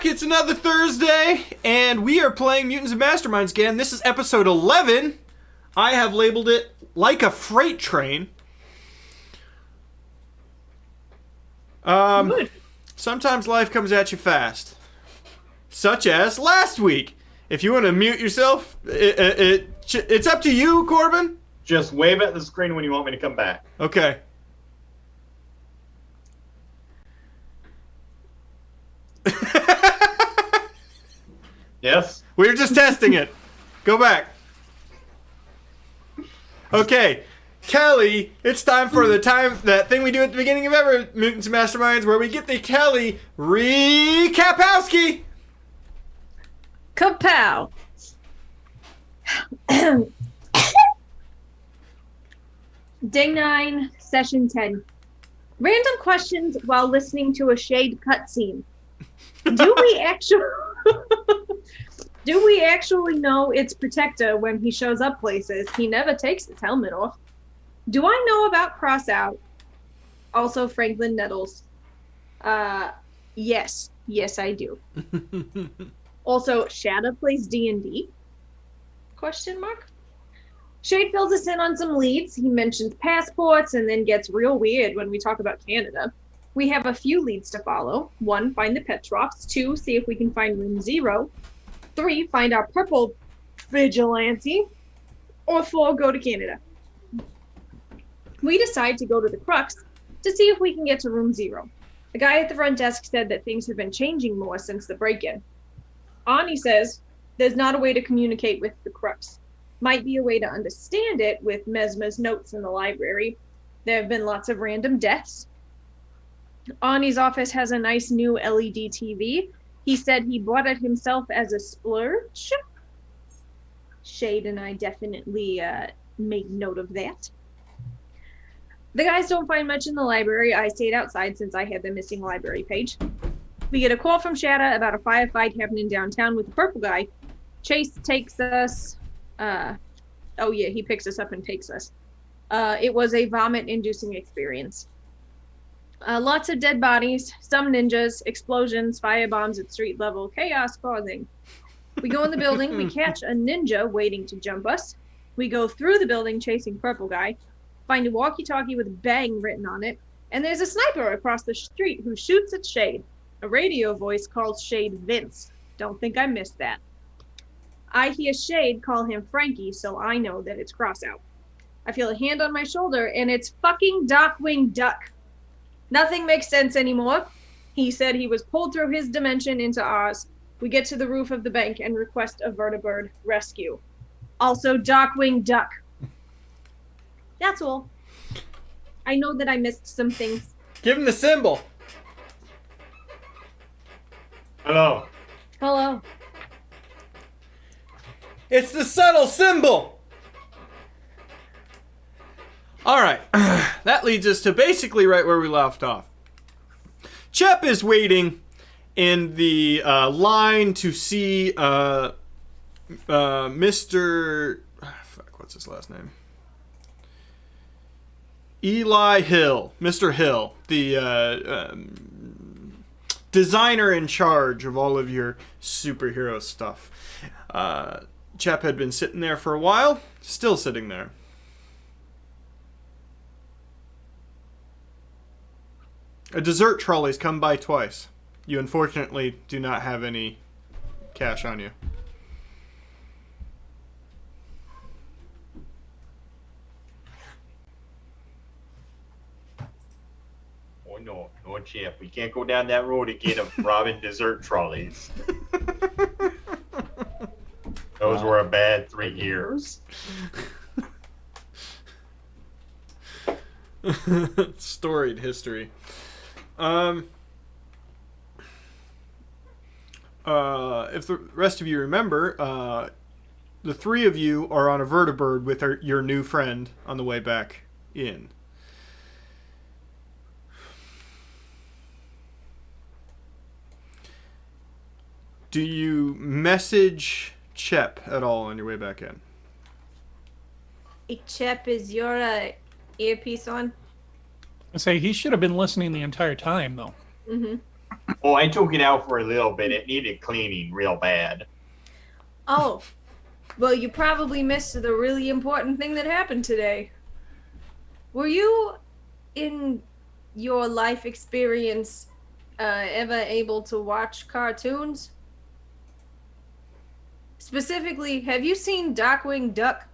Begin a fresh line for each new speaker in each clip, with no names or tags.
back. It's another Thursday, and we are playing Mutants and Masterminds again. This is episode 11. I have labeled it Like a Freight Train. Sometimes life comes at you fast. Such as last week. If you want to mute yourself, it's up to you, Corbin.
Just wave at the screen when you want me to come back.
Okay.
Yes?
We're just testing it. Go back. Okay. Kelly, it's time for that thing we do at the beginning of every Mutants and Masterminds where we get the Kelly recapowski.
Kapow! Day 9, Session 10. Random questions while listening to a Shade cutscene. Do we actually know it's Protector when he shows up places? He never takes his helmet off. Do I know about Crossout? Also Franklin Nettles. Yes. Yes, I do. Also, Shadow plays D&D? Question mark? Shade fills us in on some leads. He mentions passports and then gets real weird when we talk about Canada. We have a few leads to follow. 1, find the Petrovs. 2, see if we can find room 0. 3, find our purple vigilante. Or 4, go to Canada. We decide to go to the Crux to see if we can get to room 0. The guy at the front desk said that things have been changing more since the break-in. Ani says there's not a way to communicate with the Crux. Might be a way to understand it with Mesmer's notes in the library. There have been lots of random deaths. Ani's office has a nice new LED TV. He said he bought it himself as a splurge. Shade and I definitely made note of that. The guys don't find much in the library. I stayed outside since I had the missing library page. We get a call from Shadow about a firefight happening downtown with the purple guy. Chase takes us... he picks us up and takes us. It was a vomit-inducing experience. Lots of dead bodies, some ninjas, explosions, firebombs at street level, chaos causing. We go in the building, we catch a ninja waiting to jump us. We go through the building chasing purple guy, find a walkie-talkie with bang written on it, and there's a sniper across the street who shoots at Shade. A radio voice calls Shade Vince. Don't think I missed that. I hear Shade call him Frankie, so I know that it's Crossout. I feel a hand on my shoulder, and it's fucking Darkwing Duck. Nothing makes sense anymore. He said he was pulled through his dimension into ours. We get to the roof of the bank and request a vertibird rescue. Also, Darkwing Duck. That's all. I know that I missed some things.
Give him the symbol.
Hello.
Hello.
It's the subtle symbol. All right. That leads us to basically right where we left off. Chep is waiting in the line to see Mr. What's his last name? Eli Hill. Mr. Hill, the designer in charge of all of your superhero stuff. Chep had been sitting there for a while, still sitting there. A dessert trolley's come by twice. You unfortunately do not have any cash on you.
Oh no, Chip. We can't go down that road again of robbing dessert trolleys. Those were a bad 3 years.
Storied history. If the rest of you remember, the 3 of you are on a vertibird with your new friend on the way back in. Do you message Chep at all on your way back in?
Hey, Chep, is your earpiece on?
I say he should have been listening the entire time, though.
Mm-hmm.
Oh, I took it out for a little bit. It needed cleaning real bad.
Oh, well, you probably missed the really important thing that happened today. Were you, in your life experience, ever able to watch cartoons? Specifically, have you seen Darkwing Duck?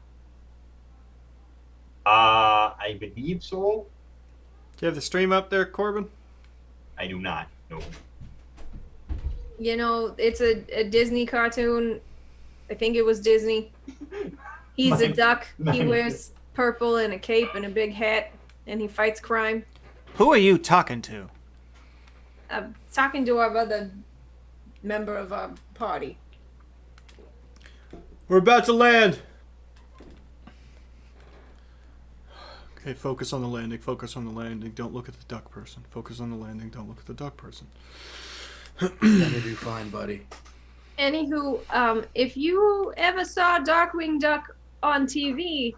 I believe so.
Do you have the stream up there, Corbin?
I do not. No.
You know, it's a Disney cartoon. I think it was Disney. He's a duck. He wears purple and a cape and a big hat, and he fights crime.
Who are you talking to?
I'm talking to our other member of our party.
We're about to land. Okay, focus on the landing. Focus on the landing. Don't look at the duck person. Focus on the landing. Don't look at the duck person.
Gonna do fine, buddy.
Anywho, if you ever saw Darkwing Duck on TV,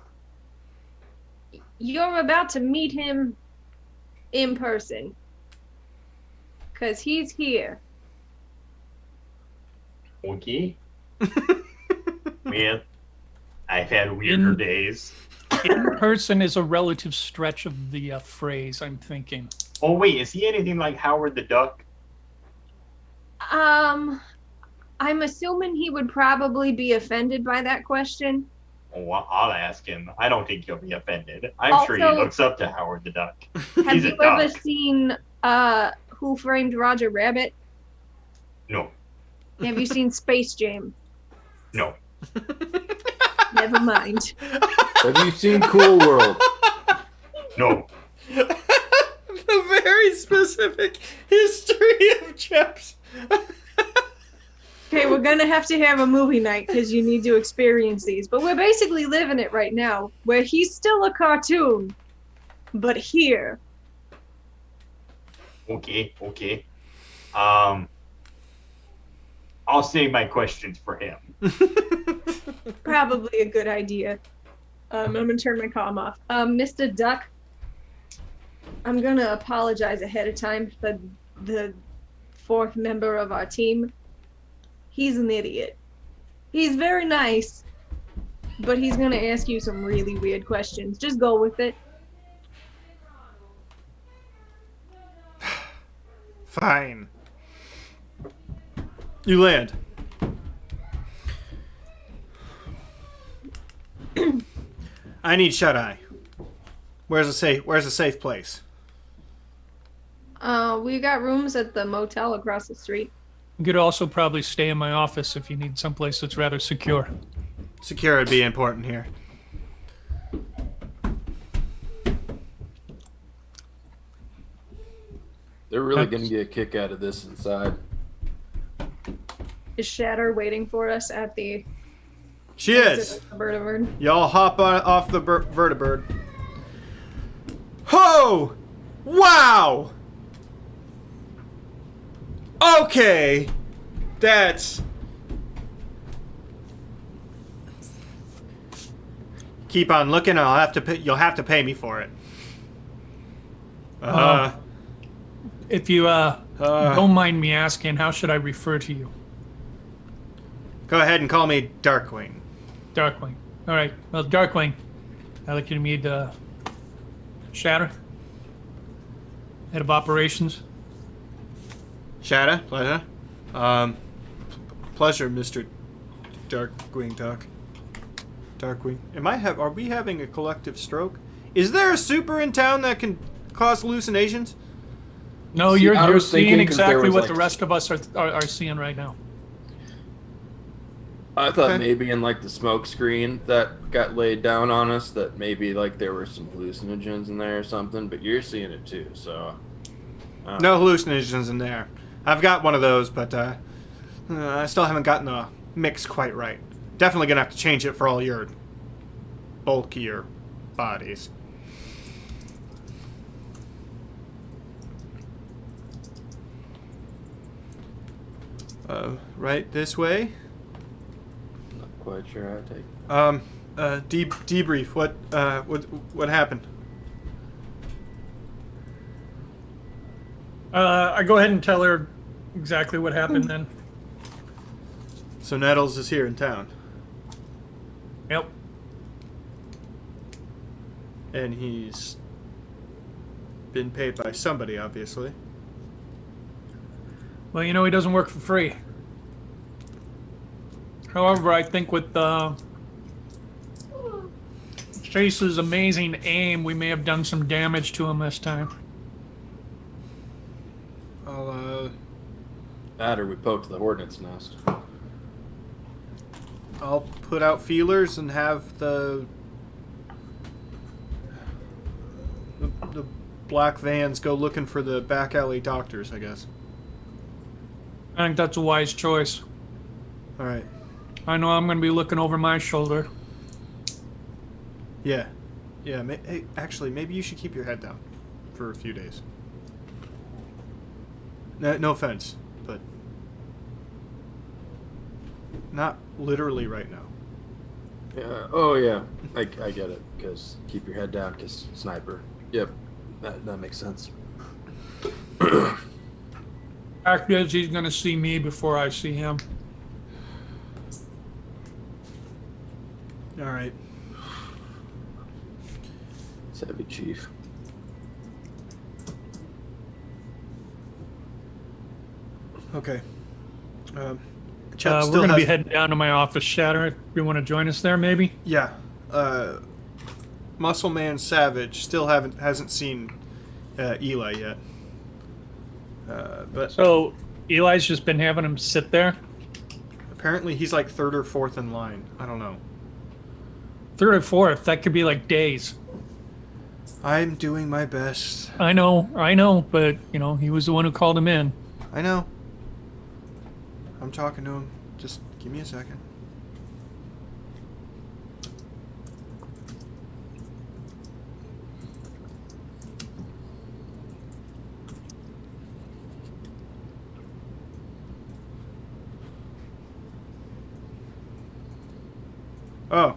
you're about to meet him in person. 'Cause he's here.
Okay. Man, I've had weirder days.
In person is a relative stretch of the phrase, I'm thinking.
Oh, wait, is he anything like Howard the Duck?
I'm assuming he would probably be offended by that question.
Oh, I'll ask him. I don't think he'll be offended. I'm sure he
Also-
looks up to Howard the Duck.
Have
He's a
you ever
duck.
seen Who Framed Roger Rabbit?
No,
Have you seen Space Jam?
no.
Never mind.
Have you seen Cool World?
No.
The very specific history of chips.
Okay, we're gonna have to have a movie night because you need to experience these. But we're basically living it right now, where he's still a cartoon, but here.
Okay. I'll save my questions for him.
Probably a good idea. I'm gonna turn my comm off. Mr. Duck, I'm gonna apologize ahead of time for the fourth member of our team. He's an idiot. He's very nice, but he's gonna ask you some really weird questions. Just go with it.
Fine. You land. I need shut eye. Where's a safe place?
We got rooms at the motel across the street.
You could also probably stay in my office if you need someplace that's rather secure.
Security would be important here.
They're really gonna get a kick out of this inside.
Is Shatter waiting for us at the
She is.
Vertibird?
Y'all hop off the vertibird. Ho! Wow! Okay. That's... Keep on looking. I'll have to pay, you'll have to pay me for it.
If you don't mind me asking, how should I refer to you?
Go ahead and call me Darkwing.
Darkwing. All right. Well, Darkwing, I'd like you to meet Shatter, head of operations.
Shadow, pleasure. Pleasure, Mr. Darkwing Duck. Darkwing. Are we having a collective stroke? Is there a super in town that can cause hallucinations?
No,
See, I
you're
was
seeing
thinking 'cause there
exactly
was,
what
like-
the rest of us are seeing right now.
I thought
Okay.
maybe in like the smoke screen that got laid down on us that maybe like there were some hallucinogens in there or something, but you're seeing it too, so.
No hallucinations in there. I've got one of those, but I still haven't gotten the mix quite right. Definitely gonna have to change it for all your bulkier bodies. Right this way.
Not quite sure how to take.
Debrief. What happened?
I go ahead and tell her exactly what happened then.
So Nettles is here in town,
Yep.
and he's been paid by somebody, obviously.
Well, you know he doesn't work for free. However, I think with Chase's amazing aim, we may have done some damage to him this time.
That or we poked the hornet's nest.
I'll put out feelers and have the black vans go looking for the back alley doctors, I guess.
I think that's a wise choice.
All right.
I know I'm going to be looking over my shoulder.
Yeah. Yeah. Hey, actually, maybe you should keep your head down for a few days. No offense, but not literally right now.
Yeah. Oh yeah. I get it. Because keep your head down. Because sniper. Yep. That makes sense.
Fact is, he's going to see me before I see him.
All right.
It's heavy, Chief.
Okay.
We're going to be heading down to my office, Shatter. You want to join us there, maybe?
Yeah. Muscle Man Savage still hasn't seen Eli yet. But
So, Eli's just been having him sit there?
apparently he's like third or fourth in line. I don't know.
Third or fourth, that could be like days.
I'm doing my best.
I know, but, you know, he was the one who called him in.
I know. I'm talking to him. Just give me a second. Oh.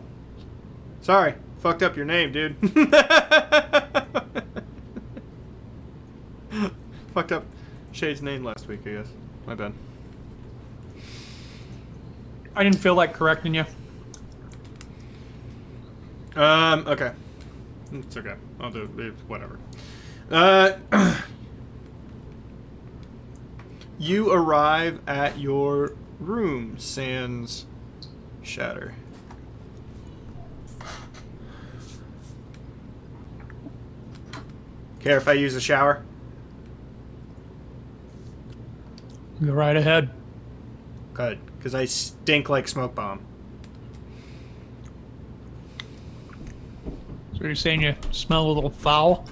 Sorry. Fucked up your name, dude. Fucked up Shade's name last week, I guess. My bad.
I didn't feel like correcting you.
Okay. It's okay. I'll do it. Whatever. You arrive at your room, sans Shatter. Care if I use the shower?
Go right ahead.
Good, because I stink like smoke bomb.
So you're saying you smell a little foul?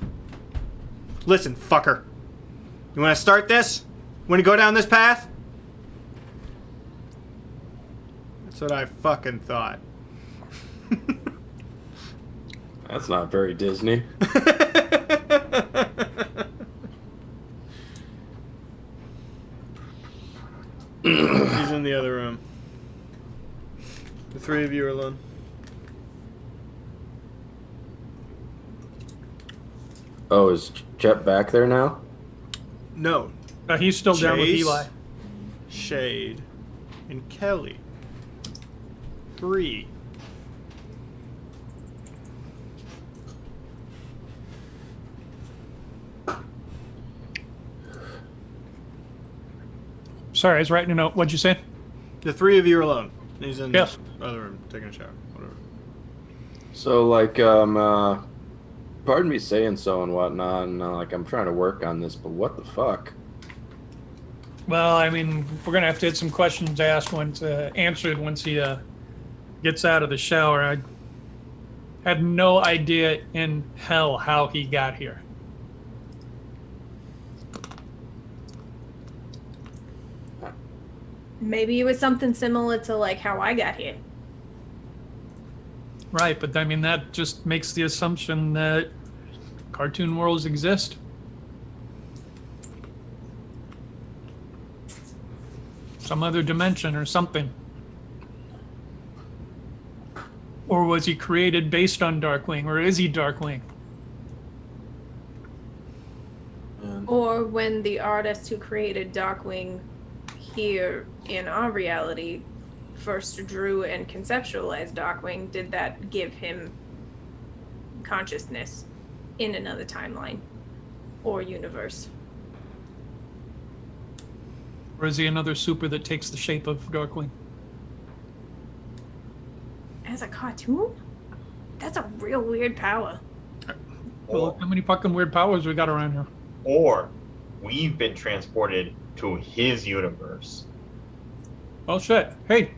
Listen, fucker. You want to start this? Want to go down this path? That's what I fucking thought.
That's not very Disney.
He's in the other room. The three of you are alone.
Oh, is Jet back there now?
No.
He's still down with
Chase,
Eli.
Shade, and Kelly. 3.
Sorry, I was writing a note. What'd you say?
The 3 of you are alone. He's in
Yes.
the other room taking a shower. Whatever.
So, like, pardon me saying so and whatnot, and like, I'm trying to work on this, but what the fuck?
Well, I mean, we're gonna have to get some questions asked answered once he gets out of the shower. I had no idea in hell how he got here.
Maybe it was something similar to like how I got here.
Right, but I mean that just makes the assumption that cartoon worlds exist. Some other dimension or something. Or was he created based on Darkwing, or is he Darkwing?
And
Or
when the artist who created Darkwing here in our reality first drew and conceptualized Darkwing, did that give him consciousness in another timeline or universe?
Or is he another super that takes the shape of Darkwing?
As a cartoon? That's a real weird power.
Well, look how many fucking weird powers we got around here.
Or we've been transported to his universe.
Oh shit. Hey.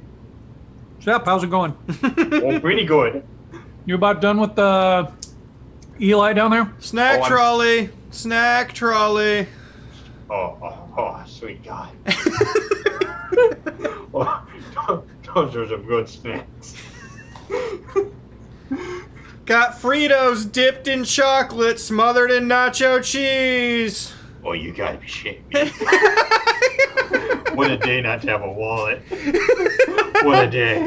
Shep, how's it going?
Oh, pretty good.
You about done with the Eli down there?
Snack
Oh, I'm-
trolley. Snack trolley.
Oh, sweet God. Oh, those are some good snacks.
Got Fritos dipped in chocolate, smothered in nacho cheese.
Oh, you gotta be shitting me. What a day not to have a wallet. What a day.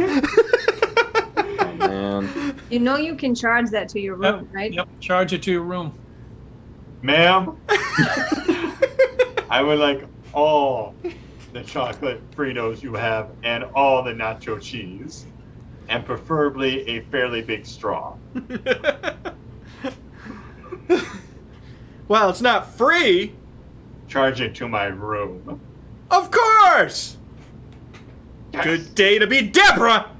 Oh, man.
You know you can charge that to your room, right?
Yep, charge it to your room.
Ma'am, I would like all the chocolate Fritos you have and all the nacho cheese. And preferably a fairly big straw.
Well, it's not free.
Charge it to my room.
Of course.
Yes.
Good day to be Deborah.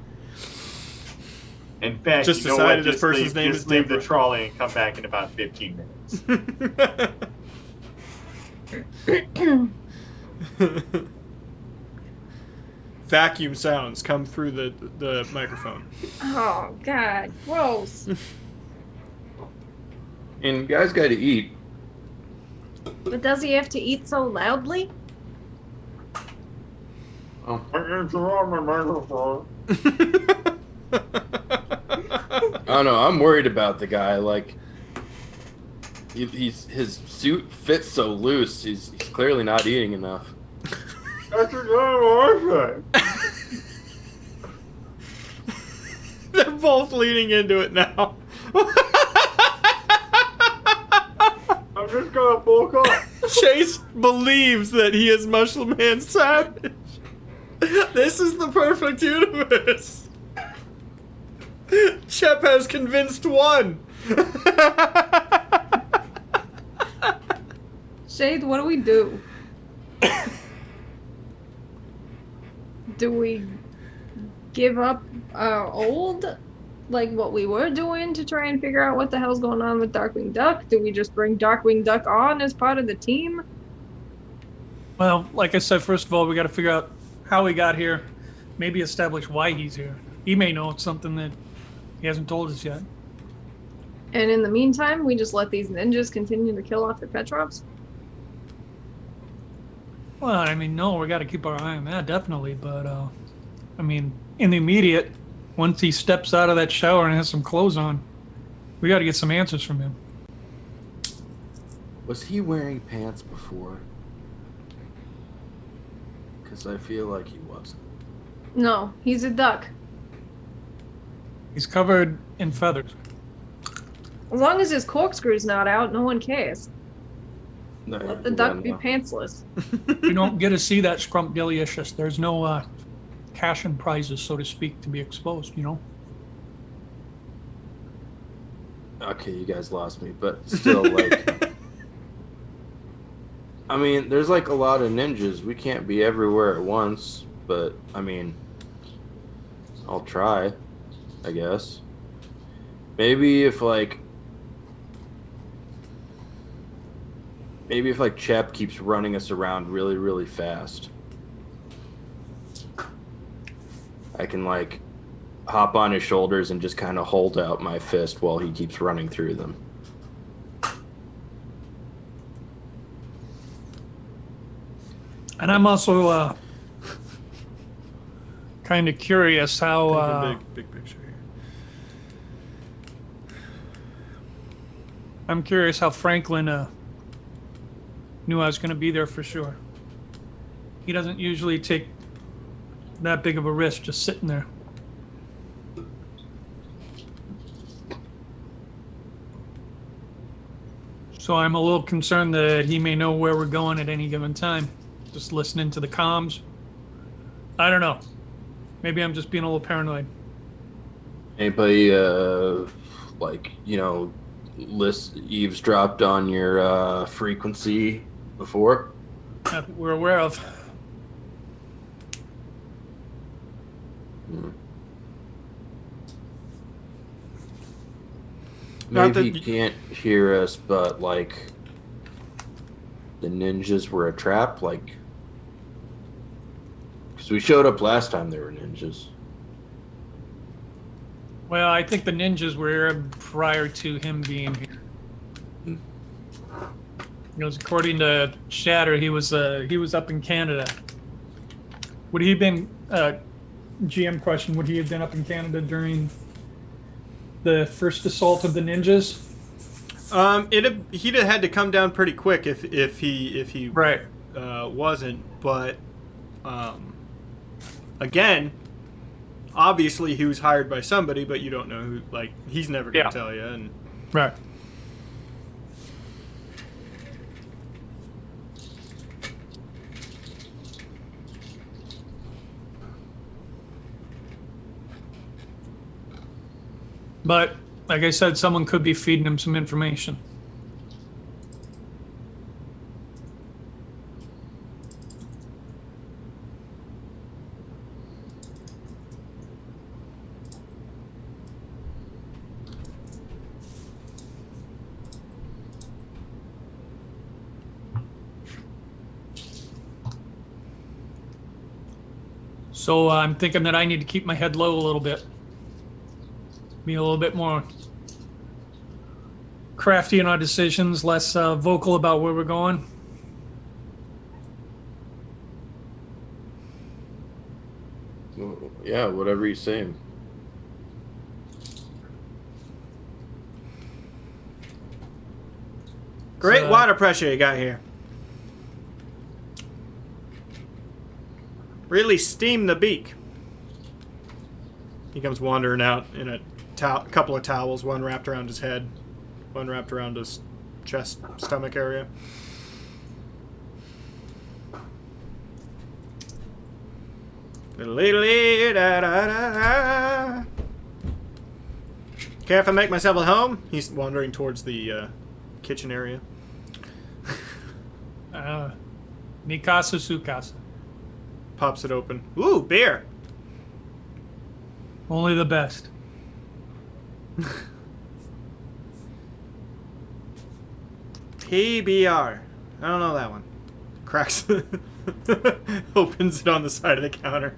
In fact,
Just
you know
decided
what?
this
Just
person's
leave,
name
just
is
leave
Deborah.
the trolley and come back in about 15 minutes.
Vacuum sounds come through the microphone.
Oh, God. Gross.
And you guys got to eat.
But does he have to eat so loudly?
Oh, I don't know. I'm worried about the guy. Like, his suit fits so loose. He's clearly not eating enough.
That's a
They're both leaning into it now.
I'm just gonna bulk up.
Chase believes that he is Mushroom Man Savage. This is the perfect universe. Shep has convinced one.
Shade, what do we do? Do we give up our old, like what we were doing to try and figure out what the hell's going on with Darkwing Duck? Do we just bring Darkwing Duck on as part of the team?
Well, like I said, first of all, we got to figure out how he got here. Maybe establish why he's here. He may know it's something that he hasn't told us yet.
And in the meantime, we just let these ninjas continue to kill off the Petrovs?
Well, I mean, no, we got to keep our eye on that, definitely. But, I mean, in the immediate, once he steps out of that shower and has some clothes on, we got to get some answers from him.
Was he wearing pants before? Because I feel like he wasn't.
No, he's a duck.
He's covered in feathers.
As long as his corkscrew's not out, no one cares.
No,
Let the duck be pantsless.
You don't get to see that scrumptious. There's no cash and prizes, so to speak, to be exposed, you know?
Okay, you guys lost me, but still, like... I mean, there's like a lot of ninjas. We can't be everywhere at once, but, I mean... I'll try, I guess. Maybe if, like... Maybe if, like, Chap keeps running us around really, really fast. I can, like, hop on his shoulders and just kind of hold out my fist while he keeps running through them.
And I'm also kind of curious how...
big picture here.
I'm curious how Franklin knew I was going to be there for sure. He doesn't usually take that big of a risk just sitting there. So I'm a little concerned that he may know where we're going at any given time. Just listening to the comms. I don't know. Maybe I'm just being a little paranoid.
Anybody, eavesdropped on your frequency before?
That we're aware of.
Not
Maybe
that
you can't hear us, but like the ninjas were a trap, like because we showed up last time there were ninjas.
Well, I think the ninjas were here prior to him being here. Because according to Shatter, he was up in Canada. Would he have been GM question? Would he have been up in Canada during the first assault of the ninjas?
He'd have had to come down pretty quick if he
Right.
wasn't. But again, obviously he was hired by somebody, but you don't know who. Like, he's never gonna tell you. And
Right. But, like I said, someone could be feeding him some information. So I'm thinking that I need to keep my head low a little bit. Be a little bit more crafty in our decisions, less vocal about where we're going.
Yeah, whatever you say.
great
So-
water pressure you got here. Really steam the beak. He comes wandering out in a couple of towels, one wrapped around his head, one wrapped around his chest, stomach area. Care if I make myself at home? He's wandering towards the kitchen area.
Mikasa Sukasa.
Pops it open. Ooh, beer.
Only the best.
PBR. I don't know that one. Cracks. Opens it on the side of the counter.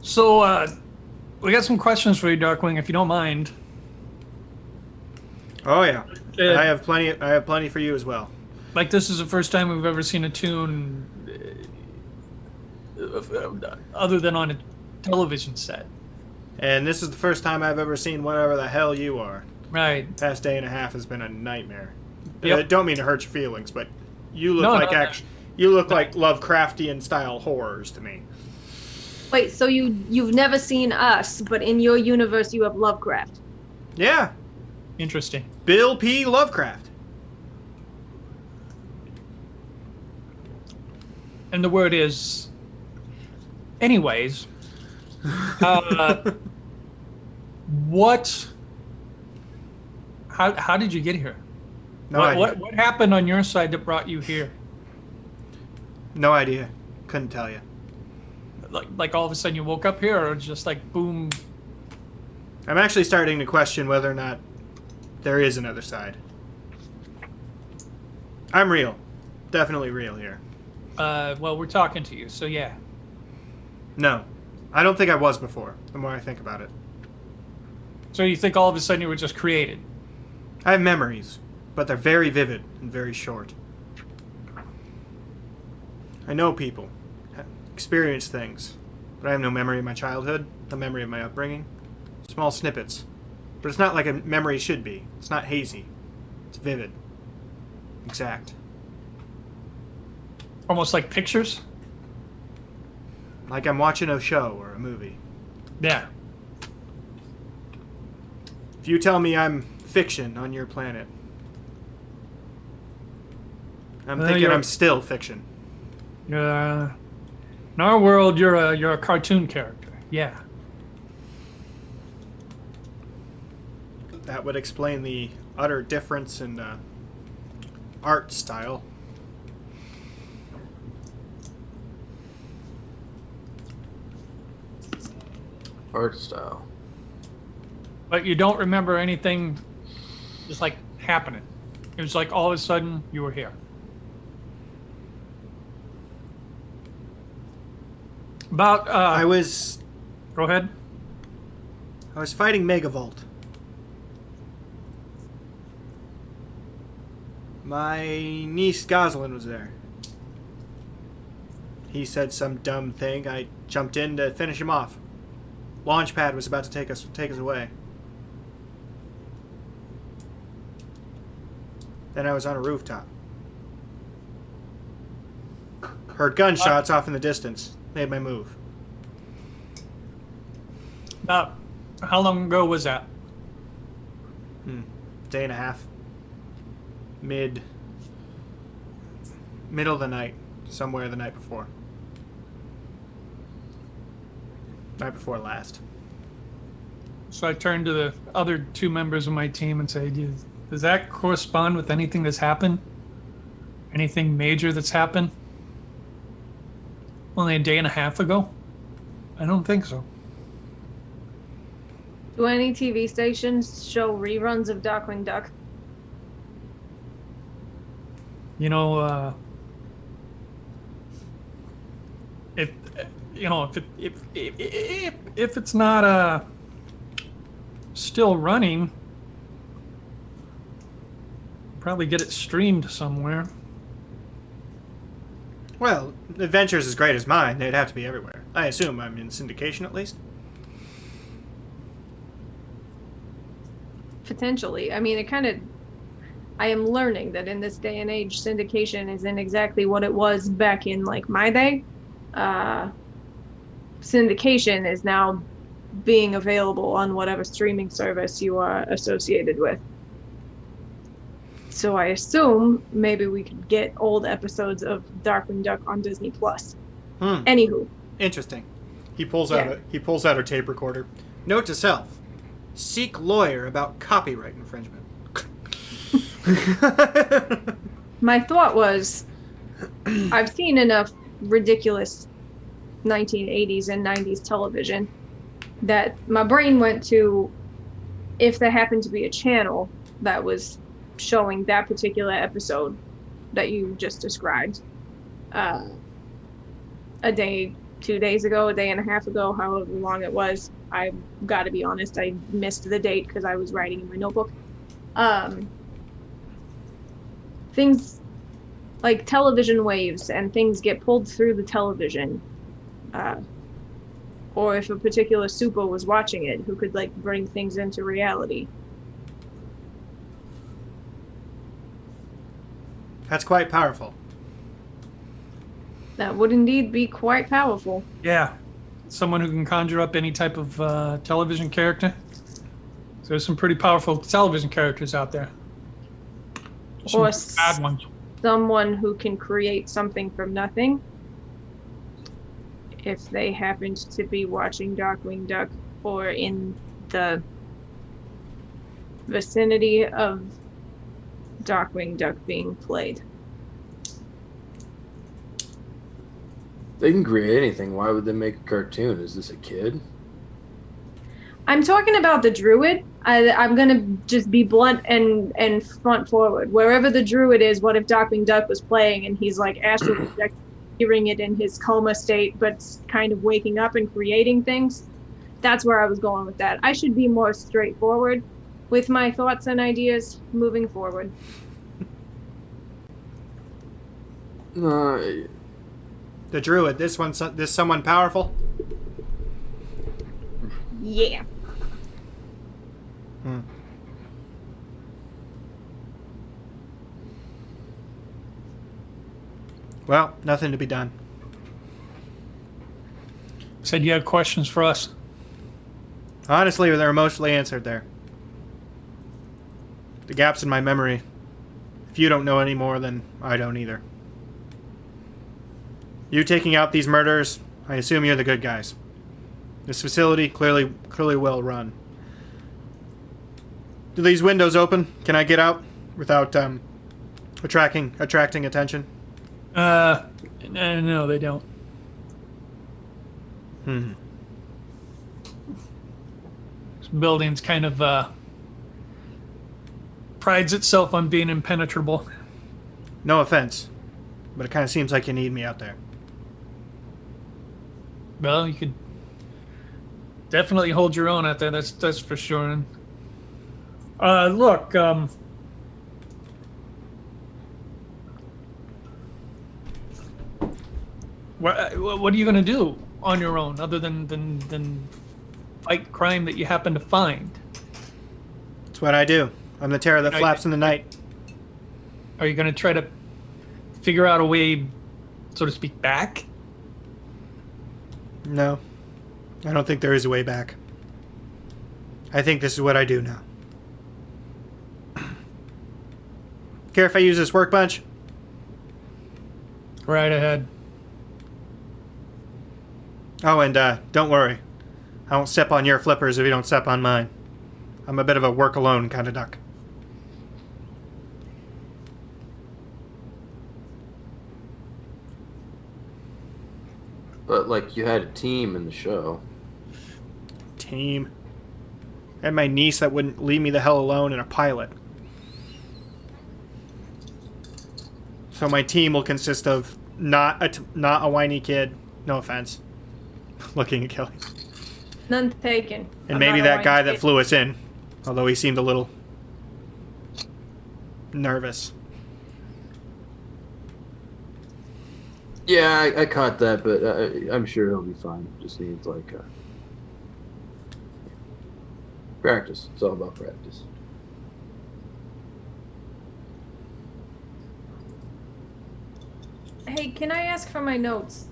So, we got some questions for you, Darkwing, if you don't mind.
Oh yeah.
Uh,
I have plenty for you as well.
Like, this is the first time we've ever seen a tune other than on a television set.
And this is the first time I've ever seen whatever the hell you are.
Right.
Past day and a half has been a nightmare.
Yep.
Don't mean to hurt your feelings, but you look
No,
like
no.
you look like Lovecraftian style horrors to me.
Wait, so you've never seen us, but in your universe you have Lovecraft.
Yeah,
Interesting.
Bill P. Lovecraft.
And the word is... Anyways, what... How did you get here?
No idea.
What happened on your side that brought you here?
No idea. Couldn't tell you.
Like all of a sudden you woke up here, or just like boom?
I'm actually starting to question whether or not there is another side. I'm real. Definitely real here.
Well, we're talking to you, so yeah.
No. I don't think I was before, the more I think about it.
So you think all of a sudden you were just created?
I have memories, but they're very vivid and very short. I know people, experience things, but I have no memory of my childhood, no memory of my upbringing. Small snippets. But it's not like a memory should be. It's not hazy. It's vivid. Exact.
Almost like pictures?
Like I'm watching a show or a movie.
Yeah.
If you tell me I'm fiction on your planet, I'm thinking
you're-
I'm still fiction.
In our world, you're a cartoon character. Yeah.
That would explain the utter difference in art style.
Art style.
But you don't remember anything just like happening. It was like all of a sudden you were here. About
I was
go ahead.
fighting Megavolt. My niece Goslin was there. He said some dumb thing. I jumped in to finish him off. Launchpad was about to take us away. Then I was on a rooftop. Heard gunshots off in the distance. Made my move.
About how long ago was that?
Day and a half. Middle of the night. Somewhere the night before. Night before last.
So I turned to the other two members of my team and say, does that correspond with anything that's happened? Anything major that's happened? Only a day and a half ago? I don't think so.
Do any TV stations show reruns of Darkwing Duck?
You know, if it's not still running, probably get it streamed somewhere.
Well, adventures as great as mine, they'd have to be everywhere. I assume I'm in syndication at least.
Potentially. I mean, I am learning that in this day and age, syndication isn't exactly what it was back in like my day. Syndication is now being available on whatever streaming service you are associated with. So I assume maybe we could get old episodes of Darkwing Duck on Disney Plus. Anywho.
Interesting. He pulls out a tape recorder. Note to self: seek lawyer about copyright infringement.
My thought was, I've seen enough ridiculous 1980s and 90s television that my brain went to, if there happened to be a channel that was showing that particular episode that you just described, a day, 2 days ago, a day and a half ago, however long it was. I've got to be honest, I missed the date because I was writing in my notebook. Things like television waves and things get pulled through the television. Or if a particular super was watching it, who could like bring things into reality.
That's quite powerful.
That would indeed be quite powerful.
Yeah. Someone who can conjure up any type of television character. So there's some pretty powerful television characters out there. Some
Or
bad ones.
someone who can create something from nothing. If they happened to be watching Darkwing Duck or in the vicinity of Darkwing Duck being played.
They can create anything. Why would they make a cartoon? Is this a kid?
I'm talking about the druid. I'm gonna just be blunt and front forward. Wherever the druid is, what if Darkwing Duck was playing and he's like astral projecting, hearing it in his coma state, but kind of waking up and creating things? That's where I was going with that. I should be more straightforward with my thoughts and ideas moving forward.
No,
The druid. This someone powerful.
Yeah.
Well, nothing to be done.
Said you had questions for us.
Honestly, they're mostly answered there. The gaps in my memory. If you don't know any more, then I don't either. You taking out these murders, I assume you're the good guys. This facility, clearly well run. Do these windows open? Can I get out without attracting attention?
No, they don't. This building's kind of prides itself on being impenetrable.
No offense, but it kind of seems like you need me out there.
Well, you could definitely hold your own out there. That's for sure. And, look, what are you gonna do on your own other than fight crime that you happen to find?
It's what I do. I'm the terror that flaps in the night.
Are you gonna try to figure out a way, so to speak, back?
No. I don't think there is a way back. I think this is what I do now. Care if I use this workbench?
Right ahead.
Oh, and don't worry. I won't step on your flippers if you don't step on mine. I'm a bit of a work alone kind of duck.
But, like, you had a team in the show.
Team. I had my niece that wouldn't leave me the hell alone and a pilot. So my team will consist of not a whiny kid. No offense. Looking at Kelly.
None taken.
And
I'm
maybe
not a
that guy
whiny
that
kid.
flew us in. Although he seemed a little nervous.
Yeah, I caught that, but I'm sure he'll be fine. Just needs, like, practice. It's all about practice.
Hey, can I ask for my notes?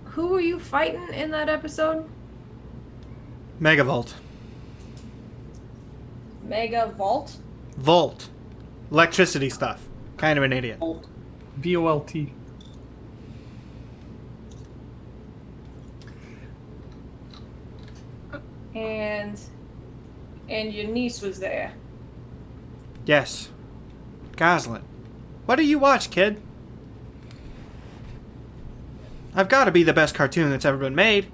Who were you fighting in that episode?
Megavolt.
Mega Vault?
Volt. Electricity stuff. Kind of an idiot.
VOLT.
And your niece was there.
Yes. Goslin. What do you watch, kid? I've got to be the best cartoon that's ever been made.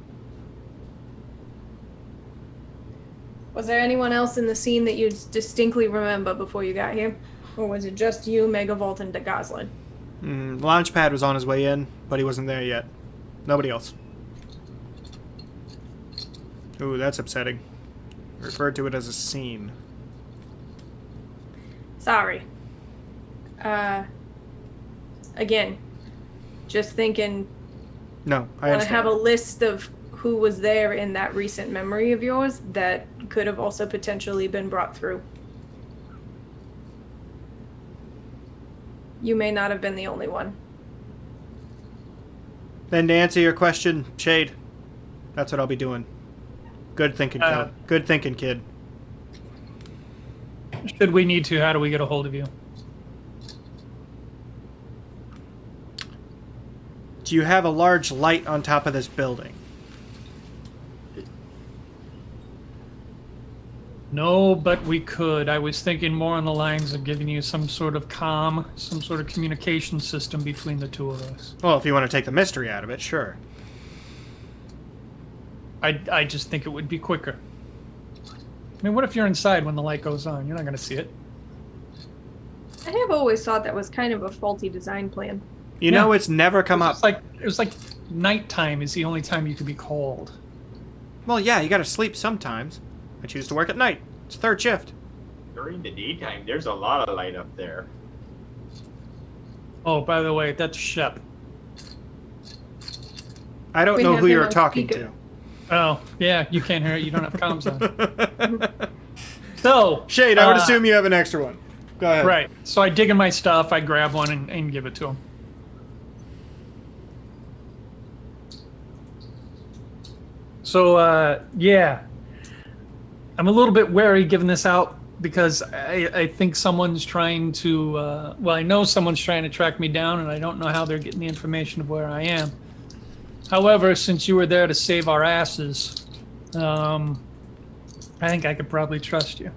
Was there anyone else in the scene that you distinctly remember before you got here? Or was it just you, Megavolt, and Goslin?
Launchpad was on his way in, but he wasn't there yet. Nobody else. Ooh, that's upsetting. I referred to it as a scene.
Sorry. Again, just thinking,
No, I
want to have
understand.
a list of who was there in that recent memory of yours that could have also potentially been brought through. You may not have been the only one.
Then to answer your question, Shade, that's what I'll be doing. Good thinking, Kel. Good thinking, kid.
Should we need to, how do we get a hold of you?
Do you have a large light on top of this building?
No, but we could. I was thinking more on the lines of giving you some sort of comm, some sort of communication system between the two of us.
Well, if you want to take the mystery out of it, sure.
I just think it would be quicker. I mean, what if you're inside when the light goes on? You're not going to see it.
I have always thought that was kind of a faulty design plan.
You know, it's never come up.
It was like nighttime is the only time you could be called.
Well, yeah, you gotta sleep sometimes. I choose to work at night. It's third shift.
During the daytime, there's a lot of light up there.
Oh, by the way, that's Shep.
I don't
We
know
have
who
him
you're
on
talking
speaker.
Oh, yeah, you can't hear it. You don't have comms on. So,
Shade, I would assume you have an extra one. Go ahead.
right. So I dig in my stuff, I grab one and give it to him. So, yeah. I'm a little bit wary giving this out because I think someone's trying to, well, I know someone's trying to track me down, and I don't know how they're getting the information of where I am. However, since you were there to save our asses, I think I could probably trust you.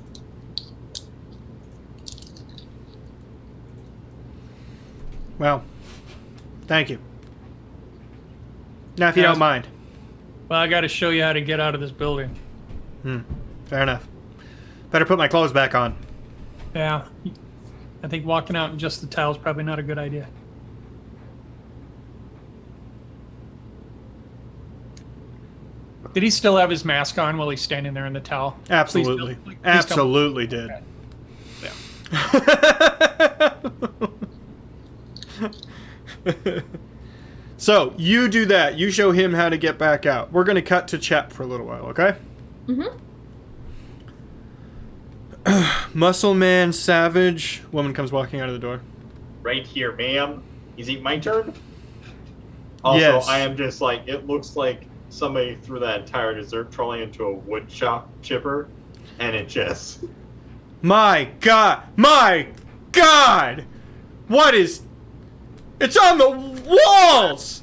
Well, thank you. Now, if you
Yeah.
don't mind.
Well, I got to show you how to get out of this building.
Fair enough. Better put my clothes back on.
Yeah. I think walking out in just the towel is probably not a good idea. Did he still have his mask on while he's standing there in the towel?
Absolutely.
Please tell me.
Absolutely did.
Yeah.
So, you do that. You show him how to get back out. We're going to cut to Chet for a little while, okay?
Mm-hmm.
Muscle Man, Savage. Woman comes walking out of the door.
Right here, ma'am. Is it my turn? Also,
Yes.
I am just like, it looks like somebody threw that entire dessert trolley into a wood chop chipper, and it just...
My God! My God! What is... It's on the walls!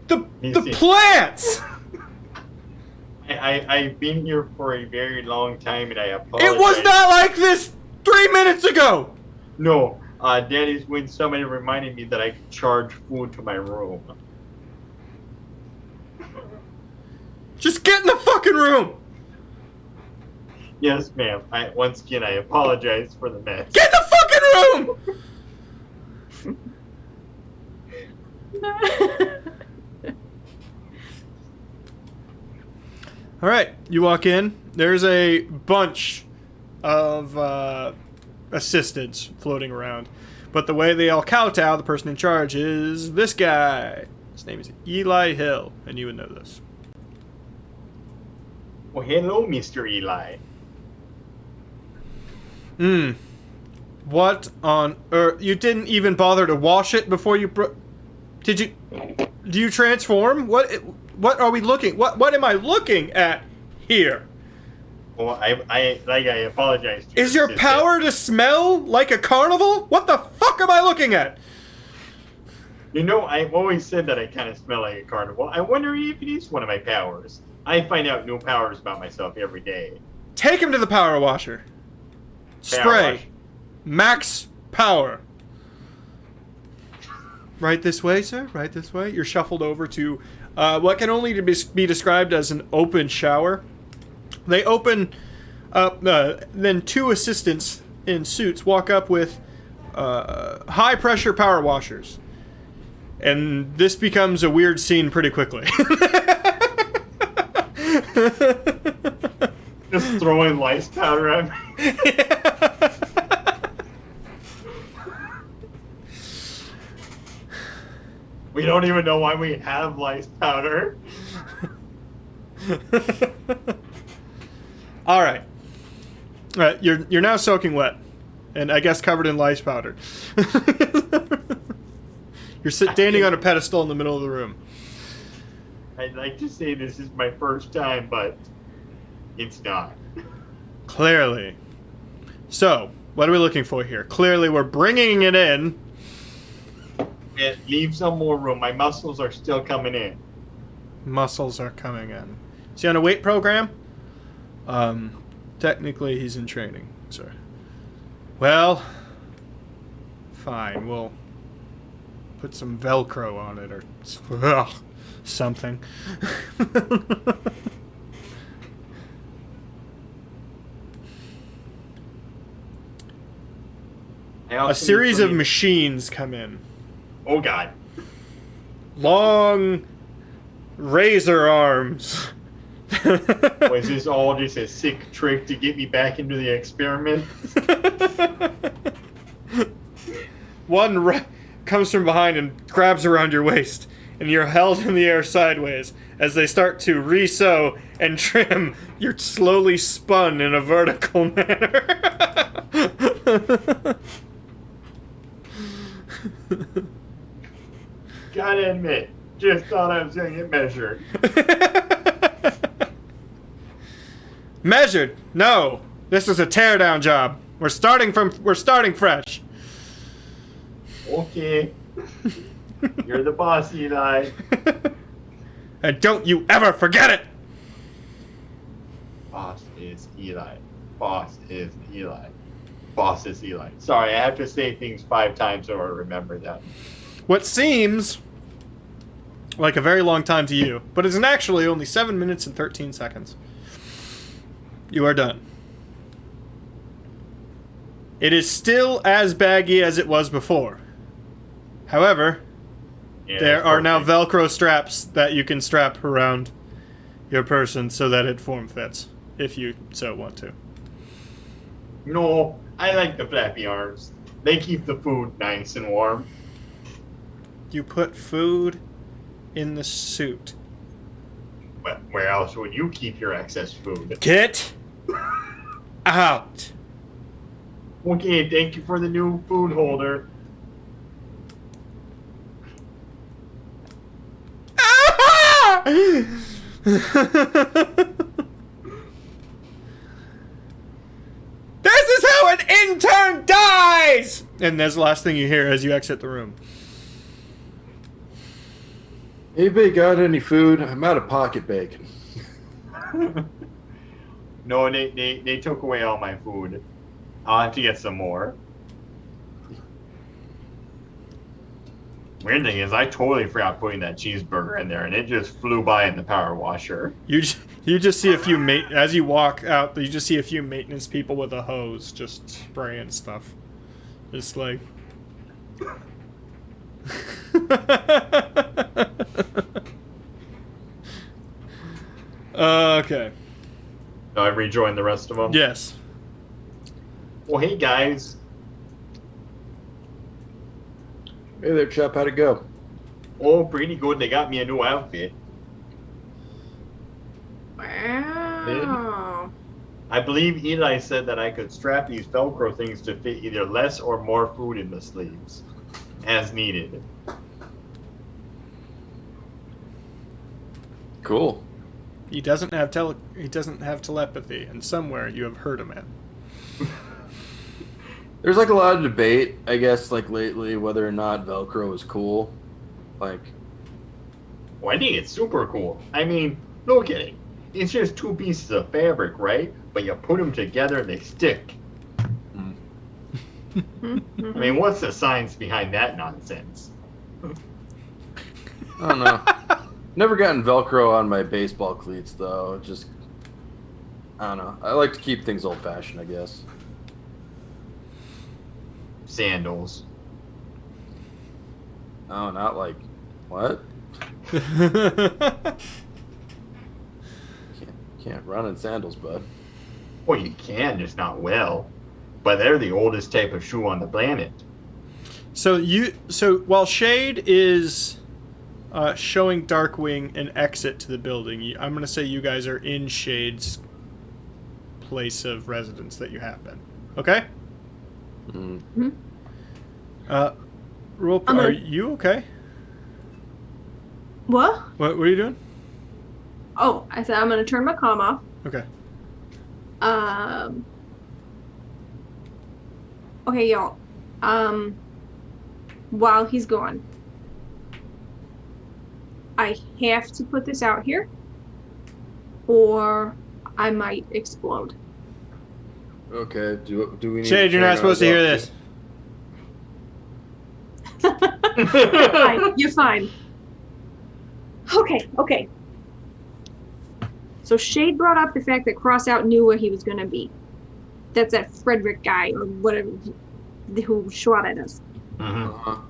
The
see.
plants!
I've been here for a very long time, and I apologize.
It was not like this 3 minutes ago!
No, that is when somebody reminded me that I could charge food to my room.
Just get in the fucking room!
Yes, ma'am. Once again, I apologize for the mess.
Get in the fucking room! All right, you walk in. There's a bunch of assistants floating around. But the way they all kowtow, the person in charge is this guy. His name is Eli Hill, and you would know this.
Well, hello, Mr. Eli.
What on earth? You didn't even bother to wash it before you Did you... Do you transform? What are we looking... What am I looking at here?
Well, I apologize to
Is your
sister.
power to smell like a carnival? What the fuck am I looking at?
You know, I've always said that I kind of smell like a carnival. I wonder if it is one of my powers. I find out new powers about myself every day.
Take him to the power washer. Spray.
Power wash.
Max power. Right this way, sir. Right this way. You're shuffled over to what can only be described as an open shower. They open up. Then two assistants in suits walk up with high pressure power washers. And this becomes a weird scene pretty quickly.
Just throwing lice powder at me. We don't even know why we have lice powder.
All right. All right. You're now soaking wet, and I guess covered in lice powder. You're standing on a pedestal in the middle of the room.
I'd like to say this is my first time, but it's not.
Clearly. So, what are we looking for here? Clearly, we're bringing it in.
Leave some more room. My muscles are still coming in.
Muscles are coming in. Is he on a weight program? Technically, he's in training, sir. Well, fine. We'll put some Velcro on it or something. A series of machines come in.
Oh, God.
Long razor arms.
Was this all just a sick trick to get me back into the experiment?
One comes from behind and grabs around your waist, and you're held in the air sideways as they start to re-sew and trim. You're slowly spun in a vertical manner.
Gotta admit, Just thought I was going to get measured.
Measured? No. This is a teardown job. We're starting fresh.
Okay. You're the boss, Eli.
And don't you ever forget it.
Boss is Eli. Boss is Eli. Boss is Eli. Sorry, I have to say things 5 times so I remember them.
What seems like a very long time to you, but is actually only 7 minutes and 13 seconds. You are done. It is still as baggy as it was before. However,
Yeah,
there are now
perfect.
Velcro straps that you can strap around your person so that it form fits, if you so want to.
No, I like the flappy arms. They keep the food nice and warm.
You put food in the suit.
Where else would you keep your excess food?
Get out.
Okay, thank you for the new food holder.
This is how an intern dies! And that's the last thing you hear as you exit the room.
Anybody got any food? I'm out of pocket bacon.
No, they took away all my food. I'll have to get some more. Weird thing is, I totally forgot putting that cheeseburger in there, and it just flew by in the power washer.
You just see a few as you walk out. You just see a few maintenance people with a hose just spraying stuff. Just like. Okay.
So I rejoined the rest of them.
Yes.
Well, hey guys.
Hey there, chap. How'd it go?
Oh, pretty good. They got me a new outfit.
Wow.
I believe Eli said that I could strap these Velcro things to fit either less or more food in the sleeves, as needed.
Cool.
He doesn't have telepathy, and somewhere you have heard him at.
There's like a lot of debate, I guess, like lately, whether or not Velcro is cool. Like,
Well, I think it's super cool. I mean, look at it. It's just 2 pieces of fabric, right? But you put them together and they stick. I mean, what's the science behind that nonsense?
I don't know. Never gotten Velcro on my baseball cleats, though. It just, I don't know. I like to keep things old-fashioned, I guess.
Sandals.
Oh, not like, what? Can't run in sandals, bud.
Well, you can, just not well. But they're the oldest type of shoe on the planet.
So while Shade is showing Darkwing an exit to the building, I'm going to say you guys are in Shade's place of residence that you have been. Okay?
Mm.
Are you okay?
What?
What are you doing?
Oh, I said I'm gonna turn my comm off.
Okay.
Okay, y'all. While he's gone, I have to put this out here, or I might explode.
Okay, do we need
Shade, you're not supposed to hear this.
You're fine. You're fine. Okay. So Shade brought up the fact that Crossout knew where he was going to be. That's that Frederick guy or whatever who shot at us.
Mm-hmm.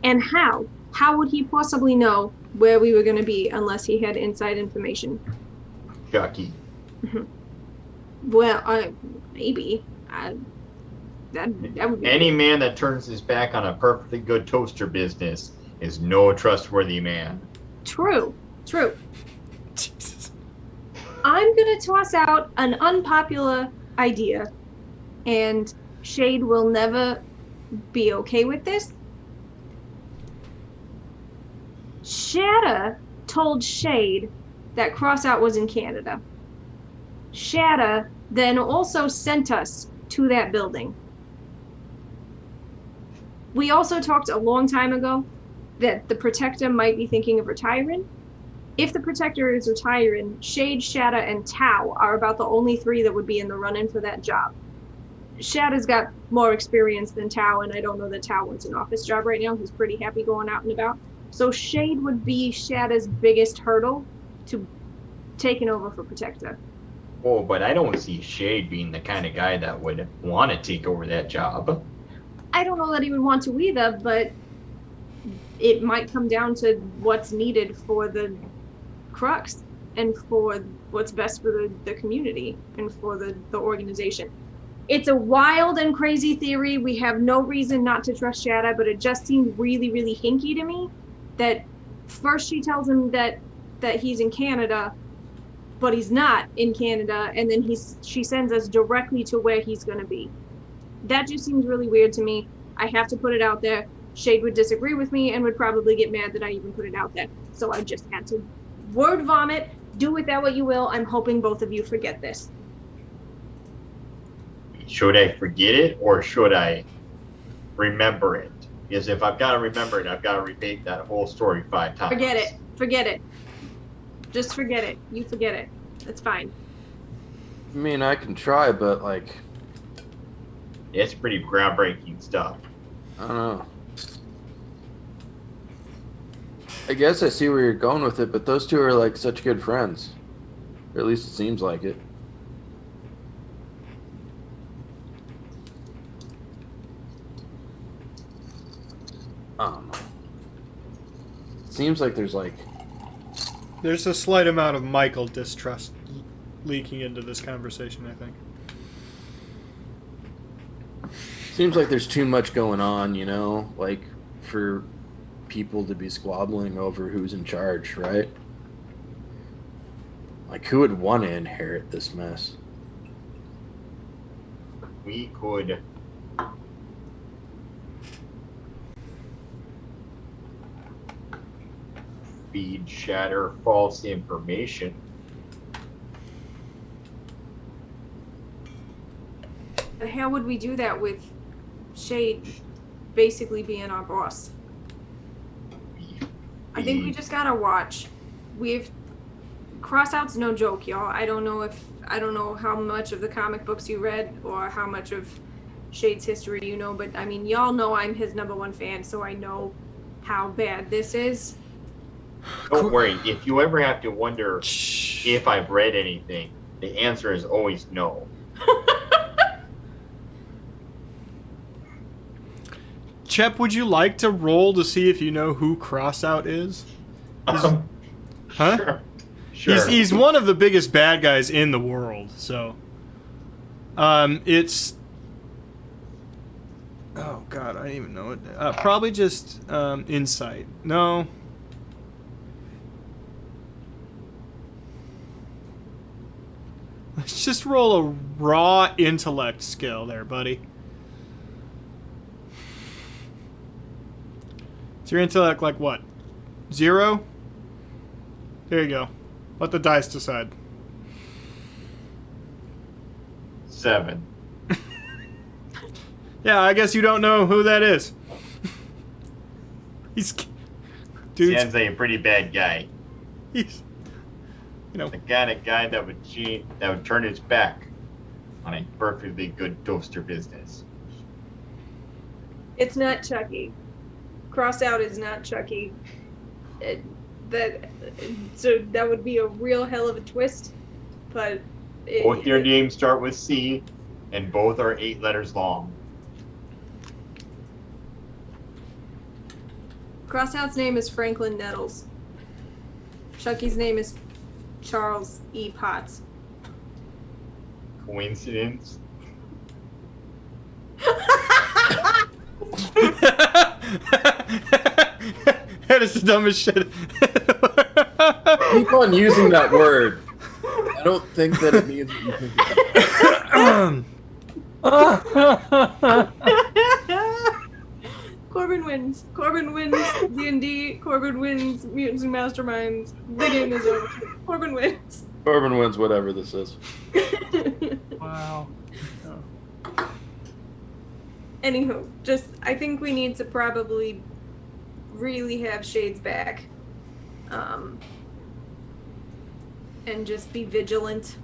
And how? How would he possibly know where we were going to be unless he had inside information?
Chucky.
Well, maybe. That would be
Any man that turns his back on a perfectly good toaster business is no trustworthy man.
True.
Jesus.
I'm going to toss out an unpopular idea, and Shade will never be okay with this. Shatta told Shade that Crossout was in Canada. Shatta then also sent us to that building. We also talked a long time ago that the Protector might be thinking of retiring. If the Protector is retiring, Shade, Shatta, and Tau are about the only 3 that would be in the run-in for that job. Shatta's got more experience than Tau, and I don't know that Tau wants an office job right now. He's pretty happy going out and about. So Shade would be Shatta's biggest hurdle to taking over for Protector.
Oh, but I don't see Shade being the kind of guy that would want to take over that job.
I don't know that he would want to either, but it might come down to what's needed for the Crux and for what's best for the community and for the organization. It's a wild and crazy theory. We have no reason not to trust Shatta, but it just seemed really, really hinky to me that first she tells him that he's in Canada, but he's not in Canada, and then she sends us directly to where he's going to be. That just seems really weird to me. I have to put it out there. Shade would disagree with me and would probably get mad that I even put it out there. So I just had to word vomit. Do with that what you will. I'm hoping both of you forget this.
Should I forget it or should I remember it? Because if I've got to remember it, I've got to repeat that whole story 5 times.
Forget it. Forget it. Just forget it. You forget it. It's fine.
I mean, I can try, but like,
It's pretty groundbreaking stuff.
I don't know. I guess I see where you're going with it, but those 2 are like such good friends. Or at least it seems like it. I don't know. Seems like there's like...
There's a slight amount of Michael distrust leaking into this conversation, I think.
Seems like there's too much going on, you know? Like, for people to be squabbling over who's in charge, right? Like, who would want to inherit this mess?
We could feed Shatter false information.
But how would we do that with Shade basically being our boss? I think we just gotta watch. Crossout's no joke, y'all. I don't know how much of the comic books you read or how much of Shade's history you know, but I mean, y'all know I'm his #1 fan, so I know how bad this is.
Don't worry, if you ever have to wonder if I've read anything, the answer is always no.
Chep, would you like to roll to see if you know who Crossout is? Huh?
Sure.
He's one of the biggest bad guys in the world, so... it's... Oh, God, I don't even know it. Probably just insight. No. Let's just roll a raw intellect skill there, buddy. Is your intellect like what? 0? There you go. Let the dice decide.
7.
Yeah, I guess you don't know who that is. He's... Dude,
Sounds like a pretty bad guy.
he's... You know...
The kind of guy that would turn his back on a perfectly good toaster business.
It's not Chucky. Crossout is not Chucky. So that would be a real hell of a twist, but...
Both your names start with C, and both are 8 letters long.
Crossout's name is Franklin Nettles. Chucky's name is Charles E. Potts.
Coincidence?
That is the dumbest shit.
Keep on using that word. I don't think that it means what you think it
Corbin wins. Corbin wins D&D. Corbin wins Mutants and Masterminds. The game is over. Corbin wins.
Corbin wins whatever this is.
Wow.
Anywho, just I think we need to probably really have Shades back. And just be vigilant.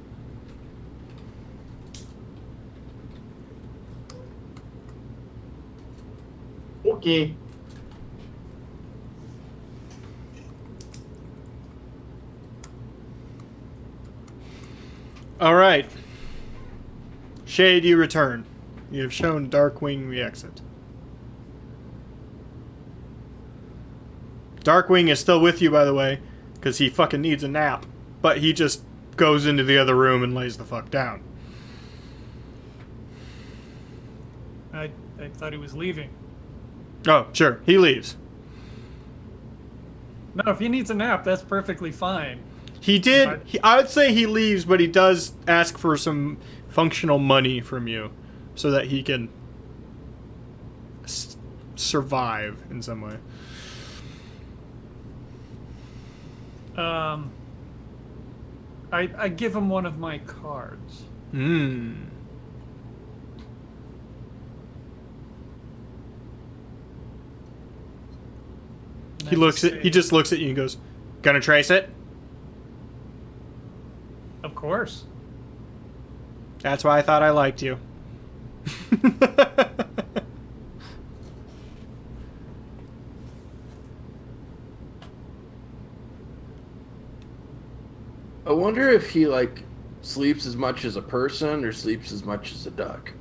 Okay.
All right. Shade, you return. You have shown Darkwing the exit. Darkwing is still with you, by the way, because he fucking needs a nap. But he just goes into the other room and lays the fuck down.
I thought he was leaving.
Oh, sure. He leaves.
No, if he needs a nap, that's perfectly fine.
He did. I would say he leaves, but he does ask for some functional money from you so that he can survive in some way.
I give him one of my cards.
Hmm. He just looks at you and goes, "Gonna trace it?"
Of course.
That's why I thought I liked you.
I wonder if he like sleeps as much as a person or sleeps as much as a duck.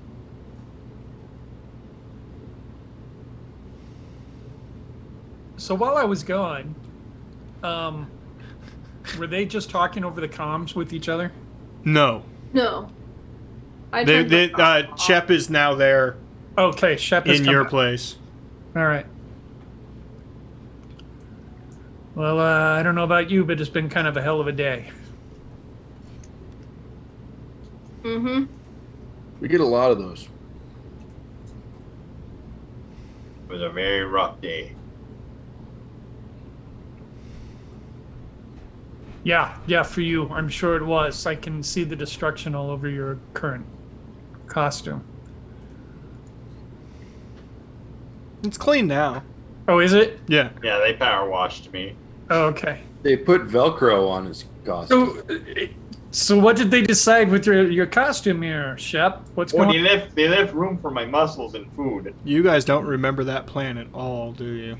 So while I was gone, were they just talking over the comms with each other?
No.
No. I turned
Shep is now there
Okay, Shep is
in
come
your
back.
place.
All right. Well, I don't know about you, but it's been kind of a hell of a day.
Mm-hmm.
We get a lot of those.
It was a very rough day.
Yeah, for you. I'm sure it was. I can see the destruction all over your current costume.
It's clean now.
Oh, is it?
Yeah.
Yeah, they power washed me.
Oh, okay.
They put Velcro on his costume.
So what did they decide with your costume here, Shep? What's
Well,
going on?
they left room for my muscles and food.
You guys don't remember that plan at all, do you?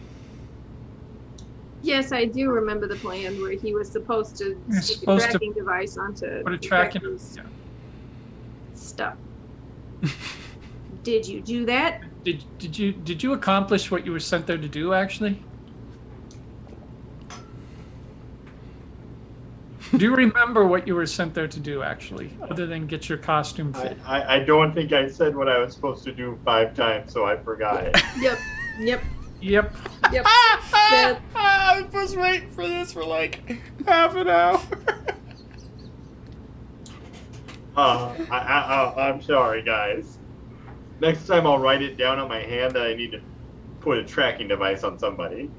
Yes, I do remember the plan where he was supposed to
You're
stick a
supposed to
tracking device onto
Put a tracking.
Becky's stuff. Did you do that?
Did you accomplish what you were sent there to do? Actually, do you remember what you were sent there to do? Actually, other than get your costume fit.
I don't think I said what I was supposed to do 5 times, so I forgot it.
Yep. Yep.
Yep.
Yep.
I was waiting for this for like half an hour.
I'm sorry, guys. Next time I'll write it down on my hand that I need to put a tracking device on somebody.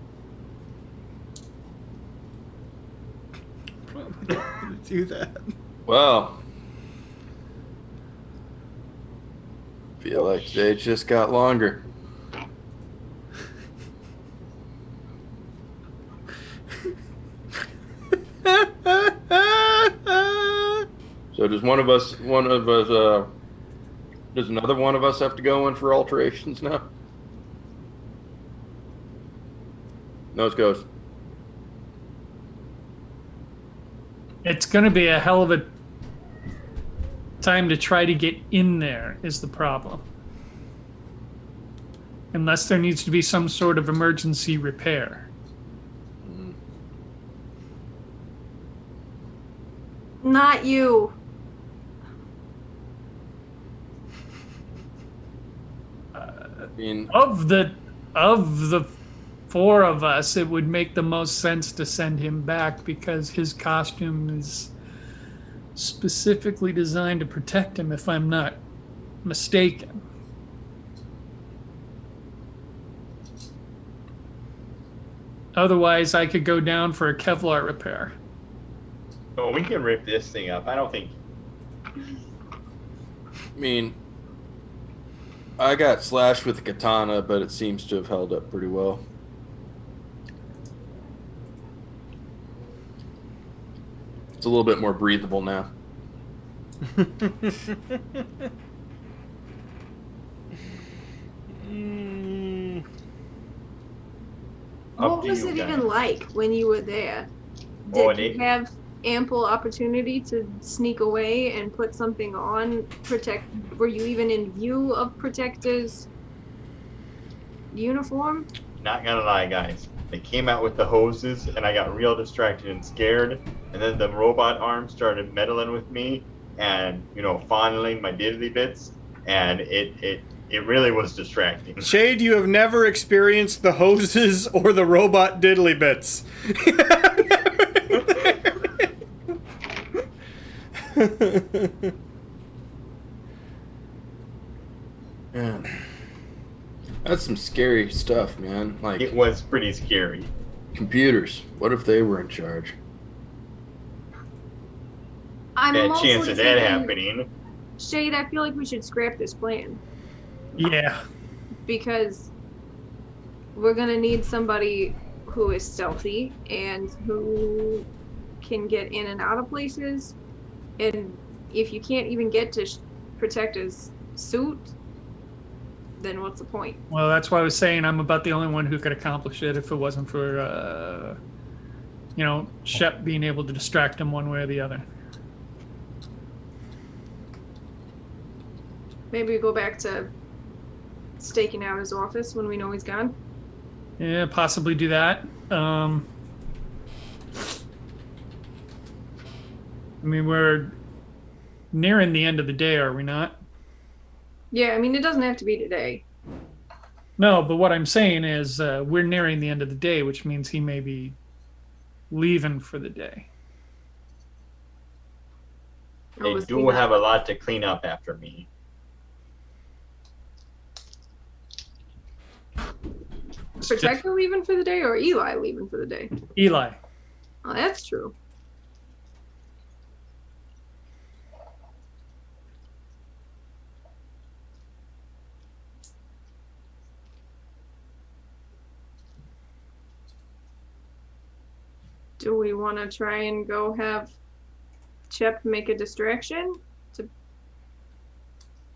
Probably not gonna do that.
Well, feel like today just got longer. So does does another one of us have to go in for alterations now? Nose goes.
It's going to be a hell of a time to try to get in there is the problem. Unless there needs to be some sort of emergency repair.
Not you.
I mean,
Of the 4 of us, it would make the most sense to send him back because his costume is specifically designed to protect him, if I'm not mistaken. Otherwise, I could go down for a Kevlar repair.
Oh, we can rip this thing up. I don't think.
I mean, I got slashed with a katana, but it seems to have held up pretty well. It's a little bit more breathable now.
What was it even like when you were there? Did you have ample opportunity to sneak away and put something on? Were you even in view of Protector's uniform?
Not gonna lie, guys. They came out with the hoses, and I got real distracted and scared. And then the robot arm started meddling with me, and fondling my diddly bits, and it really was distracting.
Shade, you have never experienced the hoses or the robot diddly bits.
Man, that's some scary stuff, man. Like,
It was pretty scary.
computers. What if they were in charge?
I'm
Bad
mostly
chance of that
thinking,
happening.
Shade, I feel like we should scrap this plan
Yeah.
because we're gonna need somebody who is stealthy and who can get in and out of places. And if you can't even get to Protector's suit, then what's the point?
Well, that's why I was saying I'm about the only one who could accomplish it if it wasn't for, Shep being able to distract him one way or the other.
Maybe we go back to staking out his office when we know he's gone.
Yeah, possibly do that. I mean, we're nearing the end of the day, are we not?
Yeah, I mean, it doesn't have to be today.
No, but what I'm saying is we're nearing the end of the day, which means he may be leaving for the day.
They
was
do have a lot to clean up after me.
Protector leaving for the day or Eli leaving for the day?
Eli.
Oh, that's true. Do we want to try and go have Shep make a distraction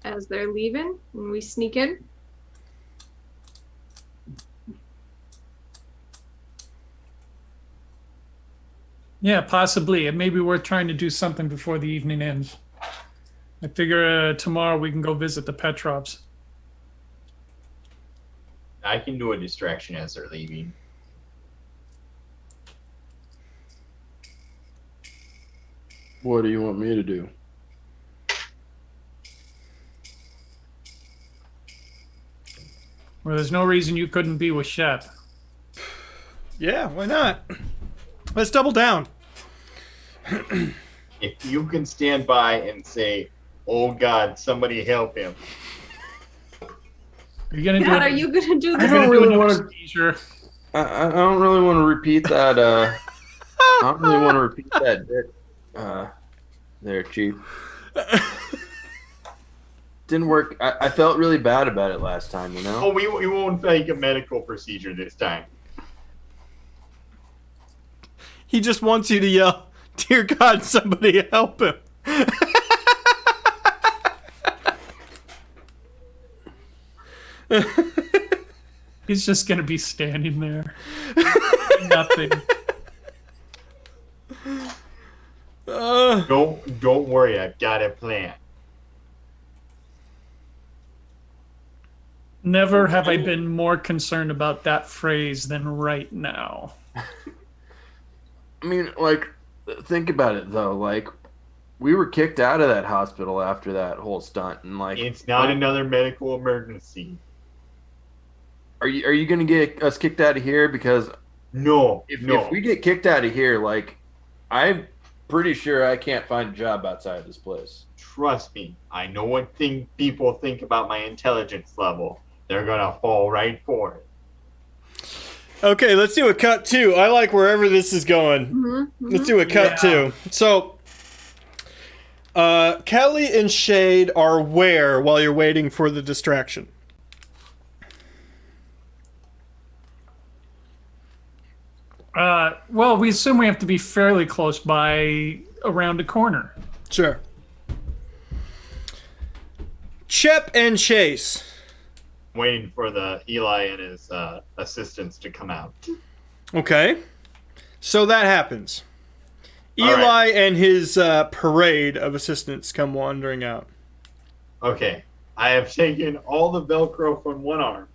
as they're leaving when we sneak in?
Yeah, possibly. It may be worth trying to do something before the evening ends. I figure tomorrow we can go visit the Petrovs.
I can do a distraction as they're leaving.
What do you want me to do?
Well, there's no reason you couldn't be with Shep.
Yeah, why not? Let's double down.
If you can stand by and say, "Oh God, somebody help him,"
Are you gonna do?
God, are you gonna do
I
this?
don't really want to.
Seizure?
I don't really want to repeat that. I don't really want to repeat that bit. There, Chief. Didn't work. I felt really bad about it last time.
oh, we won't fake a medical procedure this time.
He just wants you to yell, "Dear God, somebody help him."
He's just gonna be standing there. Nothing.
Don't worry, I've got a plan.
Never have I been more concerned about that phrase than right now.
I mean, like, think about it though. Like, we were kicked out of that hospital after that whole stunt, and like,
It's not another medical emergency.
are you gonna get us kicked out of here? Because
No,
if we get kicked out of here, like, I'm pretty sure I can't find a job outside this place.
Trust me, I know what people think about my intelligence level. They're gonna fall right for it.
Okay, let's do a cut two. I like wherever this is going. Let's do a cut two. So, Kelly and Shade are where while you're waiting for the distraction?
Well, we assume we have to be fairly close by around a corner.
Sure. Chep and Chase.
Waiting for the Eli and his assistants to come out.
Okay. So that happens.
All
Eli
right.
and his parade of assistants come wandering out.
Okay. I have taken all the Velcro from one arm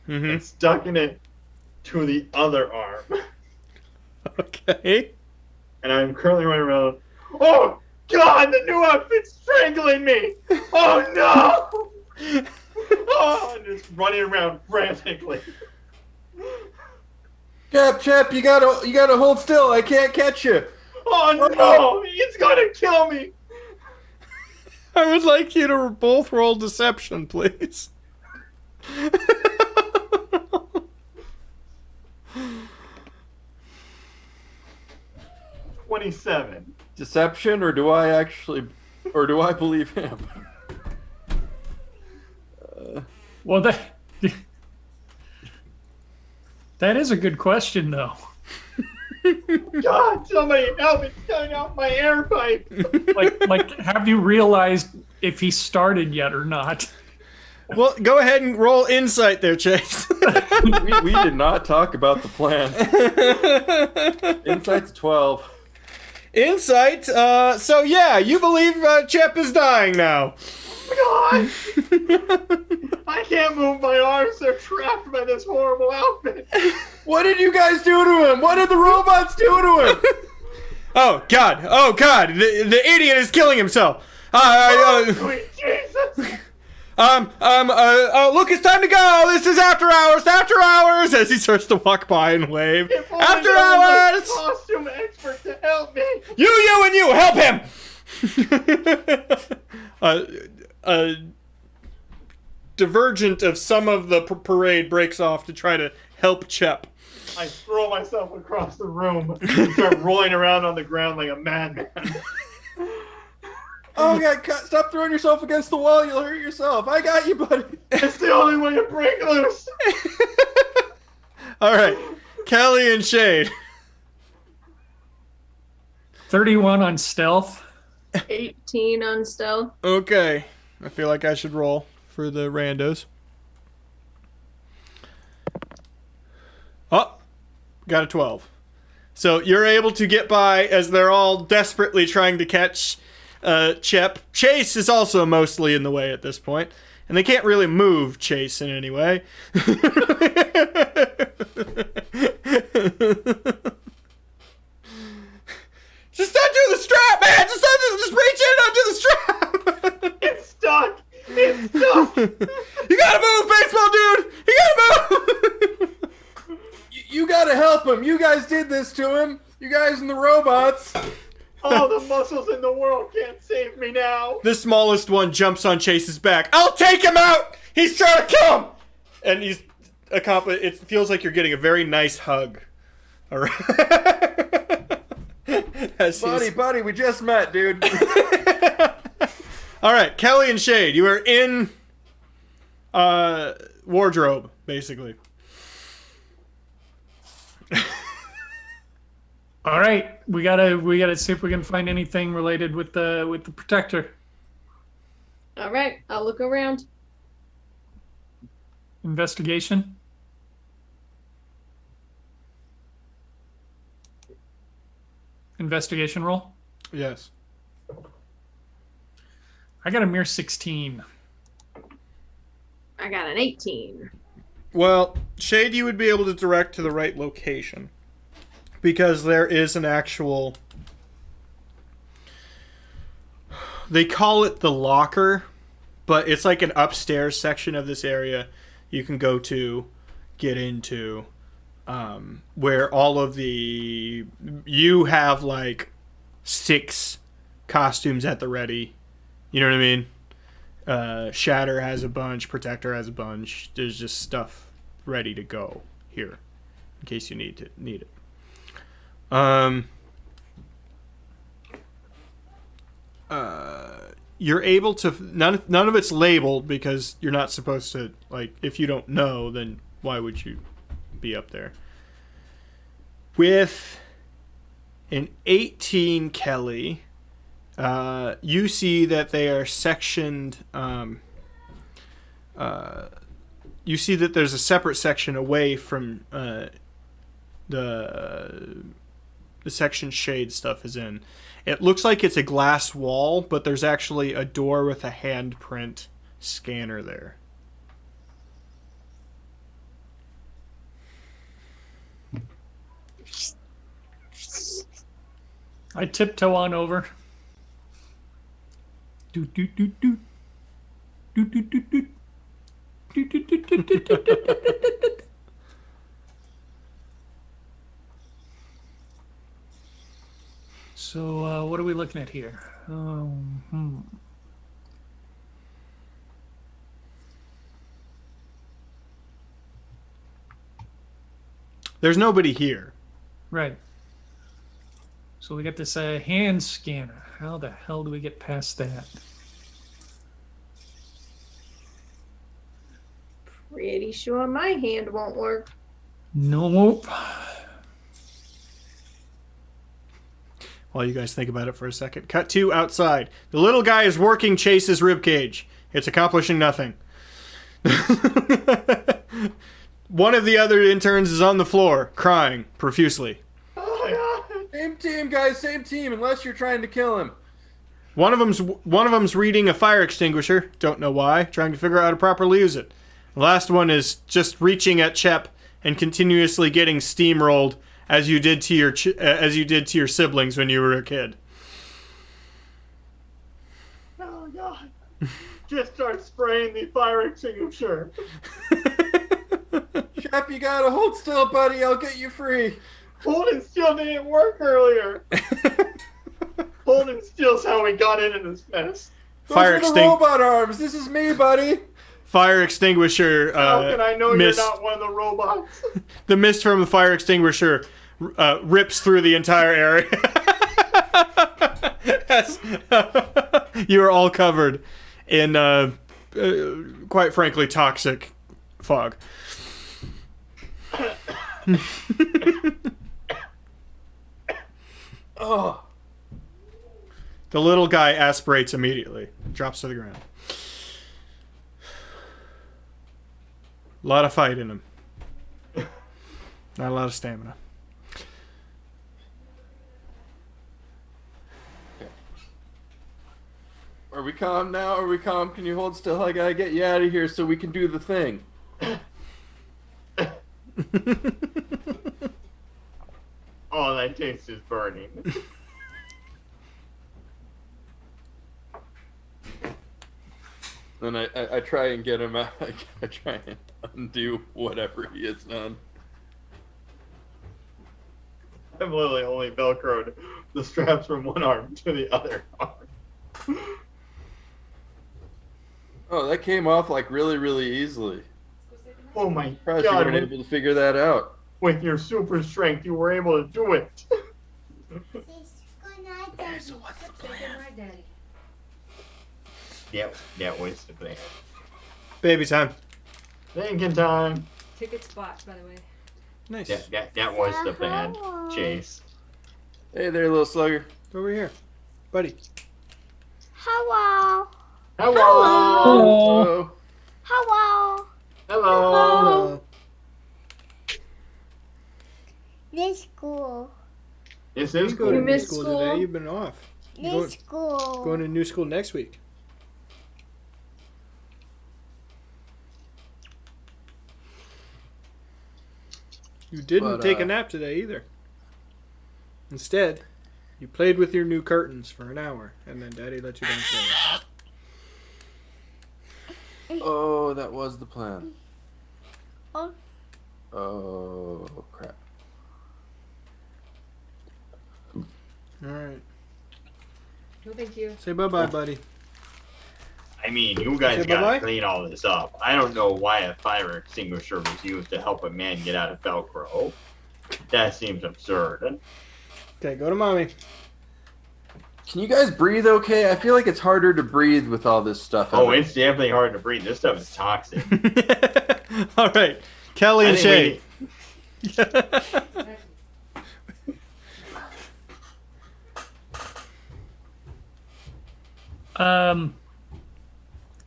and stuck in it to the other arm.
Okay.
And I'm currently running around. Oh, God, the new outfit's strangling me. Oh, no. Oh, I'm just running around frantically.
Chep, you gotta hold still. I can't catch you.
Oh, no. It's going to kill me.
I would like you to both roll deception, please.
27.
Deception, or do I believe him?
Well, that is a good question, though.
God, somebody help me. It's cutting out my air pipe.
Like, have you realized if he started yet or not?
Well, go ahead and roll insight there, Chase.
we did not talk about the plan. Insight's 12.
Insight. So yeah, you believe Chep is dying now.
God! I can't move my arms. They're trapped by this horrible outfit.
What did you guys do to him? What did the robots do to him?
Oh God! The idiot is killing himself.
Sweet Jesus!
Look, it's time to go. This is after hours. After hours, as he starts to walk by and wave.
If only
After
there was
hours.
a costume expert to help me.
You, and you, help him. Divergent of some of the parade breaks off to try to help Chep.
I throw myself across the room and start rolling around on the ground like a madman.
Oh God! Stop throwing yourself against the wall. You'll hurt yourself. I got you, buddy.
It's the only way to break loose.
All right, Kelly and Shade.
31 on stealth.
18 on stealth.
Okay, I feel like I should roll for the randos. Oh, got a 12. So you're able to get by as they're all desperately trying to catch Chep. Chase is also mostly in the way at this point, and they can't really move Chase in any way. Just undo the strap, man! Just reach in and undo the strap!
It's stuck. It's stuck.
You gotta move, baseball dude! You gotta move!
You gotta help him. You guys did this to him. You guys and the robots.
All the muscles in the world can't save me now.
The smallest one jumps on Chase's back. I'll take him out! He's trying to kill him! And he's accomplished. It feels like you're getting a very nice hug. All right.
Buddy, we just met, dude.
All right, Kelly and Shade, you are in wardrobe, basically.
All right, we gotta see if we can find anything related with the protector.
All right, I'll look around.
Investigation. Investigation roll.
Yes.
I got a mere 16.
I got an 18.
Well, Shade, you would be able to direct to the right location. Because there is an actual... They call it the locker, but it's like an upstairs section of this area you can go to, get into, where all of the... You have like 6 costumes at the ready. You know what I mean? Shatter has a bunch, Protector has a bunch. There's just stuff ready to go here. in case you need it. You're able to none of it's labeled because you're not supposed to, like, if you don't know, then why would you be up there? With an 18, Kelly, you see that they are sectioned. You see that there's a separate section away from the section Shade stuff is in. It looks like it's a glass wall, but there's actually a door with a handprint scanner there.
I tiptoe on over. Doot doot doot doot. Doot doot doot doot. Doot doot doot doot doot doot doot doot. So what are we looking at here?
There's nobody here.
Right. So we got this hand scanner. How the hell do we get past that?
Pretty sure my hand won't work.
Nope.
While you guys think about it for a second. Cut to outside. The little guy is working Chase's ribcage. It's accomplishing nothing. One of the other interns is on the floor, crying profusely.
Same team, guys. Same team. Unless you're trying to kill him.
One of them's reading a fire extinguisher. Don't know why. Trying to figure out how to properly use it. The last one is just reaching at Shep and continuously getting steamrolled as you did to your siblings when you were a kid.
Oh God! Just start spraying the fire extinguisher.
Shep, you gotta hold still, buddy. I'll get you free.
Holding still didn't work earlier. Holding still's how we got into this mess.
Those are the robot arms. This is me, buddy.
Fire extinguisher.
How can I know you're not one of the robots?
The mist from the fire extinguisher rips through the entire area. You are all covered in, quite frankly, toxic fog.
Oh.
The little guy aspirates immediately. Drops to the ground. A lot of fight in him. Not a lot of stamina.
Are we calm now? Are we calm? Can you hold still? I gotta get you out of here so we can do the thing.
All that taste is burning.
Then I try and get him out. I try and undo whatever he has done.
I've literally only velcroed the straps from one arm to the other arm.
Oh, that came off like really, really easily.
Oh my
Surprised you
God!
weren't able to figure that out.
With your super strength, you were able to do it.
So what's the plan?
That was the plan.
Baby time.
Thinking time.
Tickets bought, by the way.
Nice.
That was the plan, Chase.
Hey there, little slugger.
Over here. Buddy.
Hello.
Hello.
Hello.
Hello.
This school.
This
You
is
go
cool.
to
You
new
missed
school
school.
today. You've been off.
This school.
Going to new school next week. You didn't take a nap today either. Instead, you played with your new curtains for an hour, and then Daddy let you downstairs.
Oh, that was the plan.
Oh.
Oh, crap.
All right.
No, thank you.
Say bye-bye, buddy.
I mean, you guys
Say
gotta
bye-bye?
clean all this up. I don't know why a fire extinguisher was used to help a man get out of Velcro. That seems absurd.
Okay, go to mommy.
Can you guys breathe okay? I feel like it's harder to breathe with all this stuff.
Oh, it's definitely hard to breathe. This stuff is toxic.
All right, Kelly
I
and
think
Shay.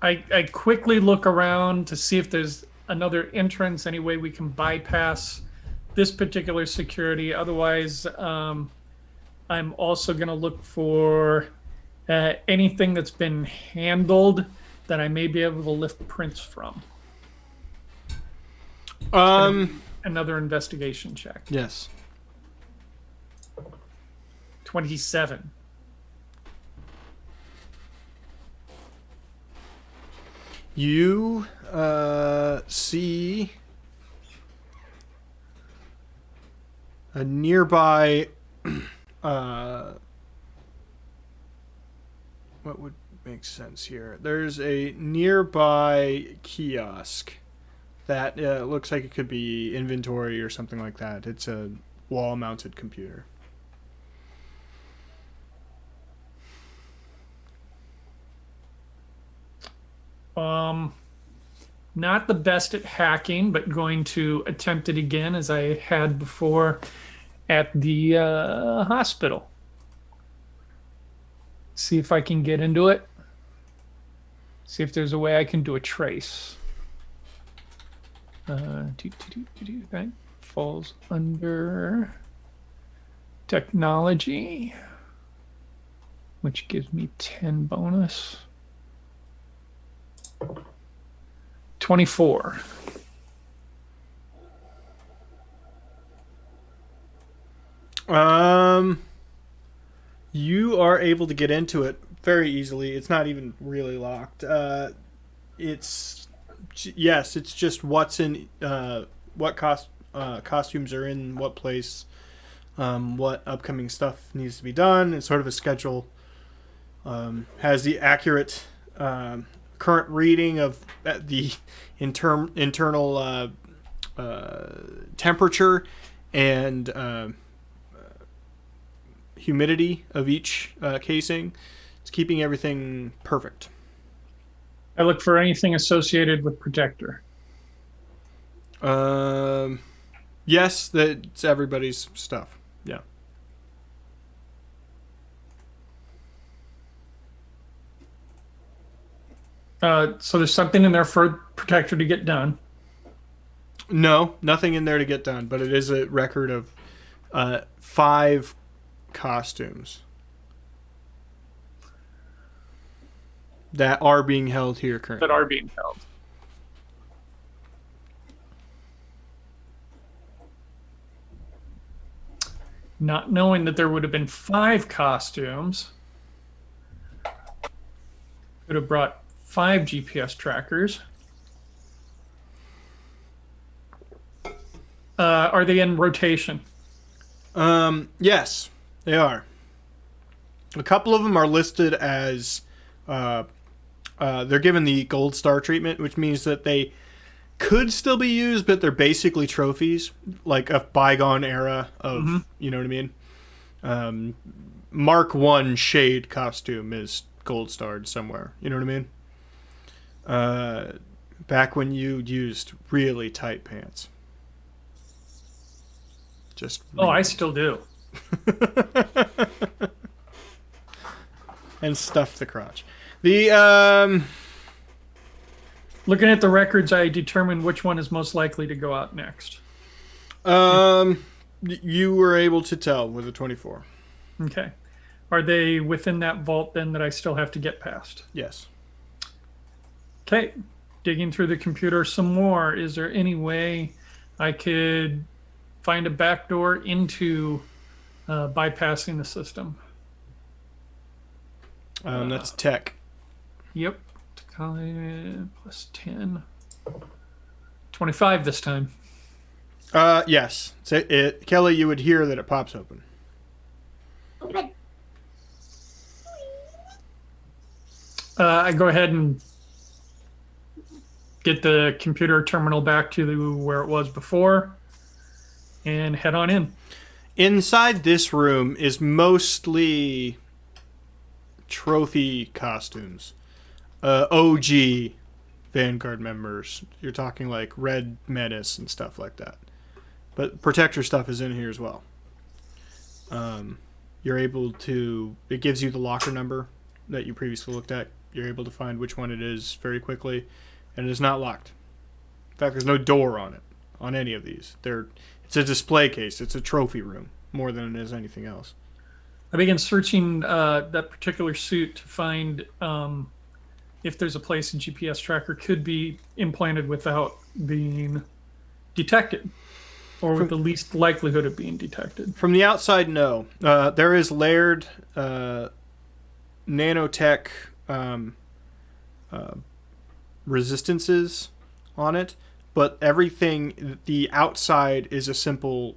I quickly look around to see if there's another entrance, any way we can bypass this particular security. Otherwise, I'm also going to look for anything that's been handled that I may be able to lift prints from. Another investigation check.
Yes.
27.
You see a nearby. What would make sense here? There's a nearby kiosk that looks like it could be inventory or something like that. It's a wall-mounted computer.
Not the best at hacking, but going to attempt it again as I had before at the hospital. See if I can get into it. See if there's a way I can do a trace. That falls under technology, which gives me 10 bonus. 24.
You are able to get into it very easily. It's not even really locked. It's just what's in what costumes are in what place, what upcoming stuff needs to be done. It's sort of a schedule. Has the accurate current reading of the internal temperature and humidity of each casing. It's keeping everything perfect.
I look for anything associated with protector.
Yes, that's everybody's stuff. Yeah.
So there's something in there for protector to get done.
No, nothing in there to get done, but it is a record of 5 costumes that are being held here currently.
That are being held. Not knowing that there would have been 5 costumes, could have brought 5 GPS trackers. Are they in rotation?
Yes, they are. A couple of them are listed as they're given the gold star treatment, which means that they could still be used, but they're basically trophies, like a bygone era of, you know what I mean? Mark 1 Shade costume is gold starred somewhere, you know what I mean? Back when you used really tight pants. Just
I still do.
and stuff the crotch. The
Looking at the records, I determined which one is most likely to go out next.
You were able to tell with a 24.
Okay. Are they within that vault then that I still have to get past?
Yes.
Okay. Digging through the computer some more. Is there any way I could find a backdoor into bypassing the system?
That's tech.
Yep. Plus 10. 25 this time.
Yes. So Kelly, you would hear that it pops open.
I go ahead and get the computer terminal back to where it was before and head on in.
Inside this room is mostly trophy costumes. OG Vanguard members. You're talking like Red Menace and stuff like that. But Protector stuff is in here as well. You're able to... It gives you the locker number that you previously looked at. You're able to find which one it is very quickly. And it is not locked. In fact, there's no door on it. On any of these. It's a display case. It's a trophy room. More than it is anything else.
I begin searching that particular suit to find if there's a place a GPS tracker could be implanted without being detected, or with the least likelihood of being detected.
From the outside, no. There is layered nanotech resistances on it, but everything, the outside is a simple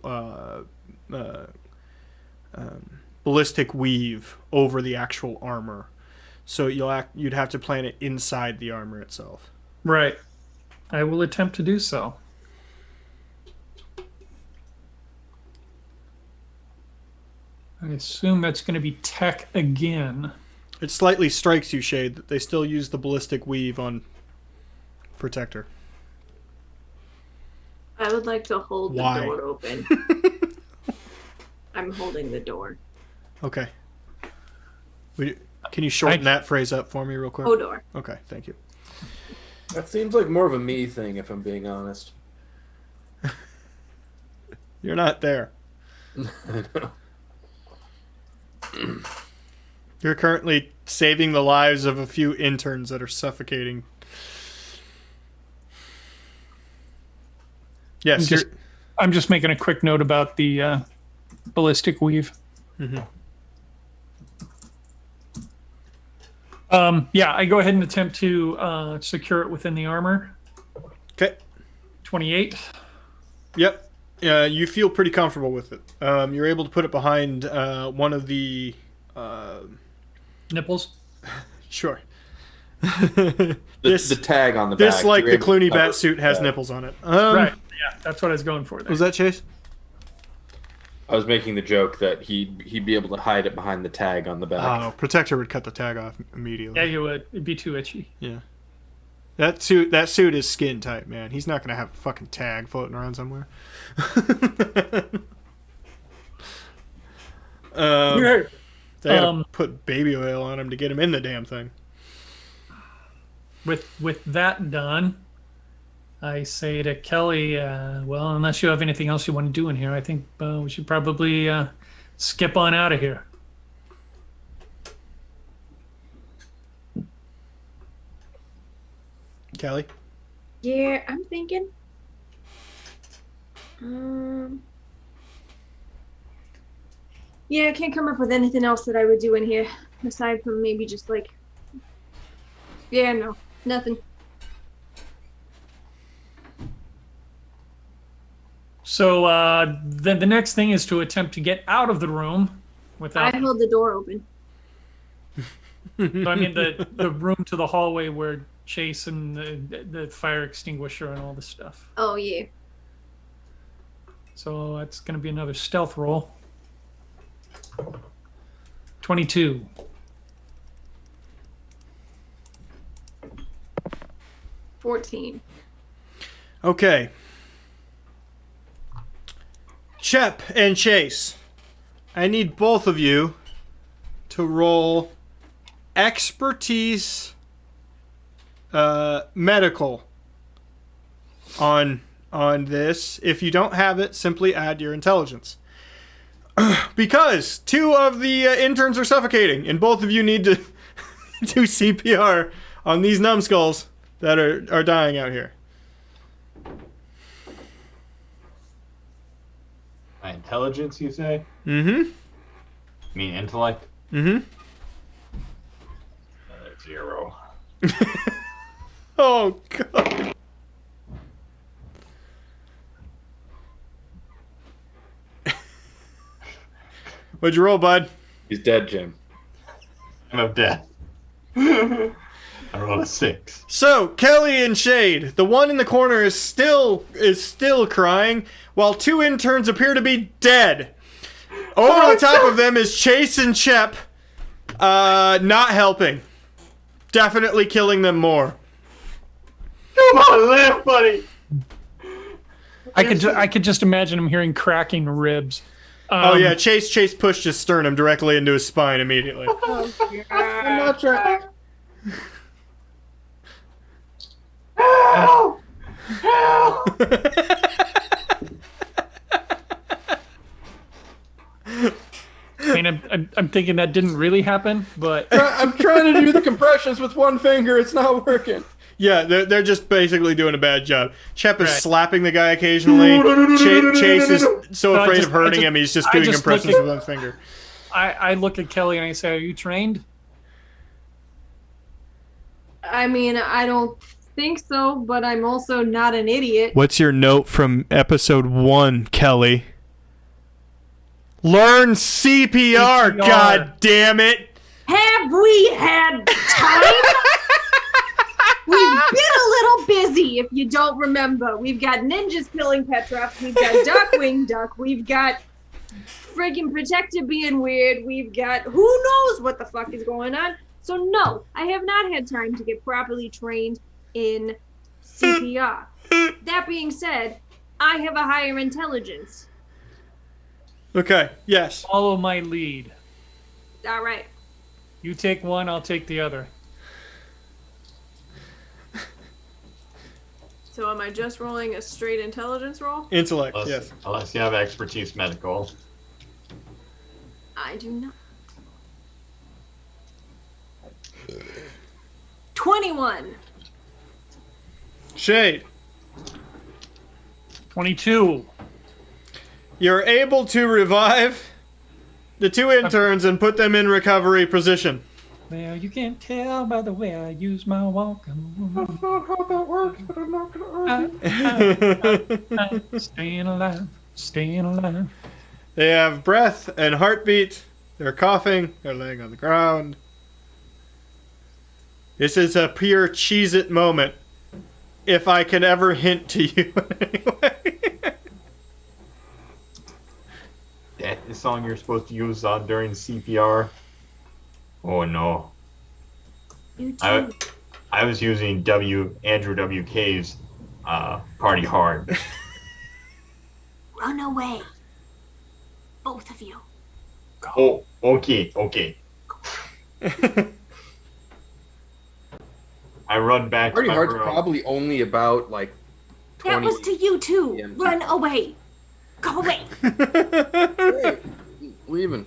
ballistic weave over the actual armor. So you'd have to plant it inside the armor itself.
Right. I will attempt to do so. I assume that's going to be tech again.
It slightly strikes you, Shade, that they still use the ballistic weave on Protector.
I would like to hold
Why?
the door open. I'm holding the door.
Okay. Can you shorten that phrase up for me real quick?
Hodor.
Okay, thank you.
That seems like more of a me thing, if I'm being honest.
You're not there.
I know.
You're currently saving the lives of a few interns that are suffocating. Yes,
I'm just making a quick note about the ballistic weave.
Mm-hmm.
Yeah, I go ahead and attempt to secure it within the armor.
Okay.
28.
Yep. You feel pretty comfortable with it. You're able to put it behind one of the...
Nipples?
Sure.
The tag on the back.
This, like
You're
the
able to
Clooney
cover
bat suit, has
that.
nipples on it.
Right. Yeah, that's what I was going for there.
Was that Chase?
I was making the joke that he'd be able to hide it behind the tag on the back.
Oh, Protector would cut the tag off immediately.
Yeah, you would. It'd be too itchy.
Yeah. That suit is skin tight, man. He's not gonna have a fucking tag floating around somewhere. They gotta put baby oil on him to get him in the damn thing.
With that done, I say to Kelly, well, unless you have anything else you want to do in here, I think we should probably skip on out of here.
Kelly?
Yeah, I'm thinking. Yeah, I can't come up with anything else that I would do in here aside from maybe just like. Yeah, no, nothing.
So then the next thing is to attempt to get out of the room without.
I hold the door open.
So, I mean the room to the hallway where Chase and the fire extinguisher and all this stuff.
Oh yeah.
So that's going to be another stealth roll. 22.
$14.
Okay. Shep and Chase, I need both of you to roll expertise medical on this. If you don't have it, simply add your intelligence. Because 2 of the interns are suffocating, and both of you need to do CPR on these numbskulls that are dying out here.
My intelligence, you say?
Mm-hmm.
You mean intellect?
Mm-hmm.
Another 0.
Oh, God. What'd you roll, bud?
He's dead, Jim.
I'm of death. I rolled a 6.
So, Kelly and Shade, the one in the corner is still crying, while 2 interns appear to be dead. Over the top of them is Chase and Shep, not helping. Definitely killing them more.
Come on, laugh, buddy.
I could just imagine him hearing cracking ribs.
Oh yeah, Chase pushed his sternum directly into his spine immediately.
I'm not trying.
Help! Help!
I mean, I'm thinking that didn't really happen, but
I'm trying to do the compressions with one finger. It's not working.
Yeah, they're just basically doing a bad job. Shep is
Right.
slapping the guy occasionally. Chase is so
No,
afraid of hurting him, he's just doing impressions
look at-
with one finger.
I look at Kelly and I say, "Are you trained?"
I mean, I don't think so, but I'm also not an idiot.
What's your note from episode 1, Kelly? Learn CPR,
CPR.
god damn it!
Have we had time? We've been a little busy, if you don't remember. We've got ninjas killing Petrovs. We've got Darkwing Duck. We've got friggin' Protector being weird. We've got who knows what the fuck is going on. So no, I have not had time to get properly trained in CPR. That being said, I have a higher intelligence.
Okay, yes.
Follow my lead.
All right.
You take one, I'll take the other.
So am I just rolling a straight intelligence roll?
Intellect, yes.
Unless you have expertise medical.
I do not. 21.
Shade,
22.
you're able to revive the 2 interns and put them in recovery position.
Well, you can't tell by the way I use my walk.
That's not how that works, but I'm not gonna argue.
Staying alive, staying alive.
They have breath and heartbeat. They're coughing. They're laying on the ground. This is a pure Cheez-It moment. If I can ever hint to you in any way.
That's the song you're supposed to use during CPR. Oh no.
You too.
I was using Andrew WK's Party Hard.
Run away. Both of you.
Oh, okay. I run back
Party
to my
Hard's
room.
probably only about like 20.
That was to you too.
PM.
Run away. Go away.
Hey, leaving.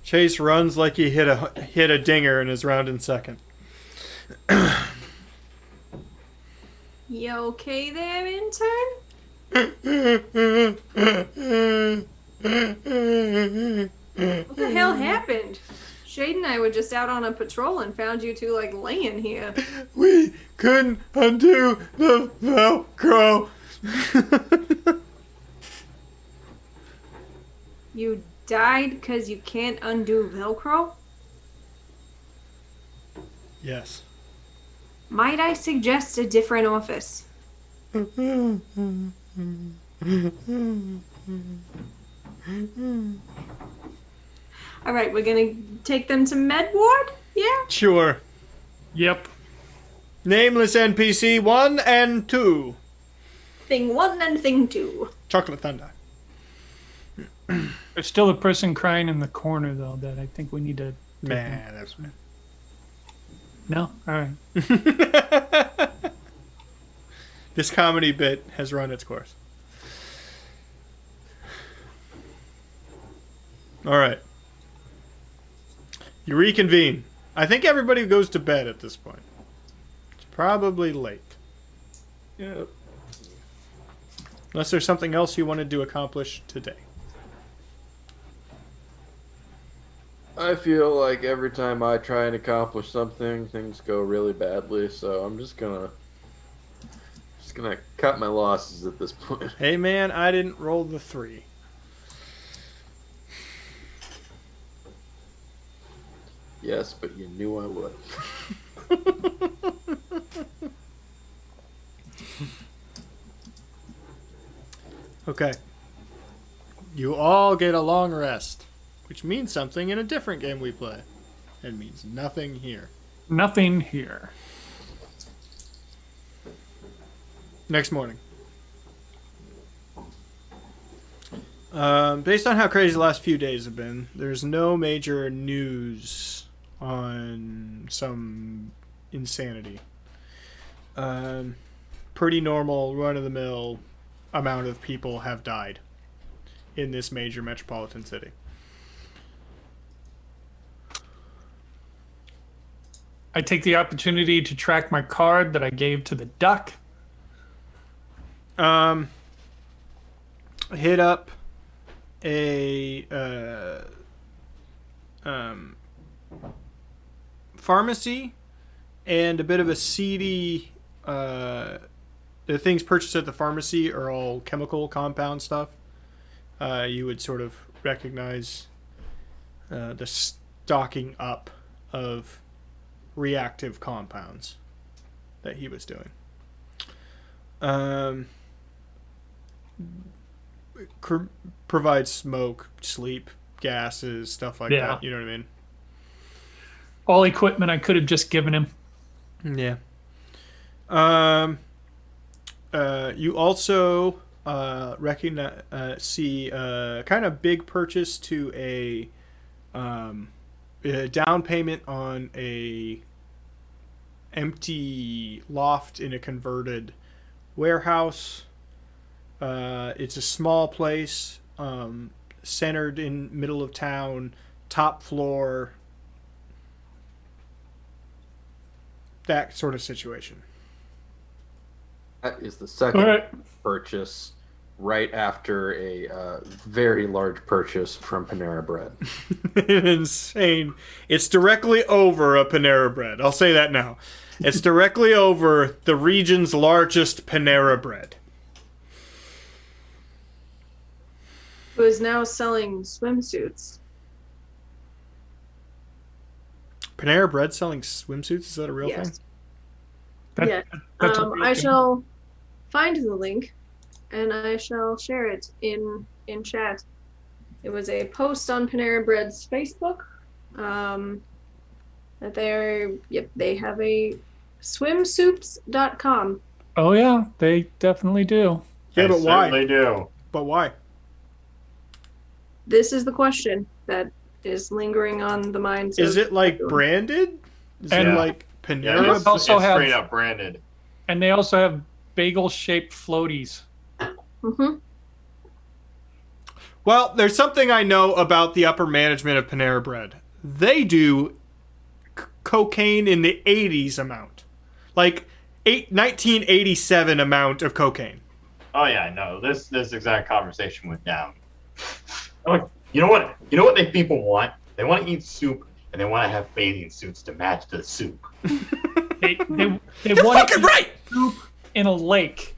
Chase runs like he hit a dinger and is round in second.
You okay there, intern? What the hell happened? Shade and I were just out on a patrol and found you two like laying here.
We couldn't undo the Velcro.
You died because you can't undo Velcro?
Yes.
Might I suggest a different office? Alright, we're gonna take them to Med Ward? Yeah?
Sure.
Yep.
Nameless NPC 1 and 2.
Thing 1 and thing 2.
Chocolate Thunder.
There's still a person crying in the corner, though, that I think we need to...
Man, that's man.
No? All right.
This comedy bit has run its course. All right. You reconvene. I think everybody goes to bed at this point. It's probably late.
Yep.
Unless there's something else you wanted to accomplish today.
I feel like every time I try and accomplish something, things go really badly. So I'm just gonna cut my losses at this point.
Hey man, I didn't roll the 3.
Yes, but you knew I would.
Okay. You all get a long rest, which means something in a different game we play. It means nothing here.
Nothing here.
Next morning. Based on how crazy the last few days have been, there's no major news on some insanity. Pretty normal, run-of-the-mill amount of people have died in this major metropolitan city.
I take the opportunity to track my card that I gave to the duck.
Hit up a pharmacy and a bit of a seedy. The things purchased at the pharmacy are all chemical compound stuff. You would sort of recognize the stocking up of reactive compounds that he was doing. Provides smoke, sleep, gases, stuff like that. You know what I mean?
All equipment I could have just given him.
Yeah. You also see a kind of big purchase to a down payment on a empty loft in a converted warehouse. It's a small place, centered in middle of town, top floor, that sort of situation.
That is the second
All right.
purchase right after a very large purchase from Panera Bread.
Insane. It's directly over a Panera Bread. I'll say that now. It's directly over the region's largest Panera Bread.
Who is now selling swimsuits.
Panera Bread selling swimsuits? Is that a real
Yes.
thing?
Yeah.
That's a real
I
thing.
shall find the link and I shall share it in chat. It was a post on Panera Bread's Facebook. That they have a swimsuits.com.
Oh yeah, they definitely do.
Yeah,
They
but why?
certainly do.
But why?
This is the question that is lingering on the minds
Is
of
it like
everyone.
branded? Is
And-
it like
Yeah,
Panera?
it's,
also
it's
have-
straight up branded.
And they also have bagel-shaped floaties.
Mm-hmm.
Well, there's something I know about the upper management of Panera Bread. They do cocaine in the 80s amount. Like 1987 amount of cocaine.
Oh yeah, no. This exact conversation went down. Oh, you know what? You know what they people want? They want to eat soup and they want to have bathing suits to match the soup.
They
You're
want
fucking
to eat
right!
soup in a lake.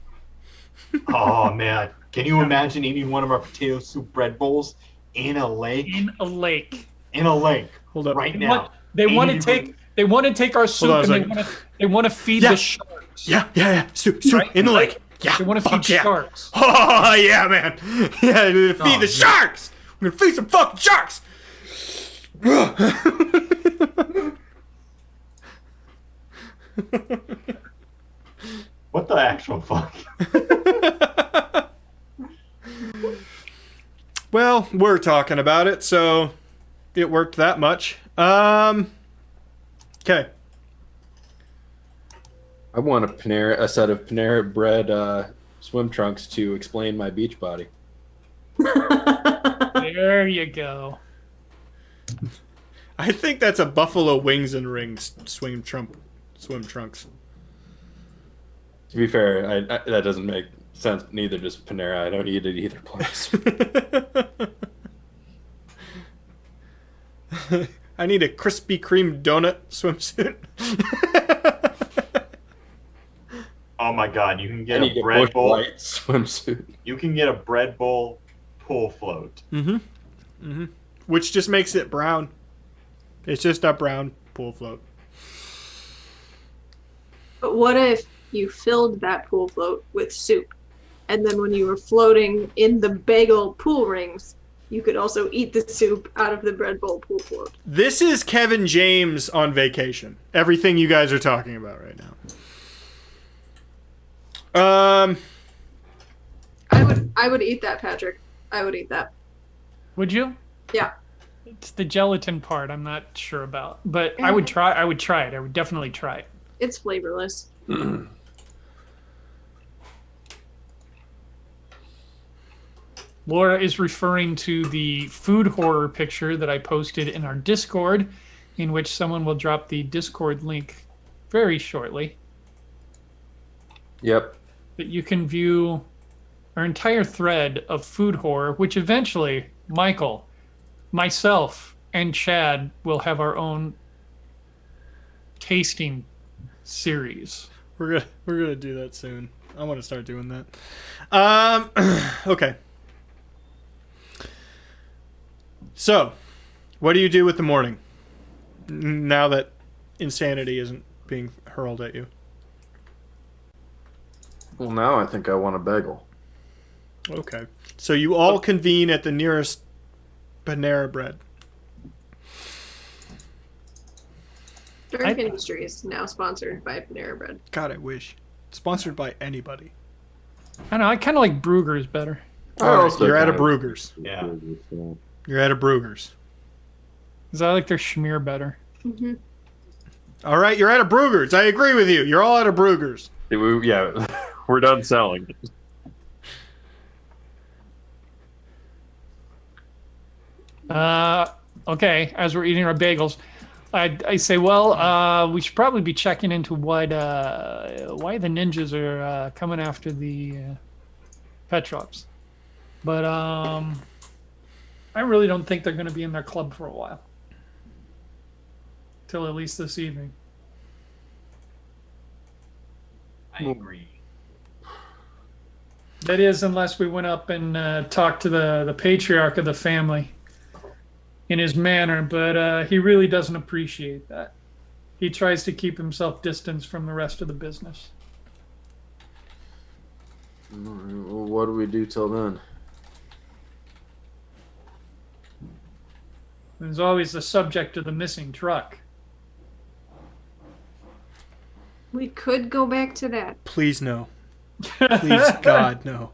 Oh man, can you imagine eating one of our potato soup bread bowls in a lake?
In a lake.
In a lake.
Hold up.
Right
They
now.
want, they want to
80
take. They want to take our soup
on a
and
second.
they want to feed
Yeah.
the sharks.
Yeah. Soup
Right?
in the lake. Yeah.
They want to
fuck
feed
yeah.
sharks.
Oh, yeah, man. Yeah, feed
Oh,
the sharks. We're going to feed some fucking sharks.
What the actual fuck?
Well, we're talking about it, so it worked that much. Okay.
I want a set of Panera Bread swim trunks to explain my beach body.
There you go.
I think that's a Buffalo Wings and Rings swim trunks.
To be fair, I that doesn't make sense. Neither does Panera. I don't eat at either place.
I need a Krispy Kreme donut swimsuit.
Oh my god, you can
I
get
need
a
a
bread
Bush
bowl.
Light swimsuit.
You can get a bread bowl pull float.
Which just makes it brown. It's just a brown pool float.
But what if you filled that pool float with soup, and then when you were floating in the bagel pool rings, you could also eat the soup out of the bread bowl pool float?
This is Kevin James on vacation. Everything you guys are talking about right now.
I would eat that, Patrick. I would eat that.
Would you?
Yeah.
It's the gelatin part I'm not sure about, but I would try it. I would definitely try it.
It's flavorless.
Laura is referring to the food horror picture that I posted in our Discord, in which someone will drop the Discord link very shortly.
Yep.
That you can view our entire thread of food horror, which eventually Michael, myself, and Chad will have our own tasting series.
We're gonna do that soon. I want to start doing that. Okay. So, what do you do with the morning now that insanity isn't being hurled at you?
Well, now I think I want a bagel.
Okay. So you all convene at the nearest Panera Bread.
Drink Industry is now sponsored by Panera Bread.
God, I wish. Sponsored by anybody.
I know. I kind of like Brugger's better.
All right, you're at a Brugger's.
Yeah.
You're at a Brugger's.
Because I like their schmear better.
Mm-hmm.
All right, you're at a Brugger's. I agree with you. You're all at a Brugger's.
Yeah, we're done selling.
Okay, as we're eating our bagels, I say, well, we should probably be checking into why the ninjas are coming after the Petrovs. But I really don't think they're going to be in their club for a while. Till at least this evening.
I agree.
That is, unless we went up and talked to the patriarch of the family in his manner, but he really doesn't appreciate that. He tries to keep himself distanced from the rest of the business.
Well, what do we do till then?
There's always the subject of the missing truck.
We could go back to that.
Please no. Please, God, no.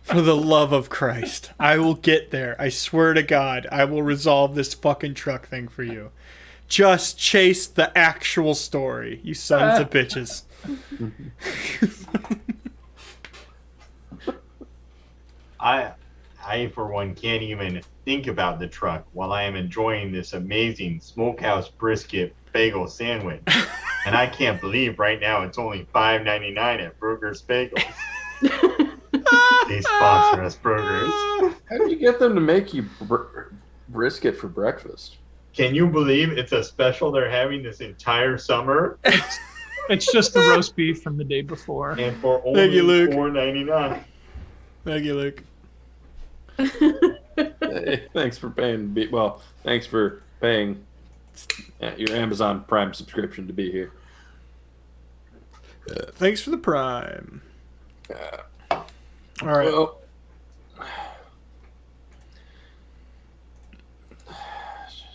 For the love of Christ. I will get there. I swear to God, I will resolve this fucking truck thing for you. Just chase the actual story, you sons of bitches.
I, for one, can't even think about the truck while I am enjoying this amazing smokehouse brisket bagel sandwich. And I can't believe right now it's only $5.99 at Burger's Bagels. They sponsor us, Burgers.
How did you get them to make you brisket for breakfast?
Can you believe it's a special they're having this entire summer?
It's just the roast beef from the day before.
And for only
Thank you, Luke.
$4.99.
Thank you, Luke.
Hey, thanks for paying. Thanks for paying your Amazon Prime subscription to be here.
Thanks for the Prime. All right.
Well,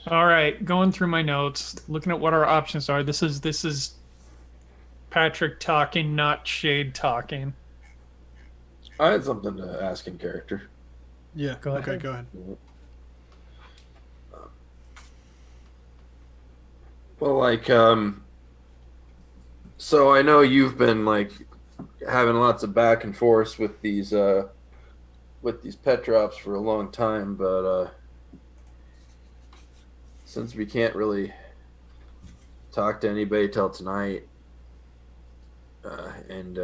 All right, going through my notes, looking at what our options are. This is Patrick talking, not Shade talking.
I had something to ask in character.
Yeah.
Go
Okay,
ahead.
go ahead.
Well, so I know you've been having lots of back and forth with these Petrovs for a long time, but since we can't really talk to anybody till tonight, and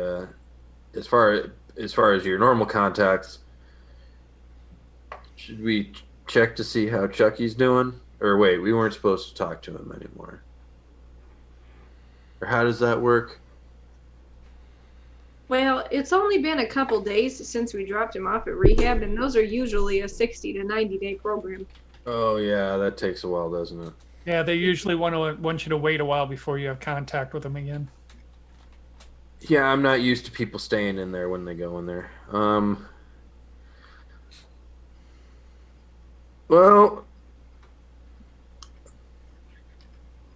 as far as your normal contacts, should we check to see how Chucky's doing? Or wait, we weren't supposed to talk to him anymore. Or how does that work?
Well, it's only been a couple days since we dropped him off at rehab, and those are usually a 60 to 90 day program.
Oh yeah, that takes a while, doesn't it?
Yeah, they usually want you to wait a while before you have contact with them again.
Yeah, I'm not used to people staying in there when they go in there. Well,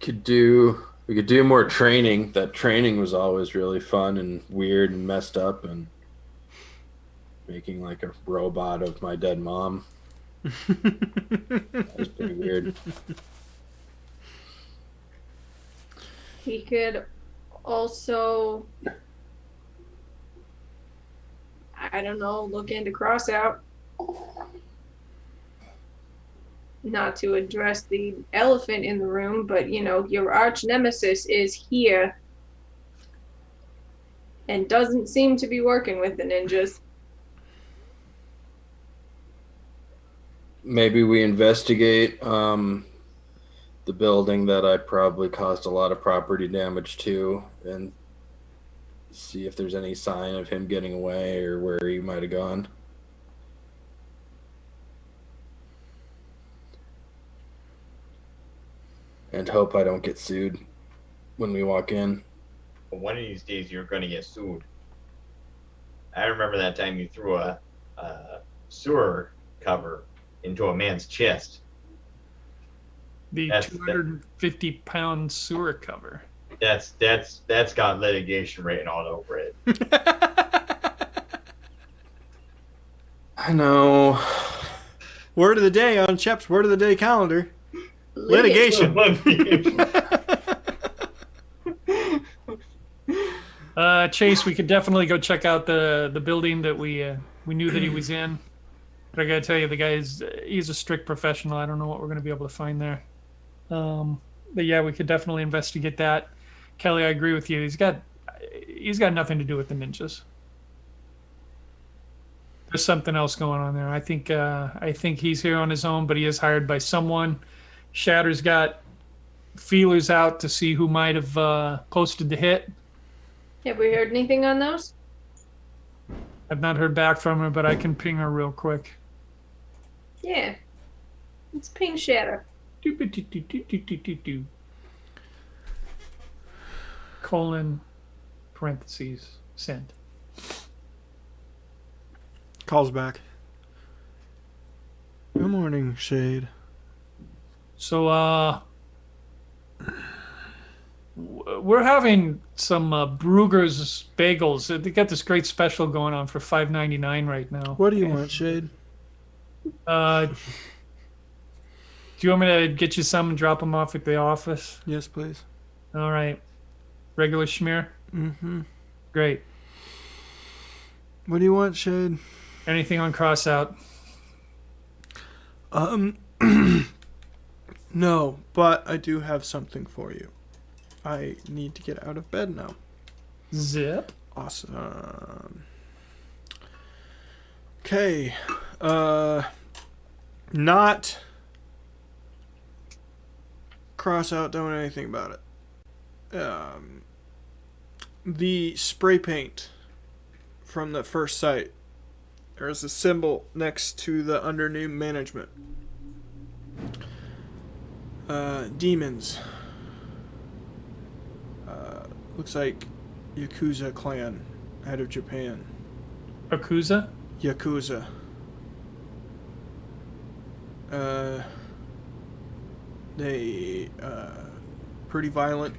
we could do more training. That training was always really fun and weird and messed up and making like a robot of my dead mom. That was pretty weird.
We could also, I don't know, look into Crossout. Not to address the elephant in the room, but your arch nemesis is here and doesn't seem to be working with the ninjas.
Maybe we investigate the building that I probably caused a lot of property damage to and see if there's any sign of him getting away or where he might have gone. And hope I don't get sued when we walk in.
But one of these days you're going to get sued. I remember that time you threw a sewer cover into a man's chest.
The
That's-
250-pound sewer cover.
That's got litigation written all over it.
I know.
Word of the day on Shep's Word of the Day calendar. Litigation.
Chase, we could definitely go check out the building that we knew that he was in. But I gotta tell you, the guy he's a strict professional. I don't know what we're gonna be able to find there. But yeah, we could definitely investigate that. Kelly, I agree with you. He's got nothing to do with the ninjas. There's something else going on there. I think he's here on his own, but he is hired by someone. Shatter's got feelers out to see who might have posted the hit.
Have we heard anything on those?
I've not heard back from her, but I can ping her real quick.
Yeah. It's ping Shatter.
Colon, parentheses, send.
Calls back. Good morning, Shade.
So, we're having some Brugger's bagels. They got this great special going on for $5.99 right now.
What do you want, Shade?
Do you want me to get you some and drop them off at the office?
Yes, please.
All right. Regular schmear?
Mm-hmm.
Great.
What do you want, Shade?
Anything on Crossout?
No, but I do have something for you. I need to get out of bed now.
Zip.
Awesome. Okay. Not cross out, don't know anything about it. The spray paint from the first site. There's a symbol next to the under new management. Demons. Looks like Yakuza clan out of Japan.
Yakuza?
Yakuza. They pretty violent.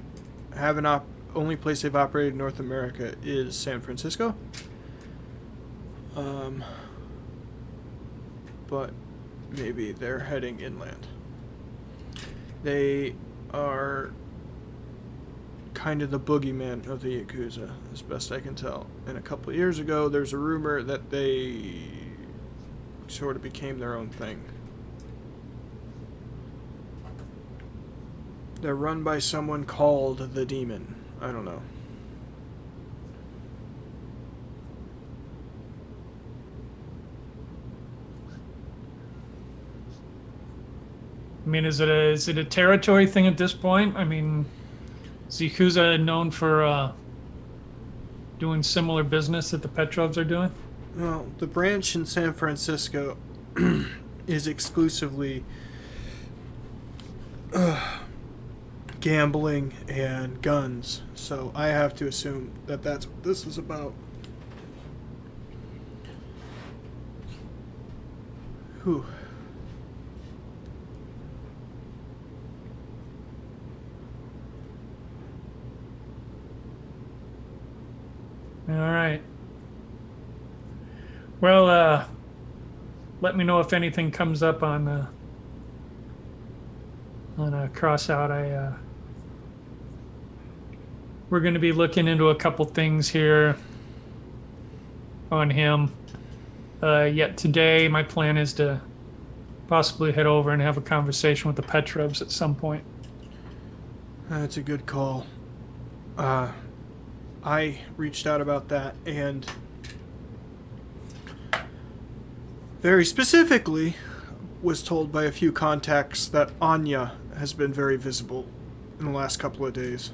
Only place they've operated in North America is San Francisco. But maybe they're heading inland. They are kind of the boogeyman of the Yakuza, as best I can tell. And a couple of years ago, there's a rumor that they sort of became their own thing. They're run by someone called the Demon. I don't know.
I mean, is it a territory thing at this point? I mean, is Yakuza known for doing similar business that the Petrovs are doing?
Well, the branch in San Francisco is exclusively gambling and guns. So I have to assume that that's what this is about. Whew.
All right. Well, let me know if anything comes up on a Crossout. We're going to be looking into a couple things here on him. Yet today, my plan is to possibly head over and have a conversation with the Petrovs at some point.
That's a good call. I reached out about that, and very specifically was told by a few contacts that Anya has been very visible in the last couple of days.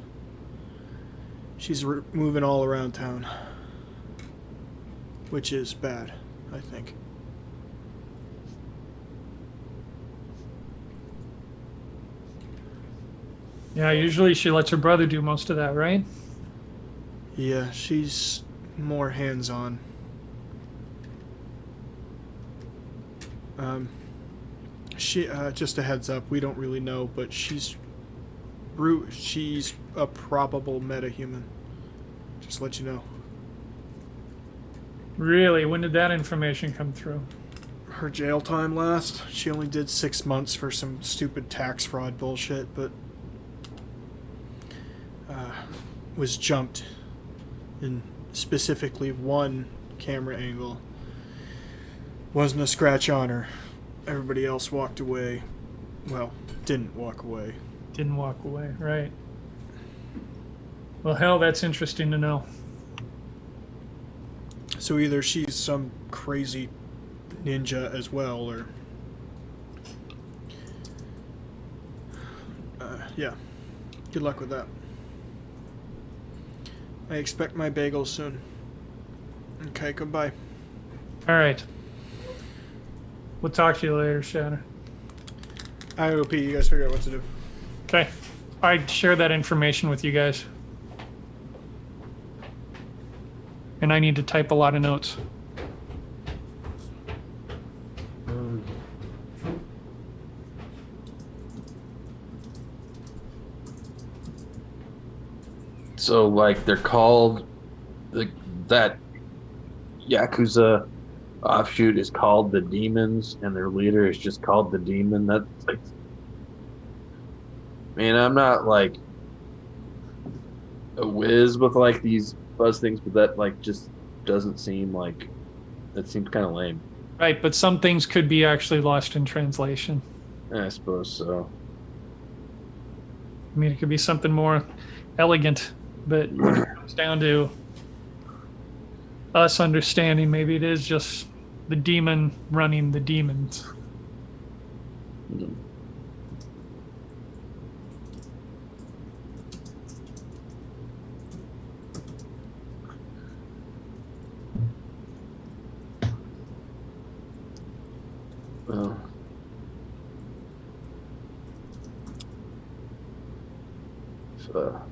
She's moving all around town, which is bad, I think.
Yeah, usually she lets her brother do most of that, right?
Yeah, she's more hands-on. She just a heads up, we don't really know, but she's a probable metahuman. Just to let you know.
Really? When did that information come through?
Her jail time last. She only did 6 months for some stupid tax fraud bullshit, but was jumped in specifically one camera angle. Wasn't a scratch on her. Everybody else walked away. Well, didn't walk away.
Didn't walk away, right. Well, hell, that's interesting to know.
So either she's some crazy ninja as well, or... yeah. Good luck with that. I expect my bagel soon. Okay, goodbye.
All right. We'll talk to you later, Shatter.
IOP, you guys figure out what to do.
Okay. I share that information with you guys. And I need to type a lot of notes.
So, like, they're called that Yakuza offshoot is called the Demons, and their leader is just called the Demon. That's like, man, I'm not like a whiz with like these buzz things, but that like just doesn't seem like, that seems kind of lame.
Right, but some things could be actually lost in translation.
I suppose so.
I mean, it could be something more elegant, but when it comes down to us understanding, maybe it is just the demon running the demons.
Well, so,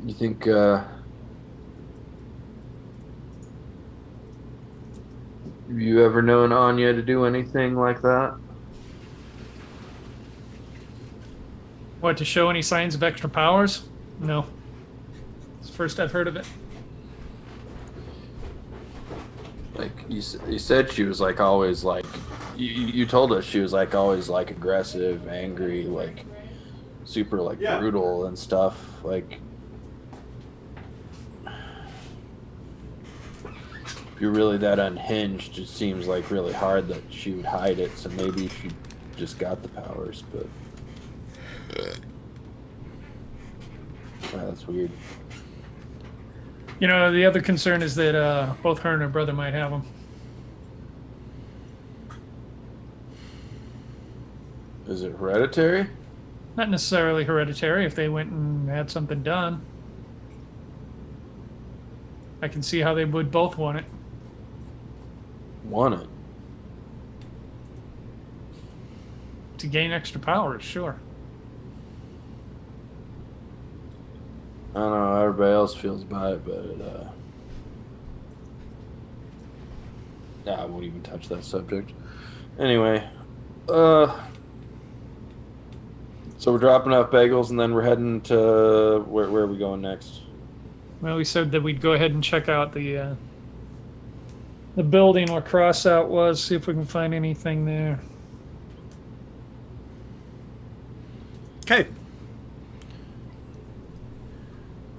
you think have you ever known Anya to do anything like that?
What, to show any signs of extra powers? No. It's the first I've heard of it.
Like you said, she was like always like you told us she was like always like aggressive, angry, like super like brutal and stuff. Like, if you're really that unhinged, it seems like really hard that she would hide it. So maybe she just got the powers, but that's weird.
You know, the other concern is that both her and her brother might have them.
Is it hereditary?
Not necessarily hereditary if they went and had something done. I can see how they would both want it.
Want it?
to gain extra powers, sure.
I don't know how everybody else feels about it, but I won't even touch that subject. Anyway, so we're dropping off bagels and then we're heading to where are we going next?
Well, we said that we'd go ahead and check out the building where Crossout was, see if we can find anything there.
Okay.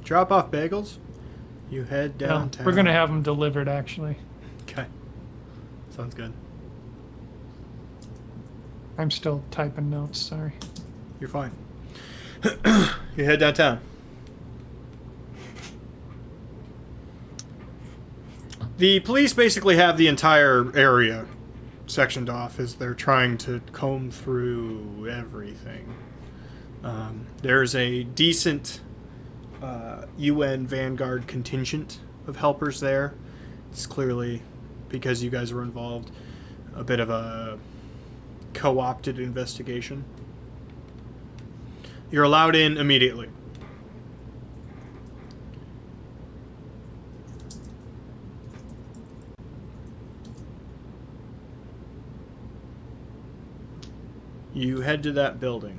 Drop off bagels. You head
Well,
downtown.
we're gonna have them delivered, actually.
Okay. Sounds good.
I'm still typing notes. Sorry.
You're fine. You head downtown. The police basically have the entire area sectioned off as they're trying to comb through everything. There's a decent UN Vanguard contingent of helpers there. It's clearly, because you guys were involved, a bit of a co-opted investigation. You're allowed in immediately. You head to that building.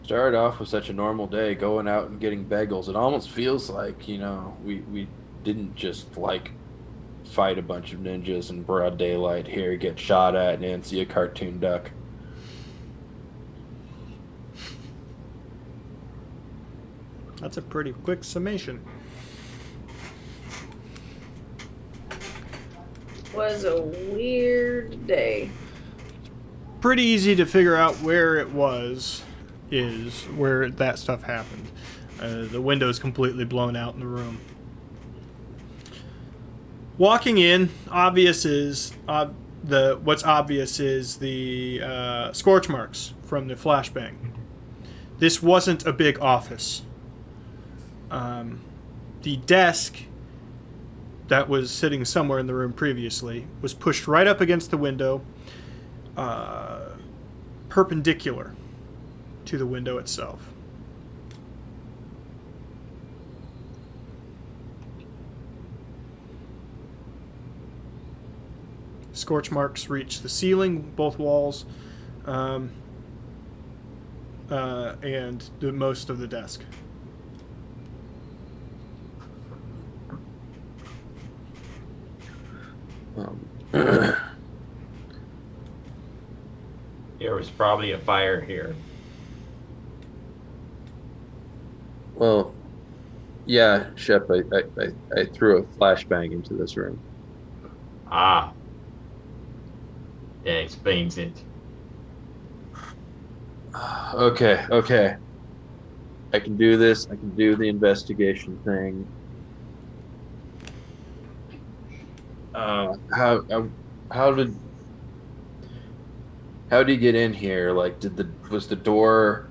Started off with such a normal day, going out and getting bagels. It almost feels like, we didn't just like fight a bunch of ninjas in broad daylight here, get shot at, and see a cartoon duck.
That's a pretty quick summation.
Was a weird day.
Pretty easy to figure out where it was, is where that stuff happened. The window's completely blown out in the room. Walking in, what's obvious is the scorch marks from the flashbang. This wasn't a big office. The desk that was sitting somewhere in the room previously was pushed right up against the window, perpendicular to the window itself. Scorch marks reach the ceiling, both walls, and most of the desk.
There was probably a fire here.
Well, yeah, Shep, I threw a flashbang into this room.
Ah. That explains it.
Okay. I can do this. I can do the investigation thing. How did he get in here? Like, was the door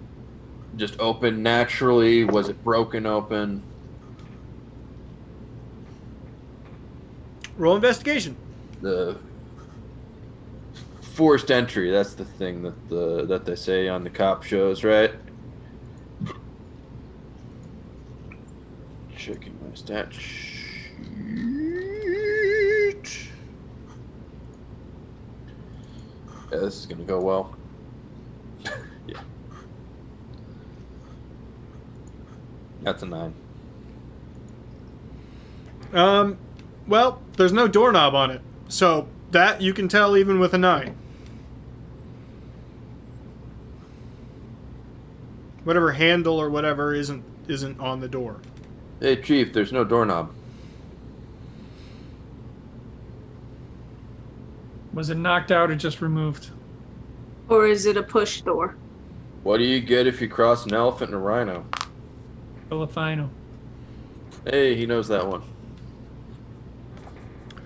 just open naturally? Was it broken open?
Roll investigation.
The forced entry, that's the thing that they say on the cop shows, right? Checking my stat sheet. Yeah, this is gonna go well. Yeah. That's a 9.
Well, there's no doorknob on it, so that you can tell even with a 9. Whatever handle or whatever isn't on the door.
Hey, Chief, there's no doorknob.
Was it knocked out or just removed?
Or is it a push door?
What do you get if you cross an elephant and a rhino?
Filifino.
Hey, he knows that one.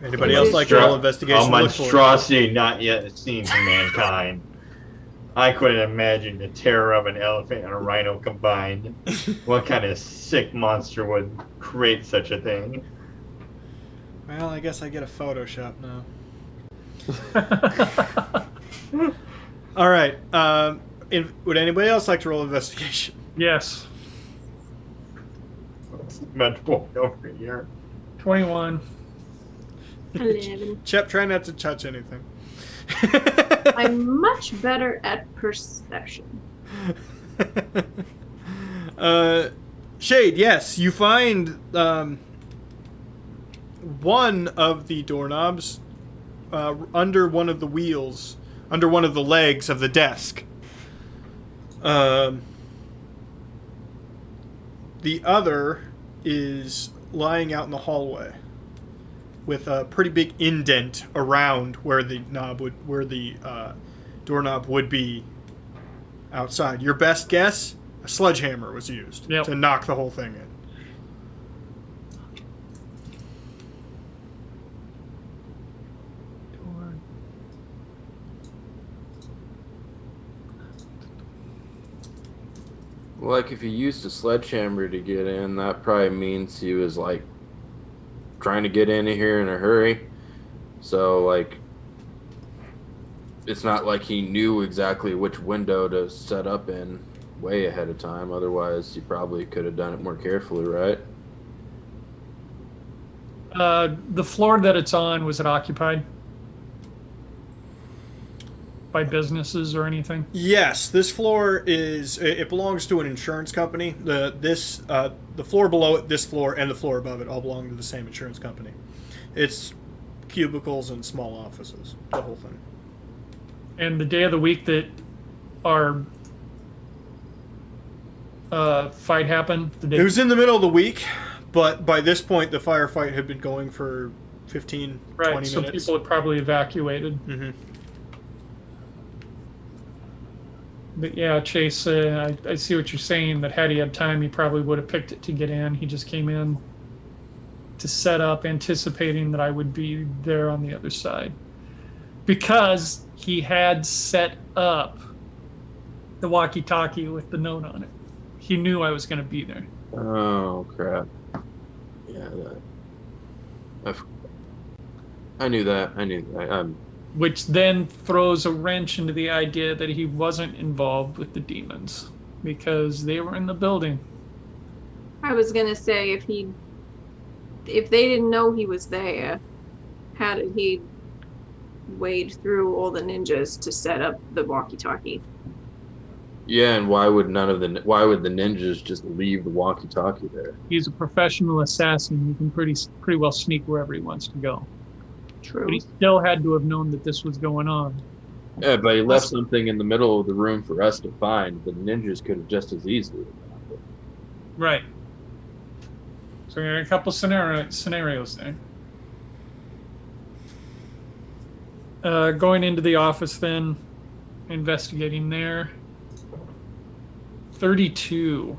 Anybody else like to roll investigation?
A
Look for it.
monstrosity not yet seen from mankind. I couldn't imagine the terror of an elephant and a rhino combined. What kind of sick monster would create such a thing?
Well, I guess I get a Photoshop now. All right. Would anybody else like to roll investigation?
Yes.
Meant for over here.
21.
11.
Chep, try not to touch anything.
I'm much better at perception.
Shade, yes, you find one of the doorknobs under one of the wheels, under one of the legs of the desk. The other is lying out in the hallway with a pretty big indent around where the doorknob would be outside. Your best guess, a sledgehammer was used to knock the whole thing in.
Like, if he used a sledgehammer to get in, that probably means he was, like, trying to get in here in a hurry. So, like, it's not like he knew exactly which window to set up in way ahead of time. Otherwise, he probably could have done it more carefully, right?
The floor that it's on, was it occupied by businesses or anything?
Yes, this floor it belongs to an insurance company. The floor below it, this floor, and the floor above it all belong to the same insurance company. It's cubicles and small offices, the whole thing.
And the day of the week that our fight happened,
It was in the middle of the week, but by this point the firefight had been going for 15, 20
so
minutes.
people had probably evacuated.
Mm-hmm.
But yeah, Chase, I see what you're saying, that had he had time, he probably would have picked it to get in. He just came in to set up, anticipating that I would be there on the other side. Because he had set up the walkie-talkie with the note on it. He knew I was going to be there.
Oh, crap. Yeah, I knew that.
Which then throws a wrench into the idea that he wasn't involved with the demons, because they were in the building.
I was gonna say, if they didn't know he was there, how did he wade through all the ninjas to set up the walkie-talkie?
Yeah, and why would the ninjas just leave the walkie-talkie there?
He's a professional assassin. He can pretty well sneak wherever he wants to go.
True.
But he still had to have known that this was going on.
Yeah, but he left something in the middle of the room for us to find. The ninjas could have just as easily found it.
Right. So we got a couple scenarios there. Going into the office then, investigating there. 32.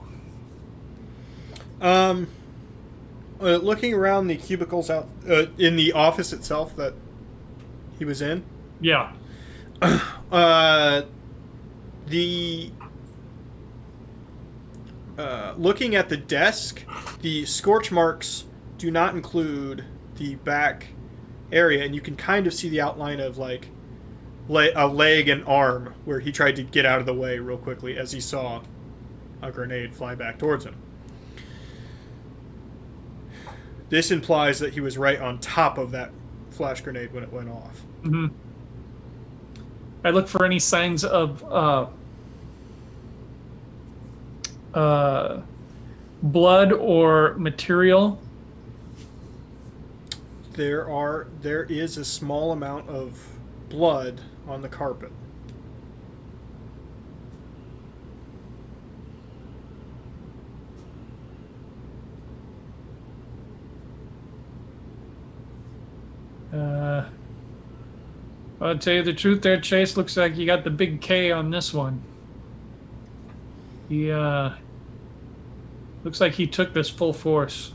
Looking around the cubicles out in the office itself that he was in.
Yeah.
Looking at the desk, the scorch marks do not include the back area, and you can kind of see the outline of like a leg and arm where he tried to get out of the way real quickly as he saw a grenade fly back towards him. This implies that he was right on top of that flash grenade when it went off.
Mm-hmm. I look for any signs of blood or material.
There is a small amount of blood on the carpet.
I'll tell you the truth there, Chase. Looks like you got the big K on this one. He, looks like he took this full force.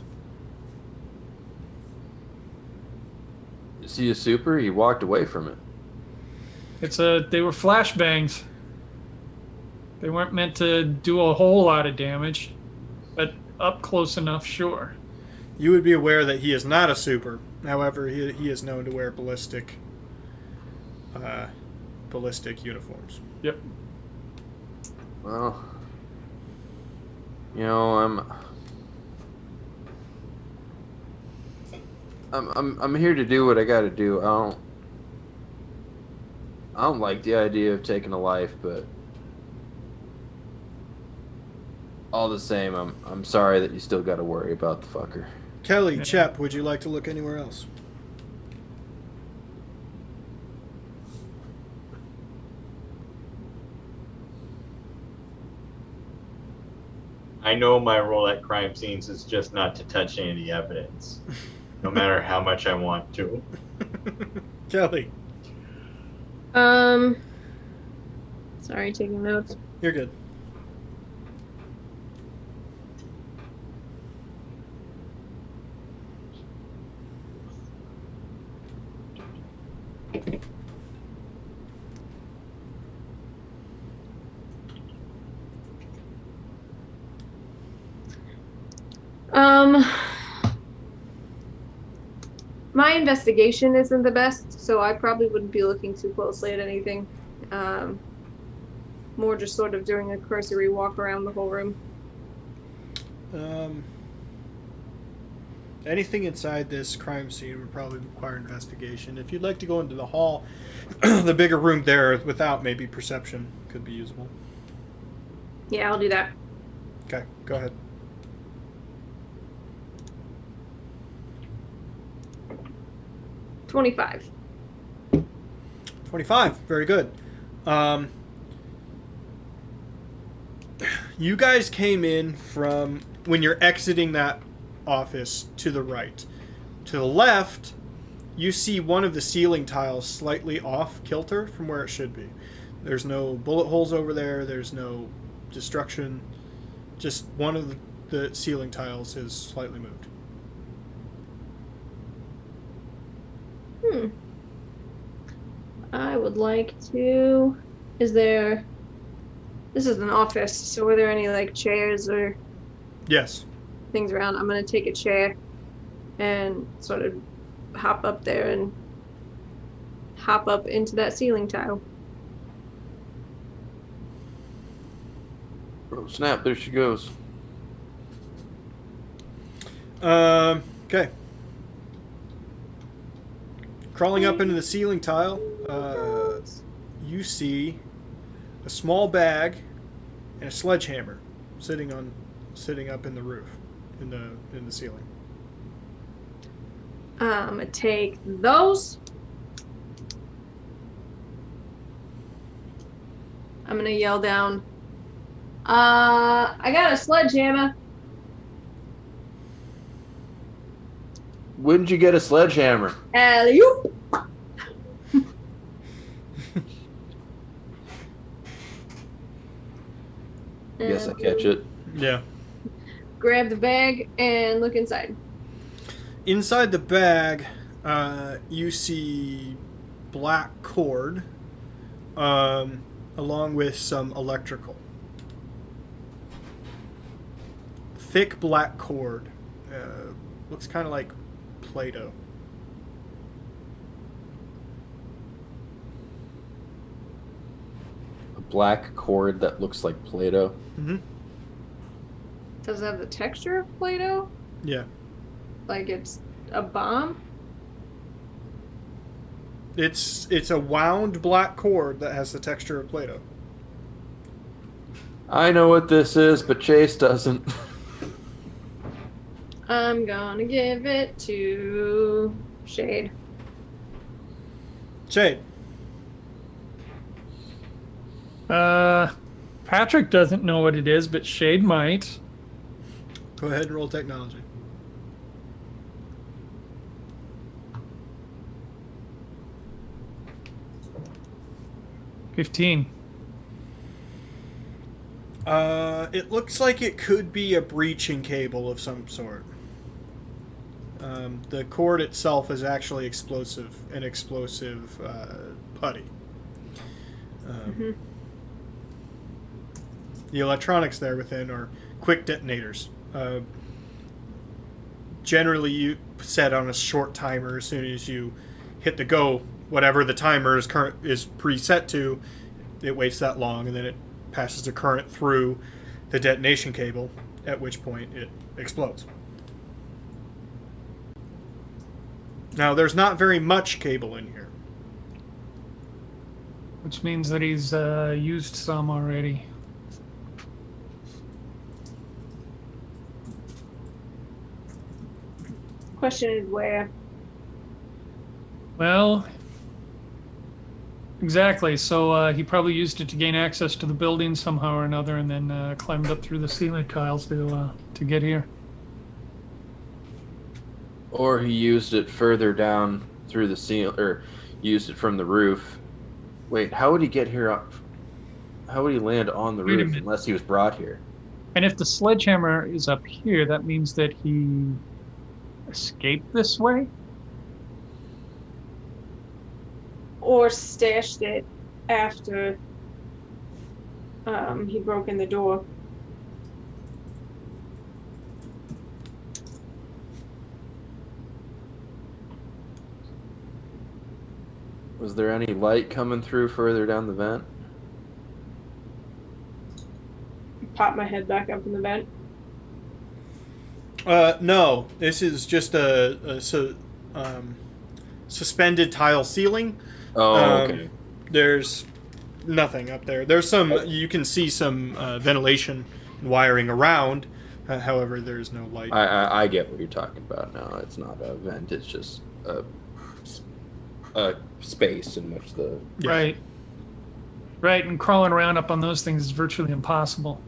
Is he a super? He walked away from it.
They were flashbangs. They weren't meant to do a whole lot of damage, but up close enough, sure.
You would be aware that he is not a super. However, he is known to wear ballistic ballistic uniforms.
Yep.
Well, you know, I'm here to do what I got to do. I don't like the idea of taking a life, but all the same, I'm sorry that you still got to worry about the fucker.
Kelly, Chep, would you like to look anywhere else?
I know my role at crime scenes is just not to touch any of the evidence, no matter how much I want to.
Kelly,
Sorry, taking notes.
you're good.
My investigation isn't the best, so I probably wouldn't be looking too closely at anything. More just sort of doing a cursory walk around the whole room.
Anything inside this crime scene would probably require investigation. If you'd like to go into the hall, the bigger room there without maybe perception could be usable.
Yeah, I'll do that.
Okay, go ahead.
25.
25. Very good. You guys came in from when you're exiting that office to the right. To the left, you see one of the ceiling tiles slightly off kilter from where it should be. There's no bullet holes over there. There's no destruction. Just one of the ceiling tiles is slightly moved.
I would like to... Is there... This is an office, so are there any, like, chairs or
Yes.
things around? I'm going to take a chair and sort of hop up there and hop up into that ceiling tile.
Oh, snap, there she goes.
Okay. Crawling up into the ceiling tile, you see a small bag and a sledgehammer sitting up in the roof, in the ceiling.
I'm going to take those. I'm going to yell down, I got a sledgehammer.
Wouldn't you get a sledgehammer?
Alley-oop.
Guess I catch it.
Yeah.
Grab the bag and look inside.
Inside the bag, you see black cord, along with some electrical. Thick black cord. Looks kind of like Play-Doh.
A black cord that looks like Play-Doh.
Mm-hmm.
Does it have the texture of Play-Doh?
Yeah.
Like it's a bomb?
It's a wound black cord that has the texture of Play-Doh.
I know what this is, but Chase doesn't.
I'm gonna give it to Shade.
Shade.
Patrick doesn't know what it is, but Shade might.
Go ahead and roll technology.
$15.
It looks like it could be a breaching cable of some sort. The cord itself is actually an explosive putty. The electronics there within are quick detonators. Generally, you set on a short timer. As soon as you hit the go whatever the timer is preset to, it waits that long, and then it passes the current through the detonation cable, at which point it explodes. Now, there's not very much cable in here.
Which means that he's used some already.
Question is where.
Well, exactly. So he probably used it to gain access to the building somehow or another, and then climbed up through the ceiling tiles to get here.
Or he used it further down through the ceiling, or used it from the roof. Wait, how would he get here up? How would he land on the
Wait a
roof
minute.
unless he was brought here?
And if the sledgehammer is up here, that means that he escaped this way?
Or stashed it after he broke in the door.
Was there any light coming through further down the vent?
Pop my head back up in the vent.
No, this is just a suspended tile ceiling.
Oh, okay.
There's nothing up there. There's some, you can see some ventilation and wiring around. However, there's no light.
I get what you're talking about now. It's not a vent. It's just a space in which the...
Yeah.
Right. Right, and crawling around up on those things is virtually impossible.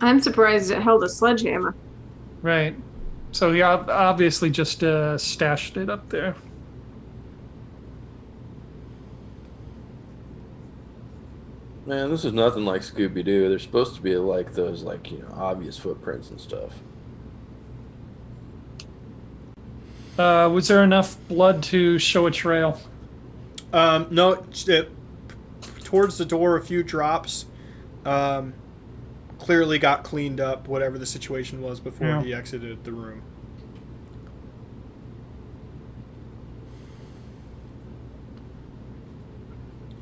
I'm surprised it held a sledgehammer.
Right. So he obviously just stashed it up there.
Man, this is nothing like Scooby-Doo. There's supposed to be like those, like, you know, obvious footprints and stuff.
Was there enough blood to show a trail?
No, towards the door, a few drops. Clearly got cleaned up, whatever the situation was before he exited the room.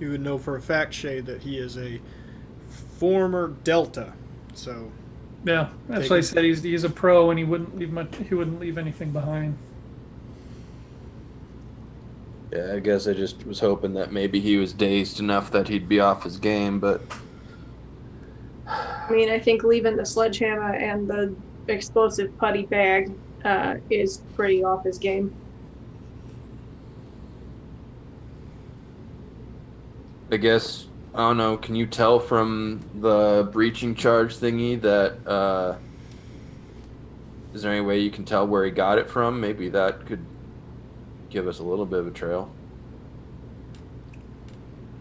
You would know for a fact, Shay, that he is a former Delta. So
Yeah, that's why I said he's a pro, and he wouldn't leave anything behind.
Yeah, I guess I just was hoping that maybe he was dazed enough that he'd be off his game, but...
I mean, I think leaving the sledgehammer and the explosive putty bag is pretty off his game.
I guess, I don't know, can you tell from the breaching charge thingy that, is there any way you can tell where he got it from? Maybe that could give us a little bit of a trail.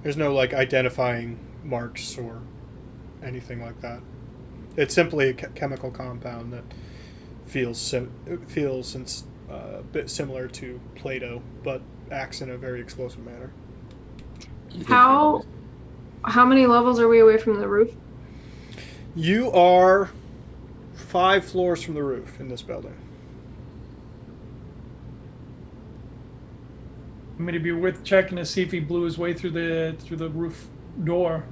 there's no like identifying marks or anything like that. It's simply a chemical compound that feels a bit similar to Play-Doh, but acts in a very explosive manner.
How many levels are we away from the roof?
You are 5 floors from the roof in this building.
I mean, it'd be worth checking to see if he blew his way through the roof door.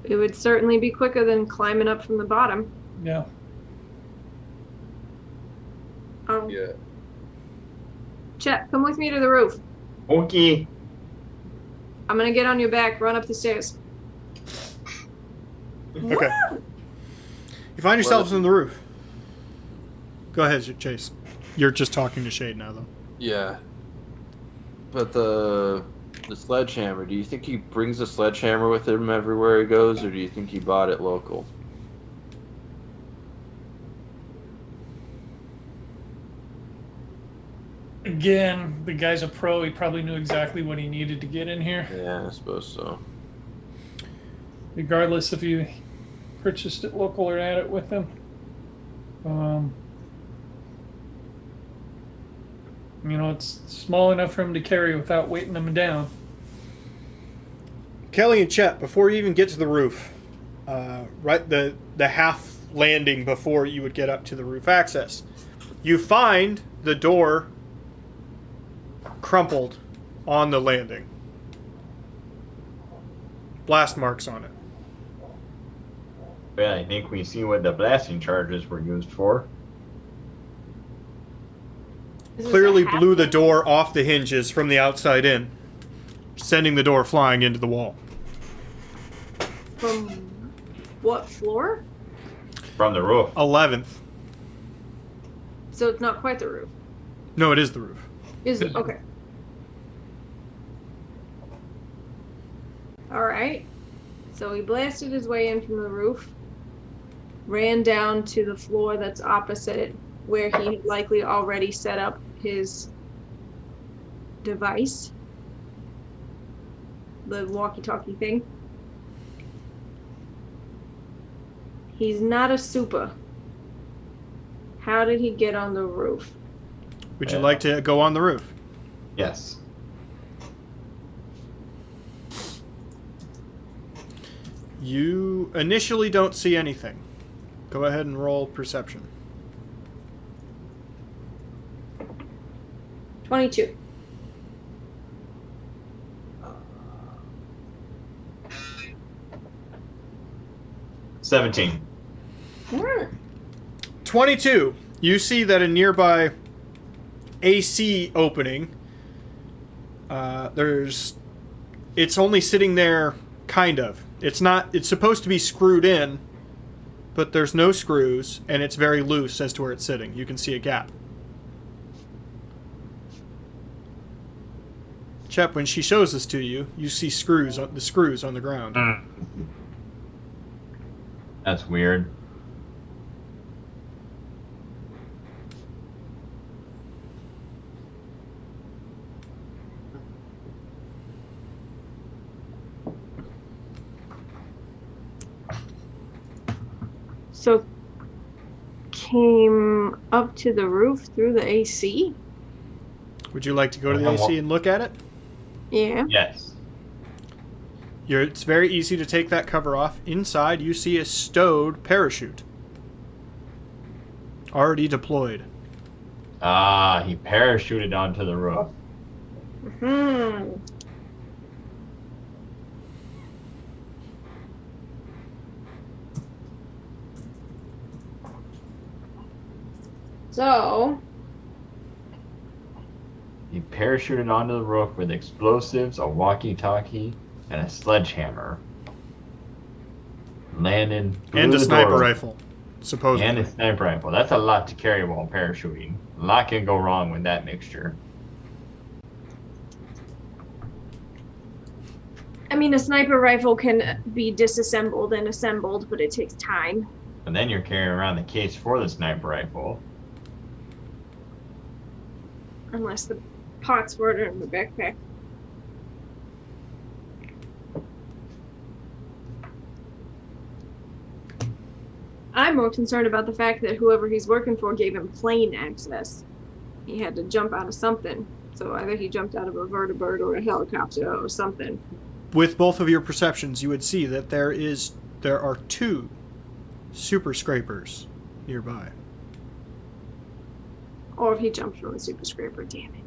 It would certainly be quicker than climbing up from the bottom.
Yeah.
Oh,
Yeah.
Chet, come with me to the roof.
Okay.
I'm gonna get on your back, run up the stairs.
Okay. You find yourselves on the roof. Go ahead, Chase. You're just talking to Shade now, though.
Yeah. But the sledgehammer, do you think he brings the sledgehammer with him everywhere he goes, or do you think he bought it local?
Again, the guy's a pro. He probably knew exactly what he needed to get in here,
Yeah, I suppose so.
regardless if he purchased it local or had it with him. It's small enough for him to carry without weighting him down.
Kelly and Chet, before you even get to the roof, right the half landing before you would get up to the roof access, you find the door crumpled on the landing. Blast marks on it.
Well, I think we see what the blasting charges were used for.
Is this
Clearly
a
blew the
half-
door off the hinges from the outside in, sending the door flying into the wall.
From what floor?
From the roof.
11th.
So it's not quite the roof.
No, it is the roof.
Is it? Okay. Alright. So he blasted his way in from the roof, ran down to the floor that's opposite where he had likely already set up his device. The walkie-talkie thing. He's not a super. How did he get on the roof?
Would you like to go on the roof?
Yes.
You initially don't see anything. Go ahead and roll perception.
22.
$17.
22. You see that a nearby AC opening, it's only sitting there, kind of. It's supposed to be screwed in, but there's no screws, and it's very loose as to where it's sitting. You can see a gap. Shep, when she shows this to you, you see the screws on the ground.
That's weird.
So came up to the roof through the AC?
Would you like to go to the AC and look at it?
Yeah.
Yes.
It's very easy to take that cover off. Inside, you see a stowed parachute. Already deployed.
Ah, he parachuted onto the roof.
Hmm. So,
He parachuted onto the roof with explosives, a walkie-talkie, and a sledgehammer. Landed. blew
And a
the
sniper
door
rifle, supposedly.
And a sniper rifle. That's a lot to carry while parachuting. A lot can go wrong with that mixture.
I mean, a sniper rifle can be disassembled and assembled, but it takes time.
And then you're carrying around the case for the sniper rifle.
Unless the pots were in the backpack. I'm more concerned about the fact that whoever he's working for gave him plane access. He had to jump out of something. So either he jumped out of a vertibird or a helicopter or something.
With both of your perceptions, you would see that there are 2 super scrapers nearby.
Or if he jumped from a super scraper, damn it.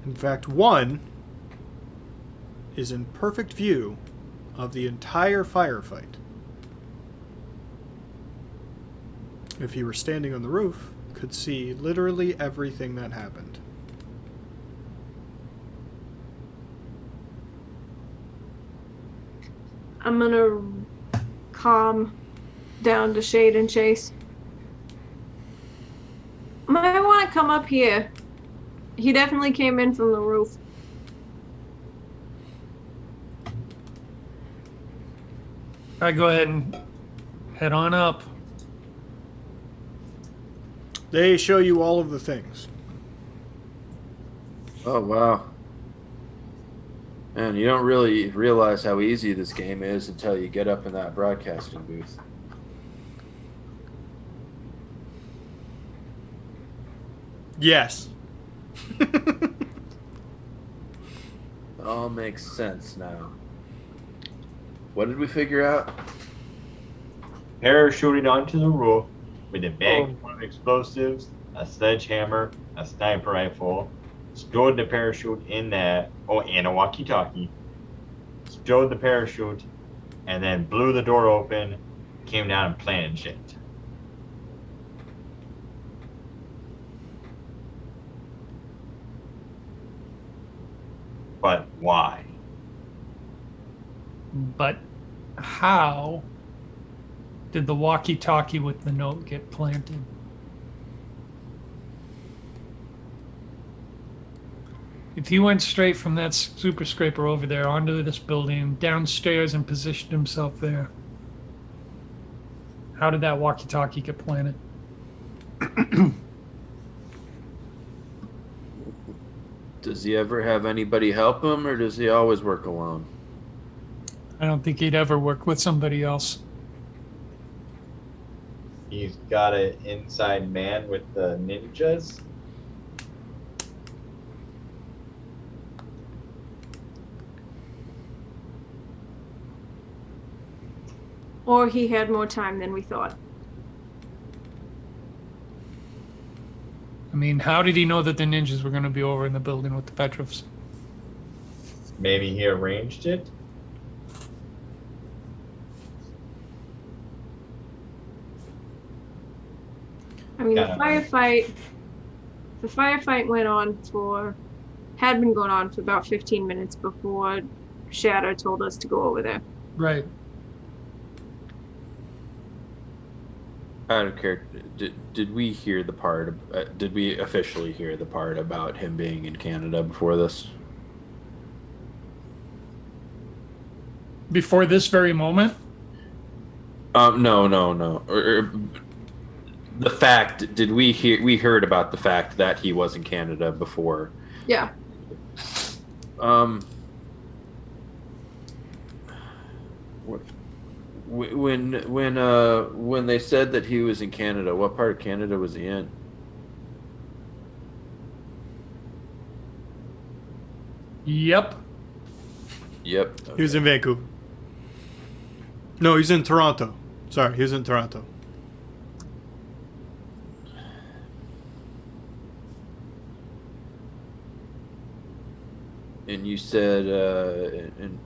In fact, one is in perfect view of the entire firefight. If he were standing on the roof, could see literally everything that happened.
I'm gonna calm down to Shade and Chase. Might want to come up here. He definitely came in from the roof.
I go ahead and head on up.
They show you all of the things.
Oh, wow. Man, you don't really realize how easy this game is until you get up in that broadcasting booth.
Yes.
It all makes sense now. What did we figure out?
Parachuted onto the roof, with a bag full of explosives, a sledgehammer, a sniper rifle, stored the parachute in that, and a walkie-talkie, stowed the parachute, and then blew the door open, came down and planted shit. But why?
But how did the walkie-talkie with the note get planted? If he went straight from that super scraper over there onto this building, downstairs, and positioned himself there, how did that walkie-talkie get planted?
Does he ever have anybody help him, or does he always work alone?
I don't think he'd ever work with somebody else.
He's got an inside man with the ninjas.
Or he had more time than we thought.
I mean, how did he know that the ninjas were going to be over in the building with the Petrovs?
Maybe he arranged it.
I mean,
Yeah.
the firefight had been going on for about 15 minutes before Shatter told us to go over there.
Right.
I don't care. Did we hear the part? Did we officially hear the part about him being in Canada before this?
Before this very moment?
No. Or the fact. Did we hear? We heard about the fact that he was in Canada before.
Yeah.
When they said that he was in Canada, what part of Canada was he in?
Yep.
Yep.
He was in Vancouver. No, he's in Toronto. Sorry, he was in Toronto.
And you said, and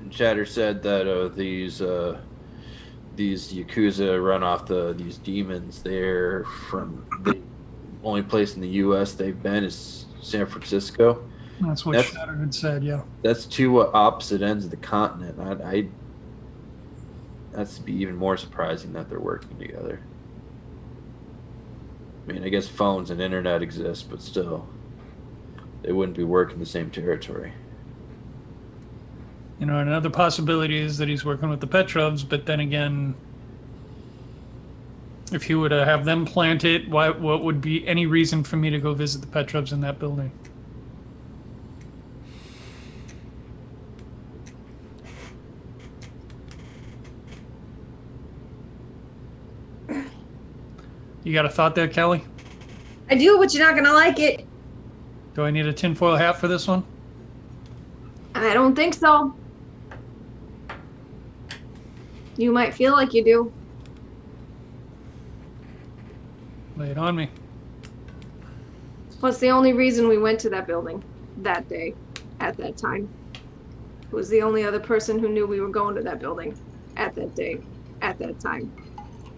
Chatter said that these Yakuza run off these demons. They're from the only place in the U.S. they've been is San Francisco.
That's what Shatter had said, yeah.
That's two opposite ends of the continent. That's be even more surprising that they're working together. I mean, I guess phones and internet exist, but still, they wouldn't be working the same territory.
You know, another possibility is that he's working with the Petrovs, but then again, if he were to have them plant it, what would be any reason for me to go visit the Petrovs in that building? You got a thought there, Kelly?
I do, but you're not gonna like it.
Do I need a tinfoil hat for this one?
I don't think so. You might feel like you do.
Lay it on me.
Plus, the only reason we went to that building that day, at that time, was the only other person who knew we were going to that building at that day, at that time,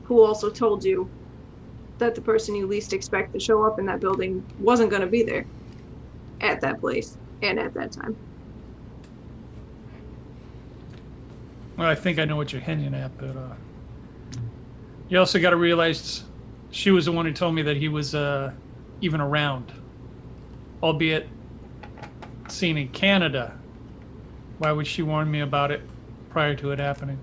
who also told you that the person you least expect to show up in that building wasn't going to be there at that place and at that time.
Well, I think I know what you're hinting at, but you also got to realize she was the one who told me that he was even around, albeit seen in Canada. Why would she warn me about it prior to it happening?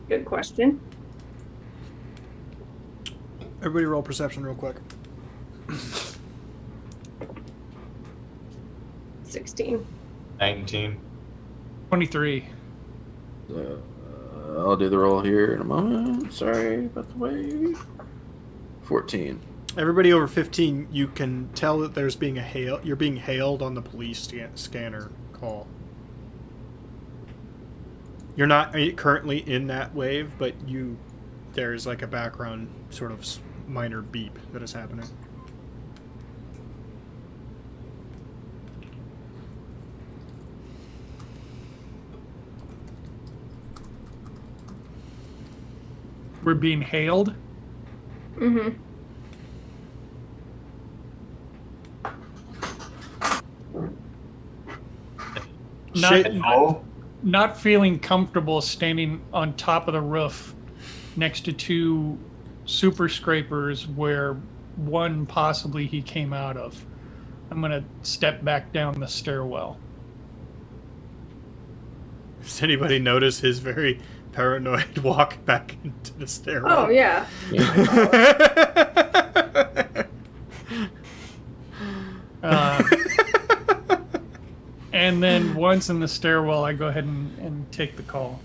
Good question.
Everybody roll perception real quick.
16.
19.
23.
I'll do the roll here in a moment. Sorry about the wait. 14.
Everybody over 15, you can tell that there's being you're being hailed on the police scanner call. You're not currently in that wave, but there's like a background sort of minor beep that is happening.
We're being hailed.
Mm-hmm.
Not feeling comfortable standing on top of the roof next to two super scrapers where one possibly he came out of. I'm going to step back down the stairwell.
Does anybody notice his very paranoid walk back into the stairwell?
Oh, yeah.
And then once in the stairwell, I go ahead and take the call.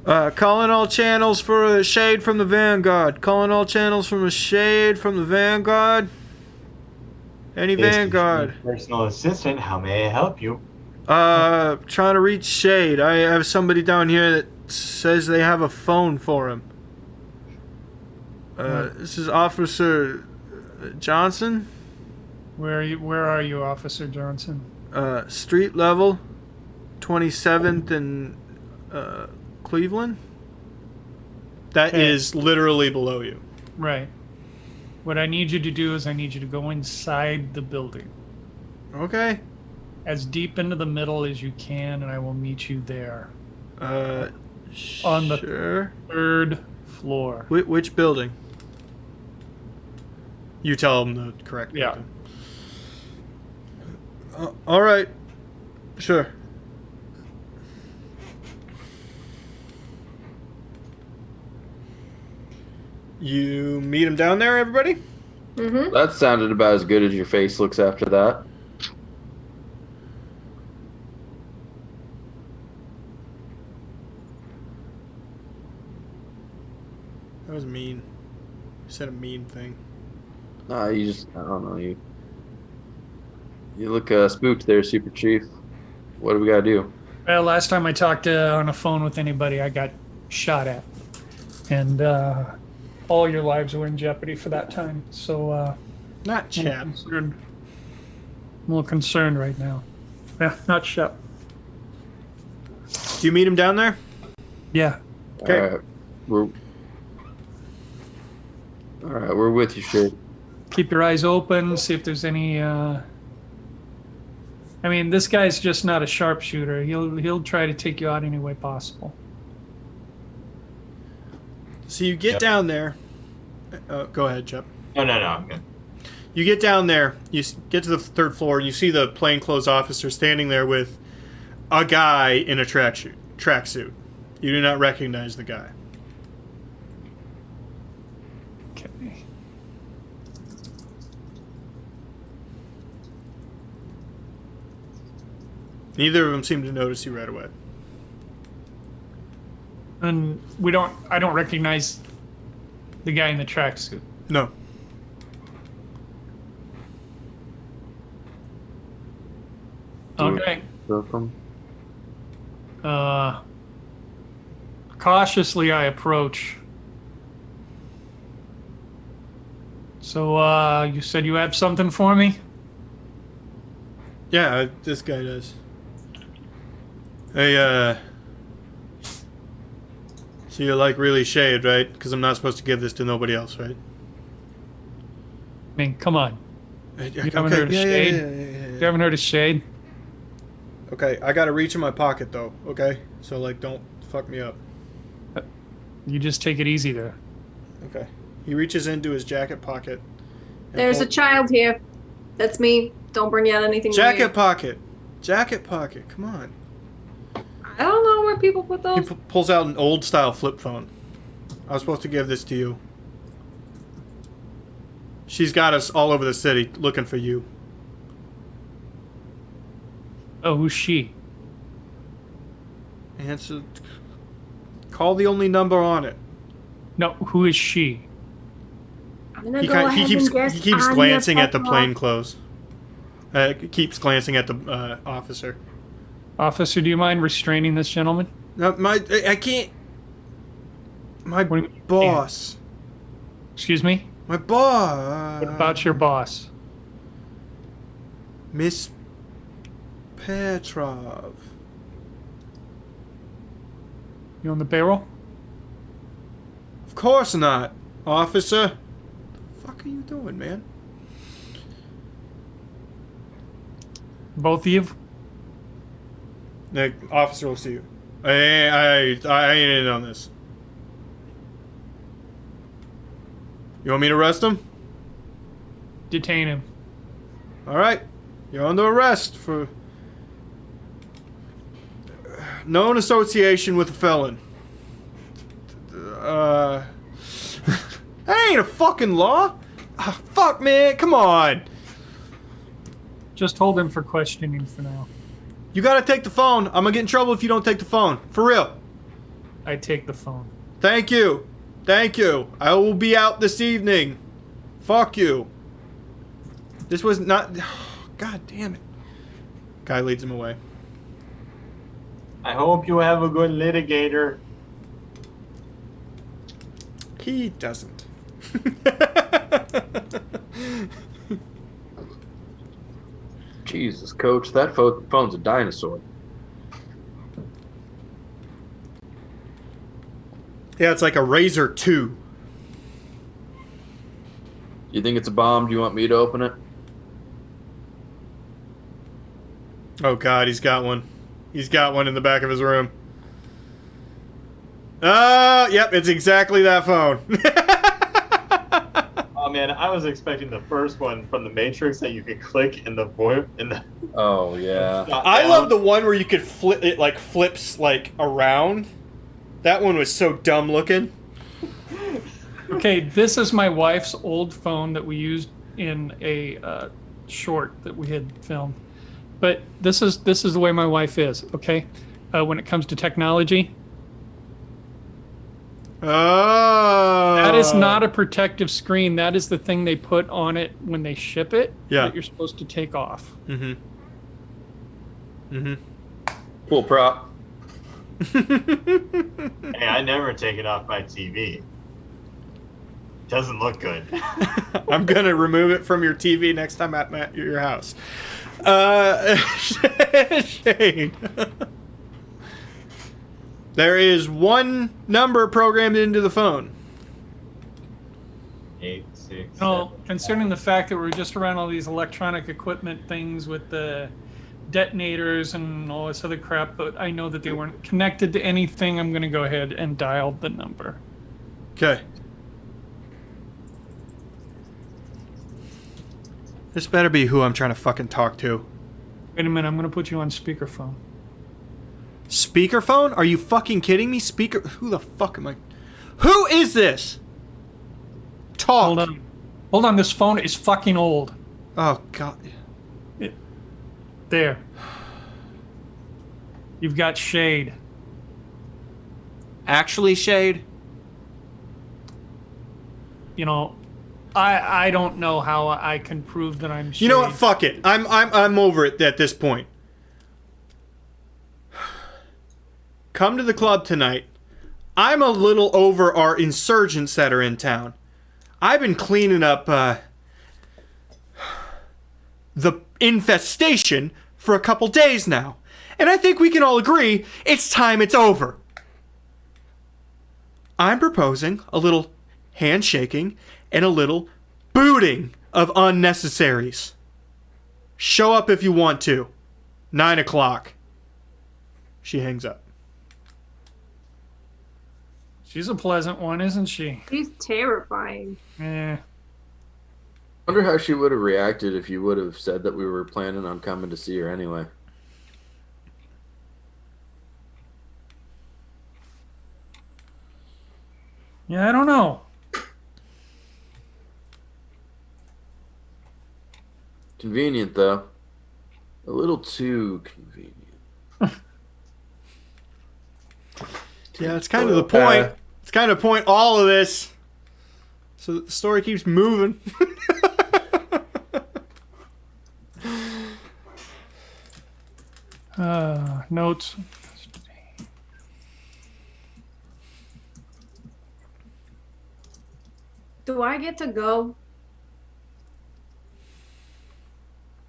Calling all channels for a shade from the Vanguard. Calling all channels from a shade from the Vanguard. Any
This is
Vanguard?
your personal assistant. How may I help you?
Trying to reach Shade. I have somebody down here that says they have a phone for him. This is Officer Johnson.
Where are you, Officer Johnson?
Street level, 27th and Cleveland. That is literally below you.
Right. What I need you to do is I need you to go inside the building.
Okay.
As deep into the middle as you can, and I will meet you there. On the third floor.
Which building? You tell them the correct building. All right. Sure. You meet him down there, everybody?
Mm-hmm.
That sounded about as good as your face looks after that.
That was mean. You said a mean thing.
Nah, I don't know, you look spooked there, Super Chief. What do we gotta do?
Well, last time I talked on a phone with anybody, I got shot at. And all your lives were in jeopardy for that time. So,
Not chat.
I'm a little concerned right now. Yeah, not Shep.
Do you meet him down there?
Yeah.
Okay.
All right, we're with you, Shade.
Keep your eyes open, see if there's any I mean, this guy's just not a sharpshooter. He'll try to take you out any way possible.
So you get down there. Go ahead, Chip.
No, I'm good.
You get down there. You get to the third floor, and you see the plainclothes officer standing there with a guy in a tracksuit. You do not recognize the guy.
Okay.
Neither of them seem to notice you right away.
And I don't recognize the guy in the tracksuit.
No.
Okay.
Welcome.
Cautiously I approach. So, you said you have something for me?
Yeah, this guy does. Hey, so you're like really Shade, right? Because I'm not supposed to give this to nobody else, right?
I mean, come on.
You
haven't heard of Shade? You haven't heard of Shade?
Okay, I gotta reach in my pocket though, okay? So like, don't fuck me up.
You just take it easy there.
Okay. He reaches into his jacket pocket.
There's a child here. That's me. Don't bring out anything
Jacket
weird.
pocket. Jacket pocket. Come on.
I don't know where people put
He
those.
pulls out an old style flip phone. I was supposed to give this to you. She's got us all over the city looking for you.
Oh, who's she?
Answer. Call the only number on it.
No, who is she?
I'm gonna
He
go ahead
keeps
and guess
glancing
Anya
at the
Petrov.
plainclothes. Keeps glancing at the officer.
Officer, do you mind restraining this gentleman?
No, I can't. My
What do you mean you
boss.
Excuse me?
My boss.
What about your boss?
Miss Petrov.
You on the payroll?
Of course not, officer. What the fuck are you doing, man?
Both of you?
The officer will see you. I ain't in on this. You want me to arrest him?
Detain him.
All right. You're under arrest for known association with a felon. That ain't a fucking law. Fuck, man. Come on.
Just hold him for questioning for now.
You gotta take the phone. I'm gonna get in trouble if you don't take the phone. For real.
I take the phone.
Thank you. Thank you. I will be out this evening. Fuck you. This was not... God damn it. Guy leads him away.
I hope you have a good litigator.
He doesn't.
Jesus, Coach, that phone's a dinosaur.
Yeah, it's like a Razor 2.
You think it's a bomb? Do you want me to open it?
Oh god, he's got one. He's got one in the back of his room. Oh, yep, it's exactly that phone.
Oh man, I was expecting the first one from the Matrix that you could click in the void in the.
Oh, yeah.
I love the one where you could flip it, like flips like around. That one was so dumb looking.
Okay, this is my wife's old phone that we used in a short that we had filmed. But this is the way my wife is, okay? When it comes to technology.
Oh.
That is not a protective screen. That is the thing they put on it when they ship it.
Yeah.
That you're supposed to take off.
Mm-hmm. Mm-hmm.
Cool prop.
Hey, I never take it off my TV. Doesn't look good.
I'm gonna remove it from your TV next time I'm at your house. Shane. There is one number programmed into the phone.
8, 6.
No,
7,
concerning the fact that we're just around all these electronic equipment things with the detonators and all this other crap, but I know that they weren't connected to anything. I'm going to go ahead and dial the number.
Okay. This better be who I'm trying to fucking talk to.
Wait a minute, I'm going to put you on speakerphone.
Speakerphone? Are you fucking kidding me? Speaker? Who the fuck am I? Who is this? Talk.
Hold on. Hold on, this phone is fucking old.
Oh, God.
There. You've got shade.
Actually, Shade?
You know, I don't know how I can prove that I'm shade.
You know what? Fuck it. I'm over it at this point. Come to the club tonight. I'm a little over our insurgents that are in town. I've been cleaning up the infestation for a couple days now. And I think we can all agree it's time it's over. I'm proposing a little handshaking and a little booting of unnecessaries. Show up if you want to. 9 o'clock. She hangs up.
She's a pleasant one, isn't she?
He's terrifying.
Eh.
Wonder how she would have reacted if you would have said that we were planning on coming to see her anyway.
Yeah, I don't know.
Convenient, though. A little too convenient.
Yeah, it's kind of the point. It's kind of the point all of this. So that the story keeps moving.
notes.
Do I get to go?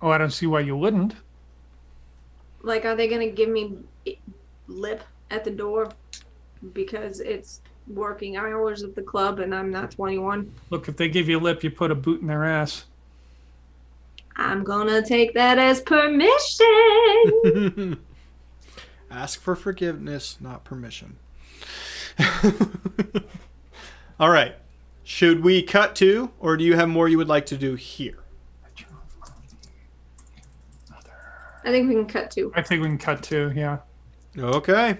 Oh, I don't see why you wouldn't.
Like, are they gonna give me lip at the door because it's working hours of the club and I'm not 21?
Look, if they give you lip, you put a boot in their ass.
I'm gonna take that as permission.
Ask for forgiveness, not permission. All right. Should we cut to, or do you have more you would like to do here?
I think we can cut to.
I think we can cut to, yeah.
Okay.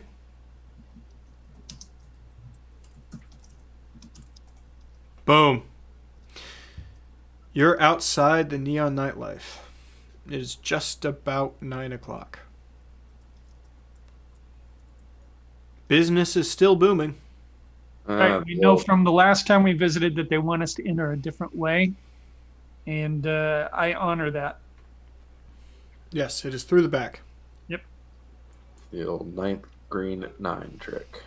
Boom. You're outside the neon nightlife. It is just about 9 o'clock. Business is still booming.
Right, we know from the last time we visited that they want us to enter a different way, and I honor that.
Yes, it is through the back.
Yep.
The old 9th green 9 trick.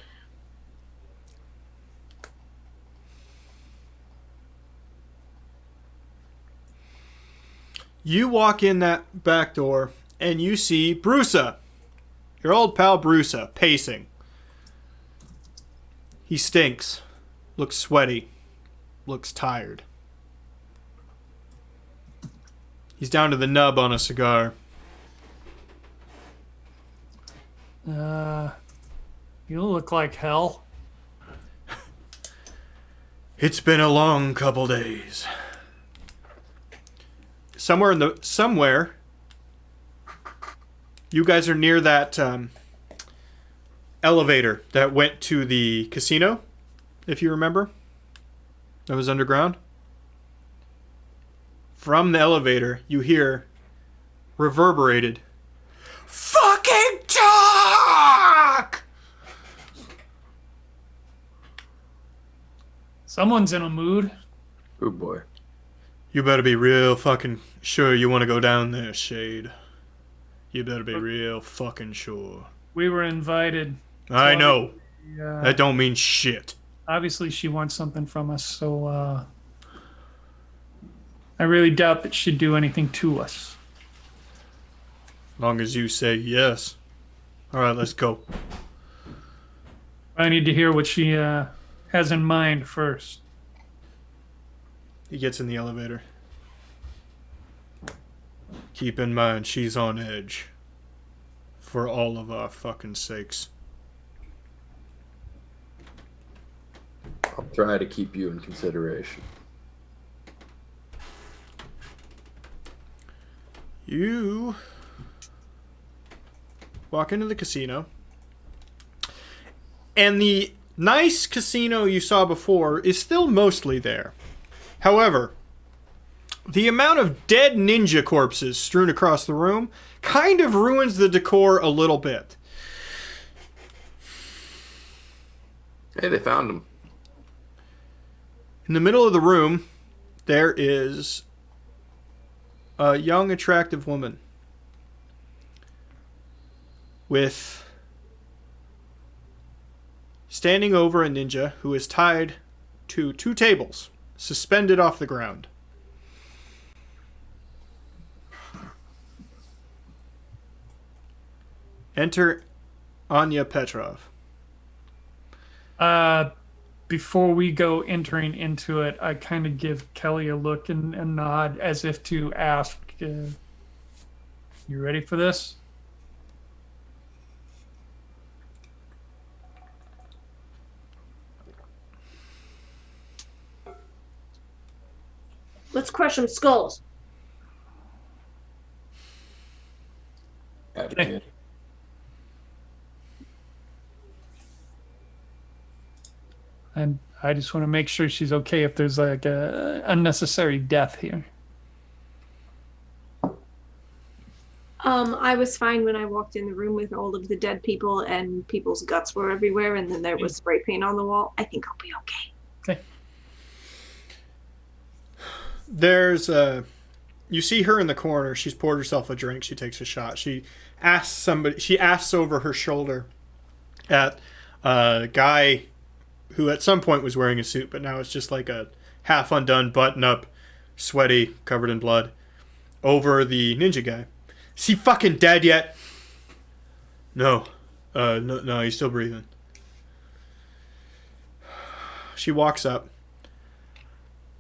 You walk in that back door, and you see Brusa, your old pal Brusa, pacing. He stinks, looks sweaty, looks tired. He's down to the nub on a cigar.
You look like hell.
It's been a long couple days. Somewhere, you guys are near that elevator that went to the casino, if you remember. That was underground. From the elevator, you hear reverberated, "Fucking talk!"
Someone's in a mood.
Oh boy.
You better be real fucking sure you want to go down there, Shade. You better be real fucking sure.
We were invited.
I know.
Yeah.
That don't mean shit.
Obviously, she wants something from us, so I really doubt that she'd do anything to us.
Long as you say yes. Alright, let's go.
I need to hear what she has in mind first.
He gets in the elevator. Keep in mind, she's on edge. For all of our fucking sakes.
I'll try to keep you in consideration.
You walk into the casino. And the nice casino you saw before is still mostly there. However, the amount of dead ninja corpses strewn across the room kind of ruins the decor a little bit.
Hey, they found him.
In the middle of the room, there is a young, attractive woman with standing over a ninja who is tied to 2 tables, suspended off the ground. Enter Anya Petrov.
Before we go entering into it, I kind of give Kelly a look and a nod as if to ask, you ready for this?
Let's crush some skulls.
Advocate.
And I just want to make sure she's okay if there's like a unnecessary death here.
I was fine when I walked in the room with all of the dead people and people's guts were everywhere, and then there was spray paint on the wall. I think I'll be okay.
Okay.
There's You see her in the corner. She's poured herself a drink. She takes a shot. She asks over her shoulder at a guy who at some point was wearing a suit, but now it's just like a half undone button up, sweaty, covered in blood, over the ninja guy. Is he fucking dead yet? No. No, he's still breathing. She walks up.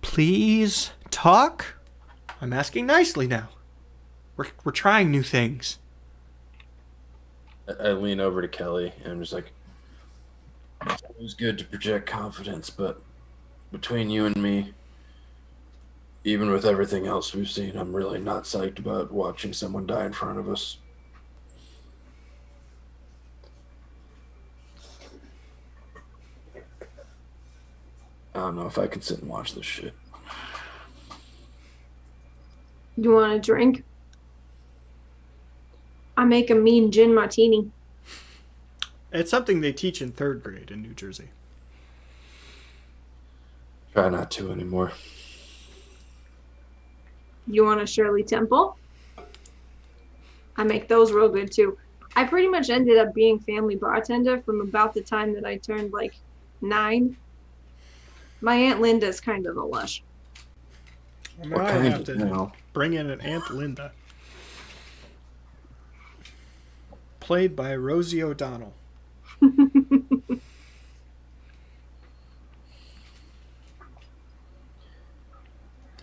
Please talk? I'm asking nicely now. We're trying new things.
I lean over to Kelly and I'm just like, it's always good to project confidence, but between you and me, even with everything else we've seen, I'm really not psyched about watching someone die in front of us. I don't know if I can sit and watch this shit.
You want a drink? I make a mean gin martini.
It's something they teach in 3rd grade in New Jersey.
Try not to anymore.
You want a Shirley Temple? I make those real good too. I pretty much ended up being family bartender from about the time that I turned like 9. My Aunt Linda's kind of a lush.
I
What
might
kind
have
of
to
now?
bring in an Aunt Linda. Played by Rosie O'Donnell. Or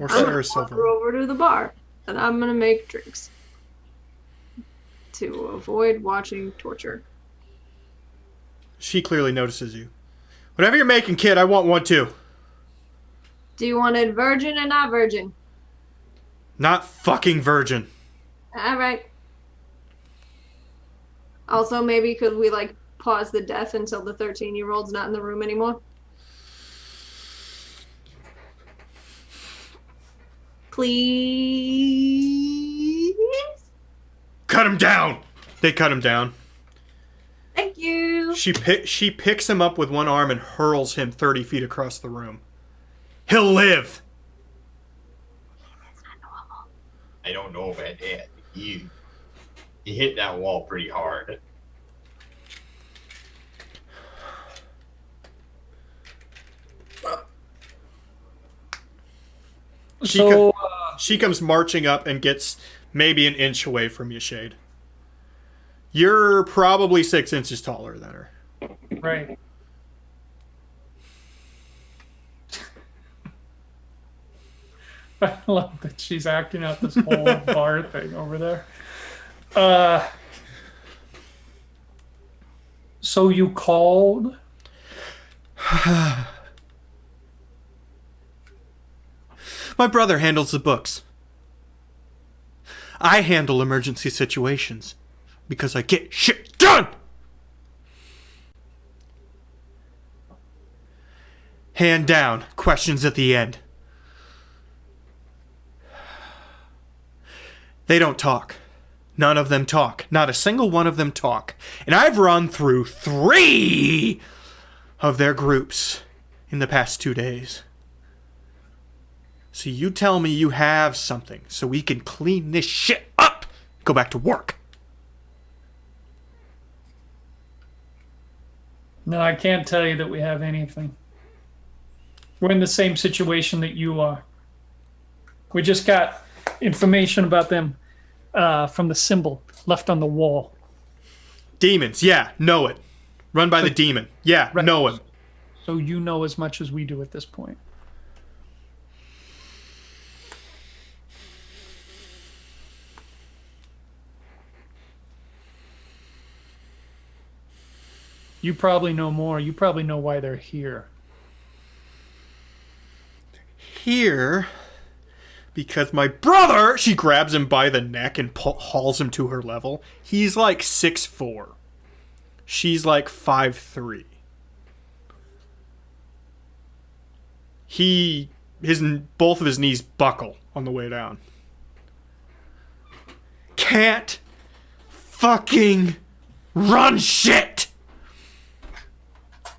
I'm
Sarah
gonna walk her
Silverman.
over to the bar and I'm gonna make drinks to avoid watching torture.
She clearly notices you. Whatever you're making, kid, I want one too.
Do you want it virgin or not virgin?
Not fucking virgin.
All right. Also, maybe could we like pause the death until the 13-year-old's not in the room anymore? Please?
Cut him down! They cut him down.
Thank you.
She picks him up with one arm and hurls him 30 feet across the room. He'll live!
I don't know about that. He hit that wall pretty hard.
She comes marching up and gets maybe an inch away from you, Shade. You're probably 6 inches taller than her.
Right. I love that she's acting out this whole bar thing over there. So you called?
My brother handles the books. I handle emergency situations because I get shit done! Hand down. Questions at the end. They don't talk. None of them talk. Not a single one of them talk. And I've run through 3 of their groups in the past 2 days. So you tell me you have something so we can clean this shit up. Go back to work.
No, I can't tell you that we have anything. We're in the same situation that you are. We just got information about them from the symbol left on the wall.
Demons, yeah, know it. Run by the demon. Yeah,
Right.
know him.
So you know as much as we do at this point. You probably know more. You probably know why they're here.
Here, because my brother, she grabs him by the neck and hauls him to her level. He's like 6'4". She's like 5'3". Both of his knees buckle on the way down. Can't fucking run shit!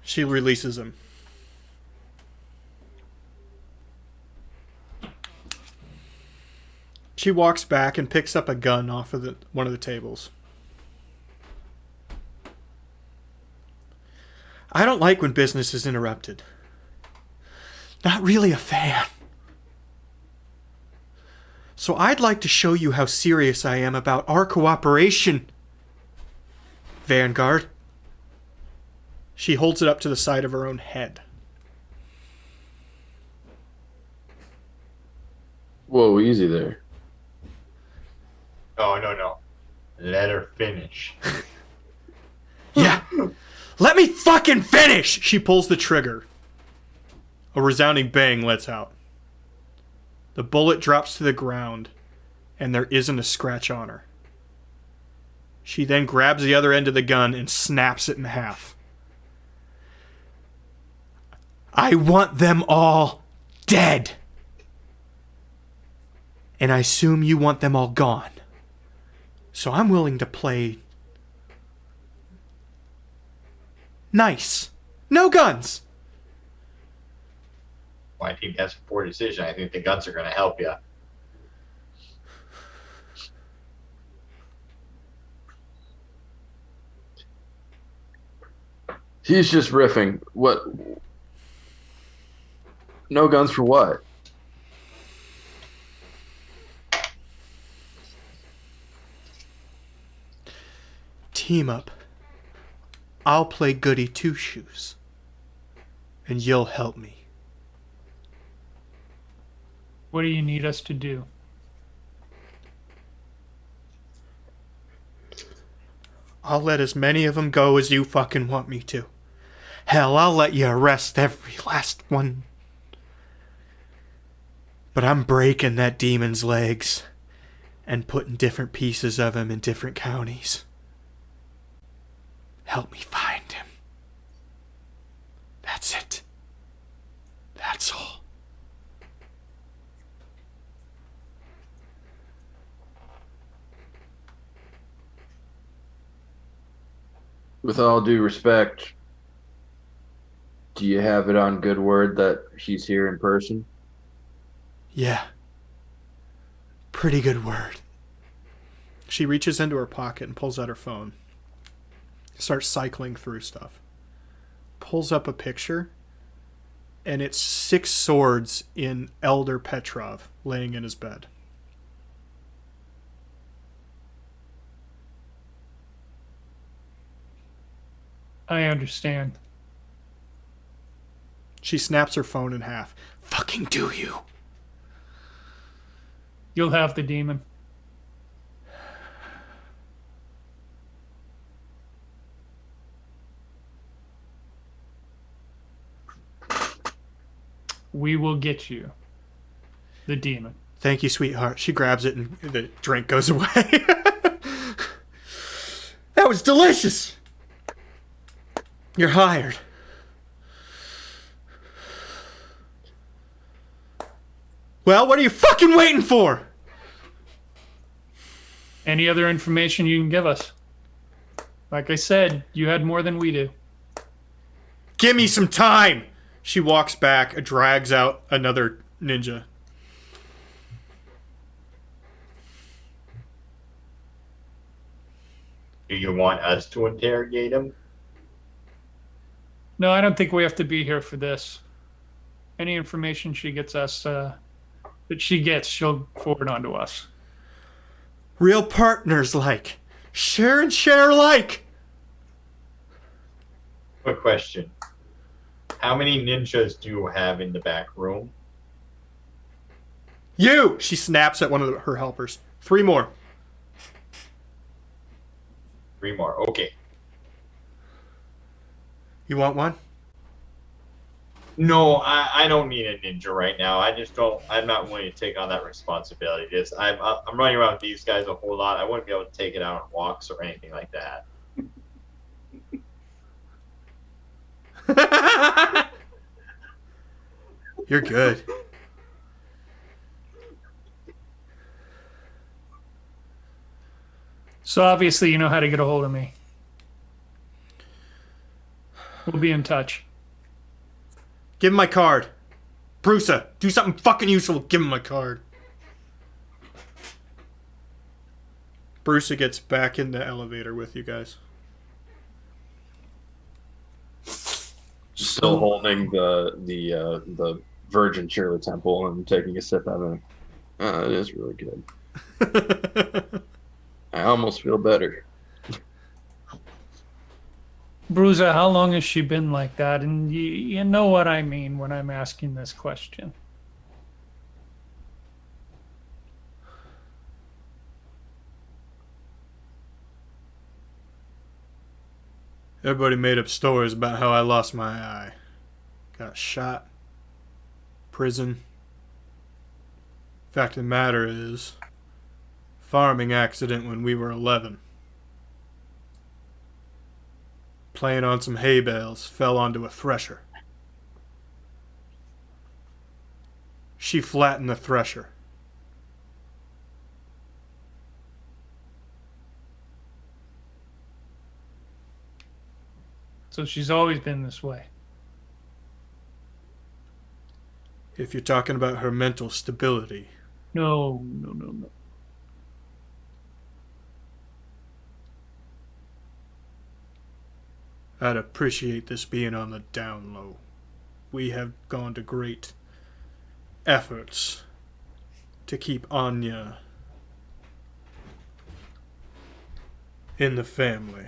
She releases him. She walks back and picks up a gun off of one of the tables. I don't like when business is interrupted. Not really a fan. So I'd like to show you how serious I am about our cooperation, Vanguard. She holds it up to the side of her own head.
Whoa, easy there.
Oh, no. Let her finish.
Yeah. Let me fucking finish! She pulls the trigger. A resounding bang lets out. The bullet drops to the ground, and there isn't a scratch on her. She then grabs the other end of the gun and snaps it in half. I want them all dead. And I assume you want them all gone. So I'm willing to play nice. No guns.
Well, I think that's a poor decision. I think the guns are going to help you.
He's just riffing. What? No guns for what?
Team up. I'll play goody two-shoes. And you'll help me.
What do you need us to do?
I'll let as many of them go as you fucking want me to. Hell, I'll let you arrest every last one. But I'm breaking that demon's legs and putting different pieces of him in different counties. Help me find him. That's it. That's all.
With all due respect, do you have it on good word that he's here in person?
Yeah. Pretty good word. She reaches into her pocket and pulls out her phone. Starts cycling through stuff. Pulls up a picture, and it's 6 swords in Elder Petrov laying in his bed.
I understand.
She snaps her phone in half. Fucking do you?
You'll have the demon. We will get you the demon.
Thank you, sweetheart. She grabs it and the drink goes away. That was delicious. You're hired. Well, what are you fucking waiting for?
Any other information you can give us? Like I said, you had more than we do.
Give me some time. She walks back, drags out another ninja.
Do you want us to interrogate him?
No, I don't think we have to be here for this. Any information she gets us, that she gets, she'll forward on to us.
Real partners like. Share and share alike.
Quick question. How many ninjas do you have in the back room?
You! She snaps at one of her helpers. 3 more.
3 more. Okay.
You want one?
No, I don't need a ninja right now. I'm not willing to take on that responsibility. I'm running around with these guys a whole lot. I wouldn't be able to take it out on walks or anything like that.
You're good.
So obviously you know how to get a hold of me. We'll be in touch.
Give him my card. Brusa, do something fucking useful. Give him my card. Brucey gets back in the elevator with you guys.
Still holding the Virgin Shirley Temple and taking a sip out of it. It is really good. I almost feel better.
Bruiser, how long has she been like that? And you know what I mean when I'm asking this question.
Everybody made up stories about how I lost my eye. Got shot. Prison. Fact of the matter is, farming accident when we were 11. Playing on some hay bales, fell onto a thresher. She flattened the thresher.
So she's always been this way.
If you're talking about her mental stability.
No.
I'd appreciate this being on the down low. We have gone to great efforts to keep Anya in the family.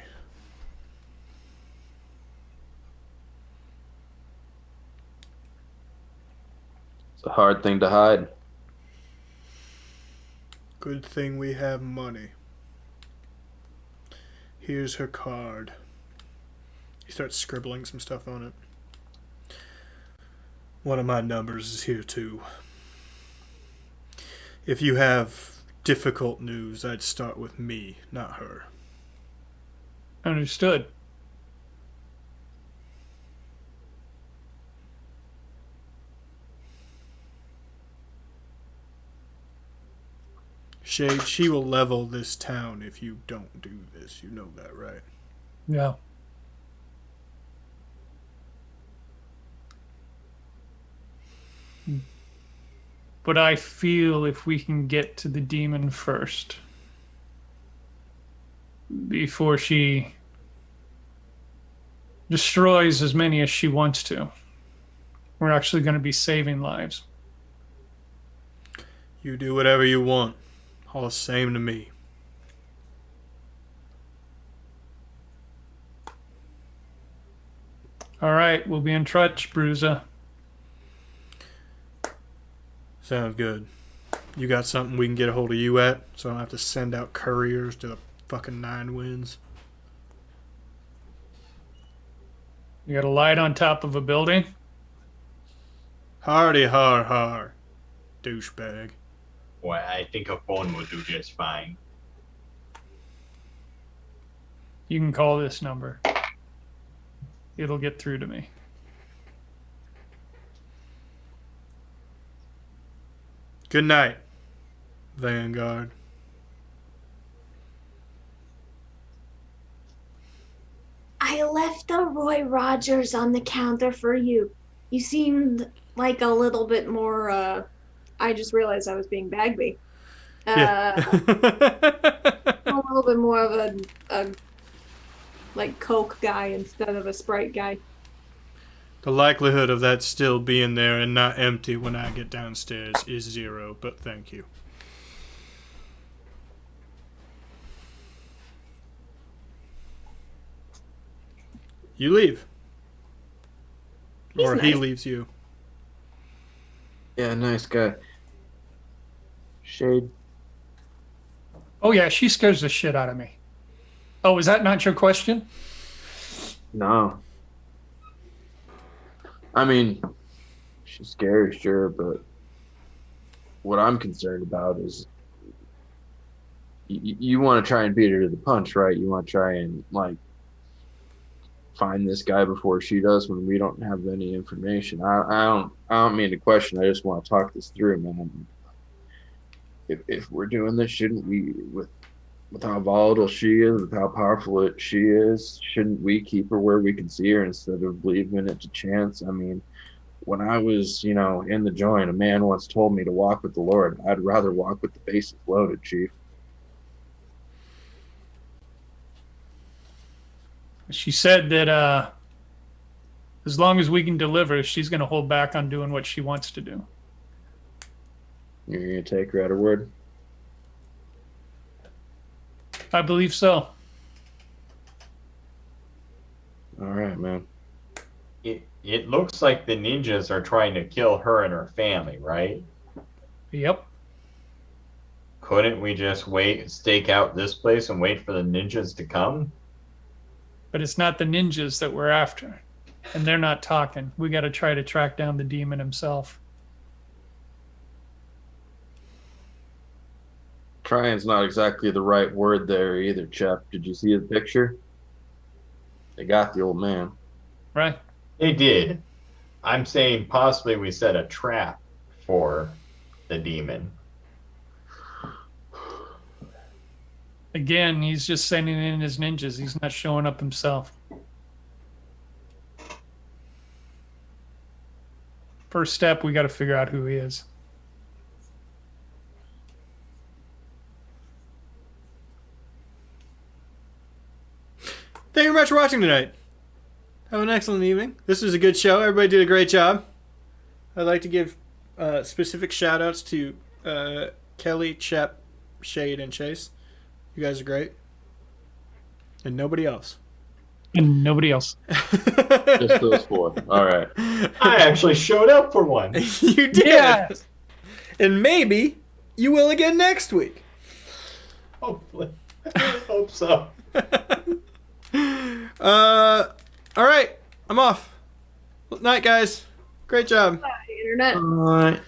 It's a hard thing to hide.
Good thing we have money. Here's her card. He starts scribbling some stuff on it. One of my numbers is here too. If you have difficult news, I'd start with me, not her.
Understood.
Shade, she will level this town if you don't do this. You know that, right?
Yeah. But I feel if we can get to the demon first, before she destroys as many as she wants to, we're actually going to be saving lives.
You do whatever you want. All the same to me.
All right, we'll be in touch, Bruiser.
Sounds good. You got something we can get a hold of you at, so I don't have to send out couriers to the fucking 9 winds?
You got a light on top of a building?
Hardy har har, douchebag.
Boy, I think a phone will do just fine.
You can call this number. It'll get through to me.
Good night, Vanguard.
I left the Roy Rogers on the counter for you. You seemed like a little bit more, I just realized I was being Bagby.
Yeah.
A little bit more of a like Coke guy instead of a Sprite guy.
The likelihood of that still being there and not empty when I get downstairs is 0, but thank you. You leave.
He's
Or he
nice.
leaves you.
Yeah, nice guy. Shade.
Oh, yeah, she scares the shit out of me. Oh, is that not your question?
No. I mean, she's scary, sure, but what I'm concerned about is you want to try and beat her to the punch, right? You want to try and, like, find this guy before she does when we don't have any information. I don't mean to question. I just want to talk this through, man. If we're doing this, shouldn't we, with how volatile she is, with how powerful she is, shouldn't we keep her where we can see her instead of leaving it to chance? I mean, when I was, in the joint, a man once told me to walk with the Lord. I'd rather walk with the bases loaded, Chief.
She said that as long as we can deliver, she's going to hold back on doing what she wants to do.
You're gonna take her at her word.
I believe so.
All right, man.
It looks like the ninjas are trying to kill her and her family, right?
Yep.
Couldn't we just stake out this place and wait for the ninjas to come?
But it's not the ninjas that we're after. And they're not talking. We got to try to track down the demon himself.
Trying's not exactly the right word there either, Chef. Did you see the picture? They got the old man.
Right?
They did. I'm saying possibly we set a trap for the demon.
Again, he's just sending in his ninjas. He's not showing up himself. First step, we got to figure out who he is.
Thank you very much for watching tonight. Have an excellent evening. This was a good show. Everybody did a great job. I'd like to give specific shout outs to Kelly, Shep, Shade, and Chase. You guys are great. And nobody else.
And nobody else.
Just those four. All right.
I actually showed up for one.
You did.
Yes.
And maybe you will again next week.
Hopefully. I hope so.
All right. I'm off. Night, guys. Great job.
Internet.
All right.